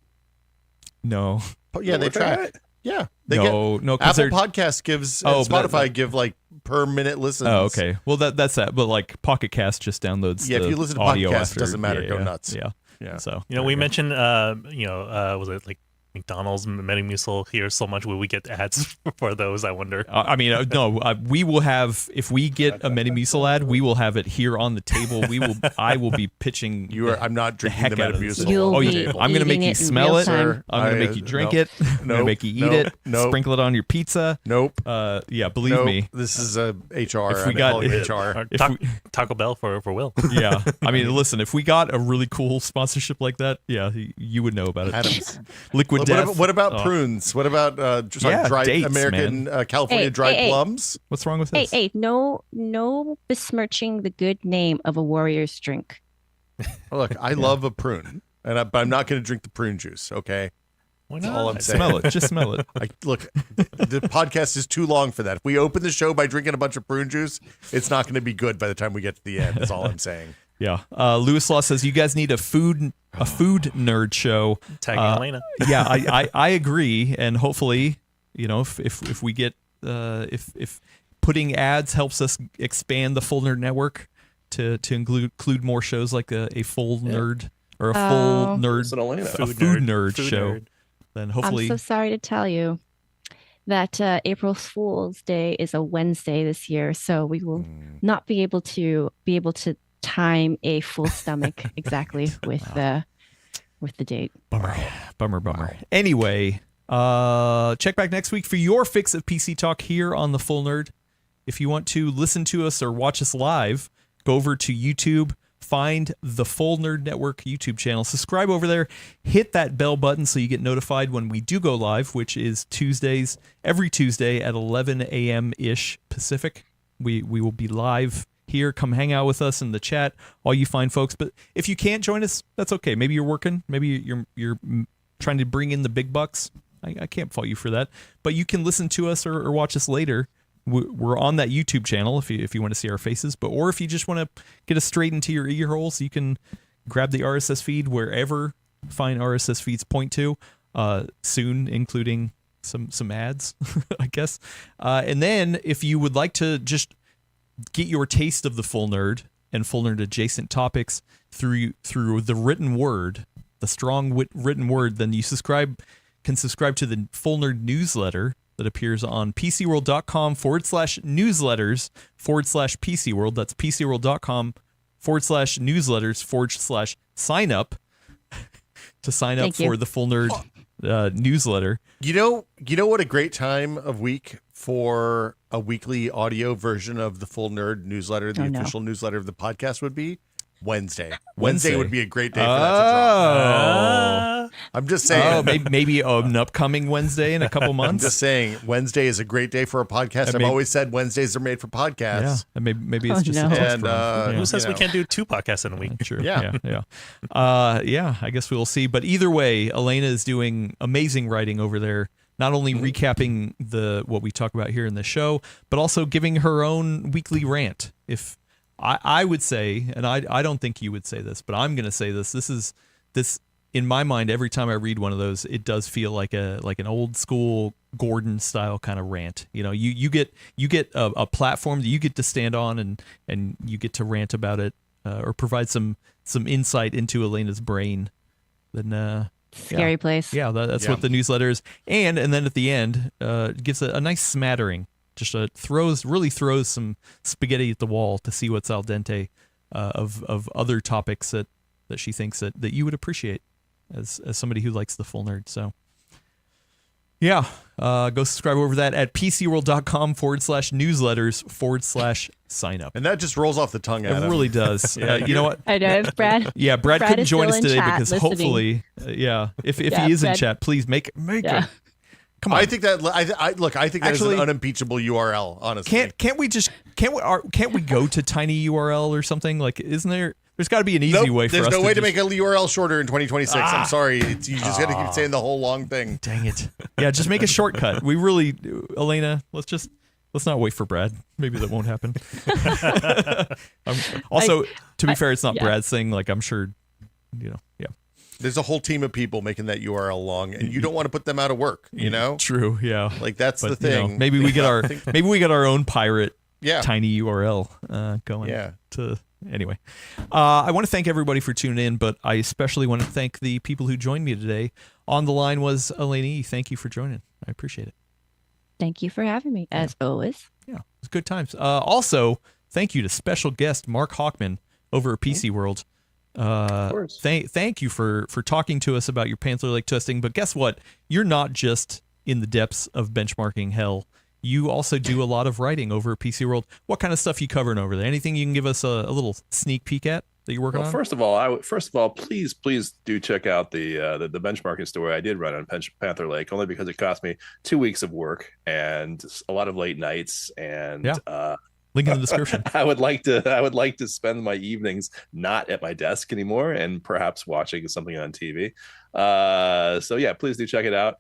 No. But yeah, they track. Yeah, they No, 'cause Apple they're- Podcast gives and Oh, but Spotify give like per minute listens. Oh, okay. Well, that's that. But like Pocket Cast just downloads. Yeah, the if you listen to audio podcasts, after, it doesn't matter. Go yeah, nuts. Yeah. Yeah. So we there you go. mentioned, was it like McDonald's, Metamucil here so much? Will we get ads for those? I wonder. We will have, if we get a Metamucil ad, we will have it here on the table. I will be pitching. I'm not drinking heck the out of this. Metamucil. You'll be I'm going to make eating you it in smell real it. time. I'm going to make you drink it. I'm going to make you eat it. Nope. Sprinkle it on your pizza. Nope. Yeah, believe Nope. me. This is a HR. If we got- HR. Taco Bell for Will. Yeah. I mean, listen, if we got a really cool sponsorship like that, yeah, you would know about it. Adams. Liquid Death. What about Oh. prunes? What about Yeah, dried dates, American California Hey, dried hey. plums? What's wrong with Hey, this? hey, no besmirching the good name of a warrior's drink. Look, I love a prune, but I'm not going to drink the prune juice. Okay, Why that's not? all I'm saying. Smell it. Just smell it. Look, the podcast is too long for that. If we open the show by drinking a bunch of prune juice, it's not going to be good by the time we get to the end. That's all I'm saying. Yeah. Lewis Law says you guys need a food nerd show. Tagging Elena. Yeah, I agree, and hopefully, if we get if putting ads helps us expand the Full Nerd Network to include more shows like a full nerd or a full nerd Listen, Elena. a food nerd show, then hopefully I'm so sorry to tell you that April Fool's Day is a Wednesday this year, so we will not be able to time a full stomach exactly with the date. Bummer. Anyway, check back next week for your fix of PC talk here on the Full Nerd. If you want to listen to us or watch us live, go over to YouTube, find the Full Nerd Network YouTube channel, subscribe over there, hit that bell button so you get notified when we do go live, which is every Tuesday at 11 a.m. ish Pacific. We will be live here. Come hang out with us in the chat, all you fine folks. But if you can't join us, that's okay. Maybe you're working. Maybe you're trying to bring in the big bucks. I can't fault you for that. But you can listen to us or watch us later. We're on that YouTube channel if you want to see our faces. Or if you just want to get us straight into your ear holes, you can grab the RSS feed wherever fine RSS feeds point to. Soon, including some ads, I guess. And then if you would like to just get your taste of the Full Nerd and Full Nerd adjacent topics through the written word, the strong written word, then you can subscribe to the Full Nerd newsletter that appears on PCWorld.com/newsletters/PCWorld. That's PCWorld.com/newsletters/sign up to sign up Thank you. for the Full Nerd newsletter. You know what a great time of week for a weekly audio version of the Full Nerd newsletter, the official newsletter of the podcast would be Wednesday. Wednesday would be a great day for that to drop. I'm just saying. Maybe an upcoming Wednesday in a couple I'm months. just saying Wednesday is a great day for a podcast. I've always said Wednesdays are made for podcasts. Yeah, and maybe it's just no. a test And, run. Who says you we know. can't do 2 podcasts in a week? Sure. Yeah. Yeah. I guess we'll see. But either way, Elena is doing amazing writing over there. Not only recapping what we talk about here in the show, but also giving her own weekly rant. If I would say, and I don't think you would say this, but I'm going to say this. This in my mind, every time I read one of those, it does feel like an old school Gordon style kind of rant. You know, you get a platform that you get to stand on and you get to rant about it or provide some insight into Elena's brain. Then Scary place. yeah, that's what the newsletter is. And then at the end, gives a nice smattering. Just really throws some spaghetti at the wall to see what's al dente of other topics that she thinks that you would appreciate as somebody who likes the full nerd. So yeah, go subscribe over that at PCWorld.com/newsletters/sign up. And that just rolls off the tongue, Adam. It really does. You know what? I know, Brad. Yeah, Brad Brad couldn't is join us still in today chat because listening. hopefully, if he is in Brad- chat, please make Yeah. a. Come on. I think that I think that Actually- is an unimpeachable URL. Honestly, Can't we go to tiny URL or something? Like, isn't there? There's got to be an easy way for us. There's no way to just- make a URL shorter in 2026. I'm sorry, you just got to keep saying the whole long thing. Dang it! Yeah, just make a shortcut. We really, Elena. Let's not wait for Brad. Maybe that won't happen. Also, to be fair, it's not Brad's thing. Like, I'm sure, yeah. There's a whole team of people making that URL long, and you don't want to put them out of work. You know, True. Yeah. like that's But, the you know, thing. maybe we get our own pirate Yeah. tiny URL going. Yeah. Anyway, I want to thank everybody for tuning in, but I especially want to thank the people who joined me today. On the line was Elena E. Thank you for joining. I appreciate it. Thank you for having me, as always. Yeah, it was good times. Also, thank you to special guest Mark Hawkman over at PCWorld. Of course. Thank you for talking to us about your Panther Lake testing. But guess what? You're not just in the depths of benchmarking hell. You also do a lot of writing over at PCWorld. What kind of stuff you covering over there? Anything you can give us a little sneak peek at that you're working on? First of all, please do check out the benchmarking story I did run on Panther Lake, only because it cost me 2 weeks of work and a lot of late nights. And link in the description. I would like to spend my evenings not at my desk anymore and perhaps watching something on TV. So yeah, please do check it out.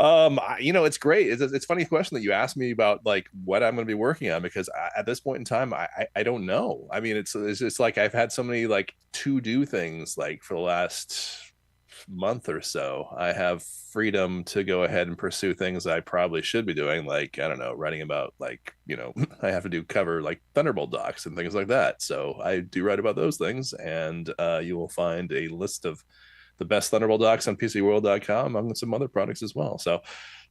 It's great. It's a funny question that you asked me about, like, what I'm going to be working on, because at this point in time, I don't know. I mean, it's just like I've had so many like to do things like for the last month or so. I have freedom to go ahead and pursue things I probably should be doing, like, I don't know, writing about, like, I have to cover like Thunderbolt docs and things like that. So I do write about those things, and you will find a list of the best Thunderbolt docs on PCWorld.com, among some other products as well. So,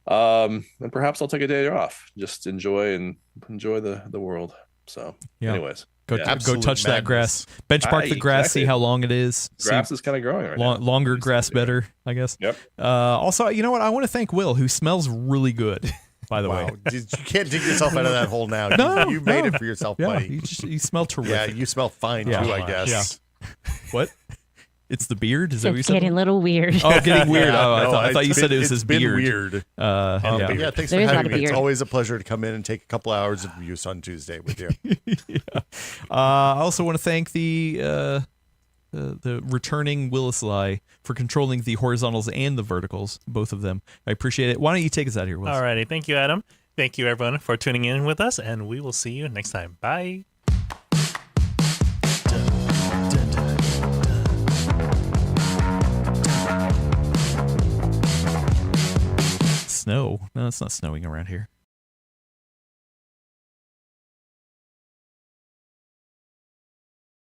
and perhaps I'll take a day off, just enjoy the world. So, anyways, go touch that grass, benchmark the grass, exactly. see how long it is. Grass is kind of growing right now. Longer grass, better, I guess. Yep. Also, you know what? I want to thank Will, who smells really good. By the way, You can't dig yourself out of that hole now. You made it for yourself, buddy. You smell terrific. Yeah, you smell fine too, I guess. Yeah. What? It's the beard? Is that what you It's said? getting a little weird. Oh, getting weird. Yeah, I thought you said it was it's his been beard. weird. Yeah. Yeah, thanks There for is a lot having of me. It's beard. always a pleasure to come in and take a couple hours of use on Tuesday with you. I also want to thank the returning Willis Lai for controlling the horizontals and the verticals, both of them. I appreciate it. Why don't you take us out of here, Willis? All righty. Thank you, Adam. Thank you, everyone, for tuning in with us, and we will see you next time. Bye. Snow. No, it's not snowing around here.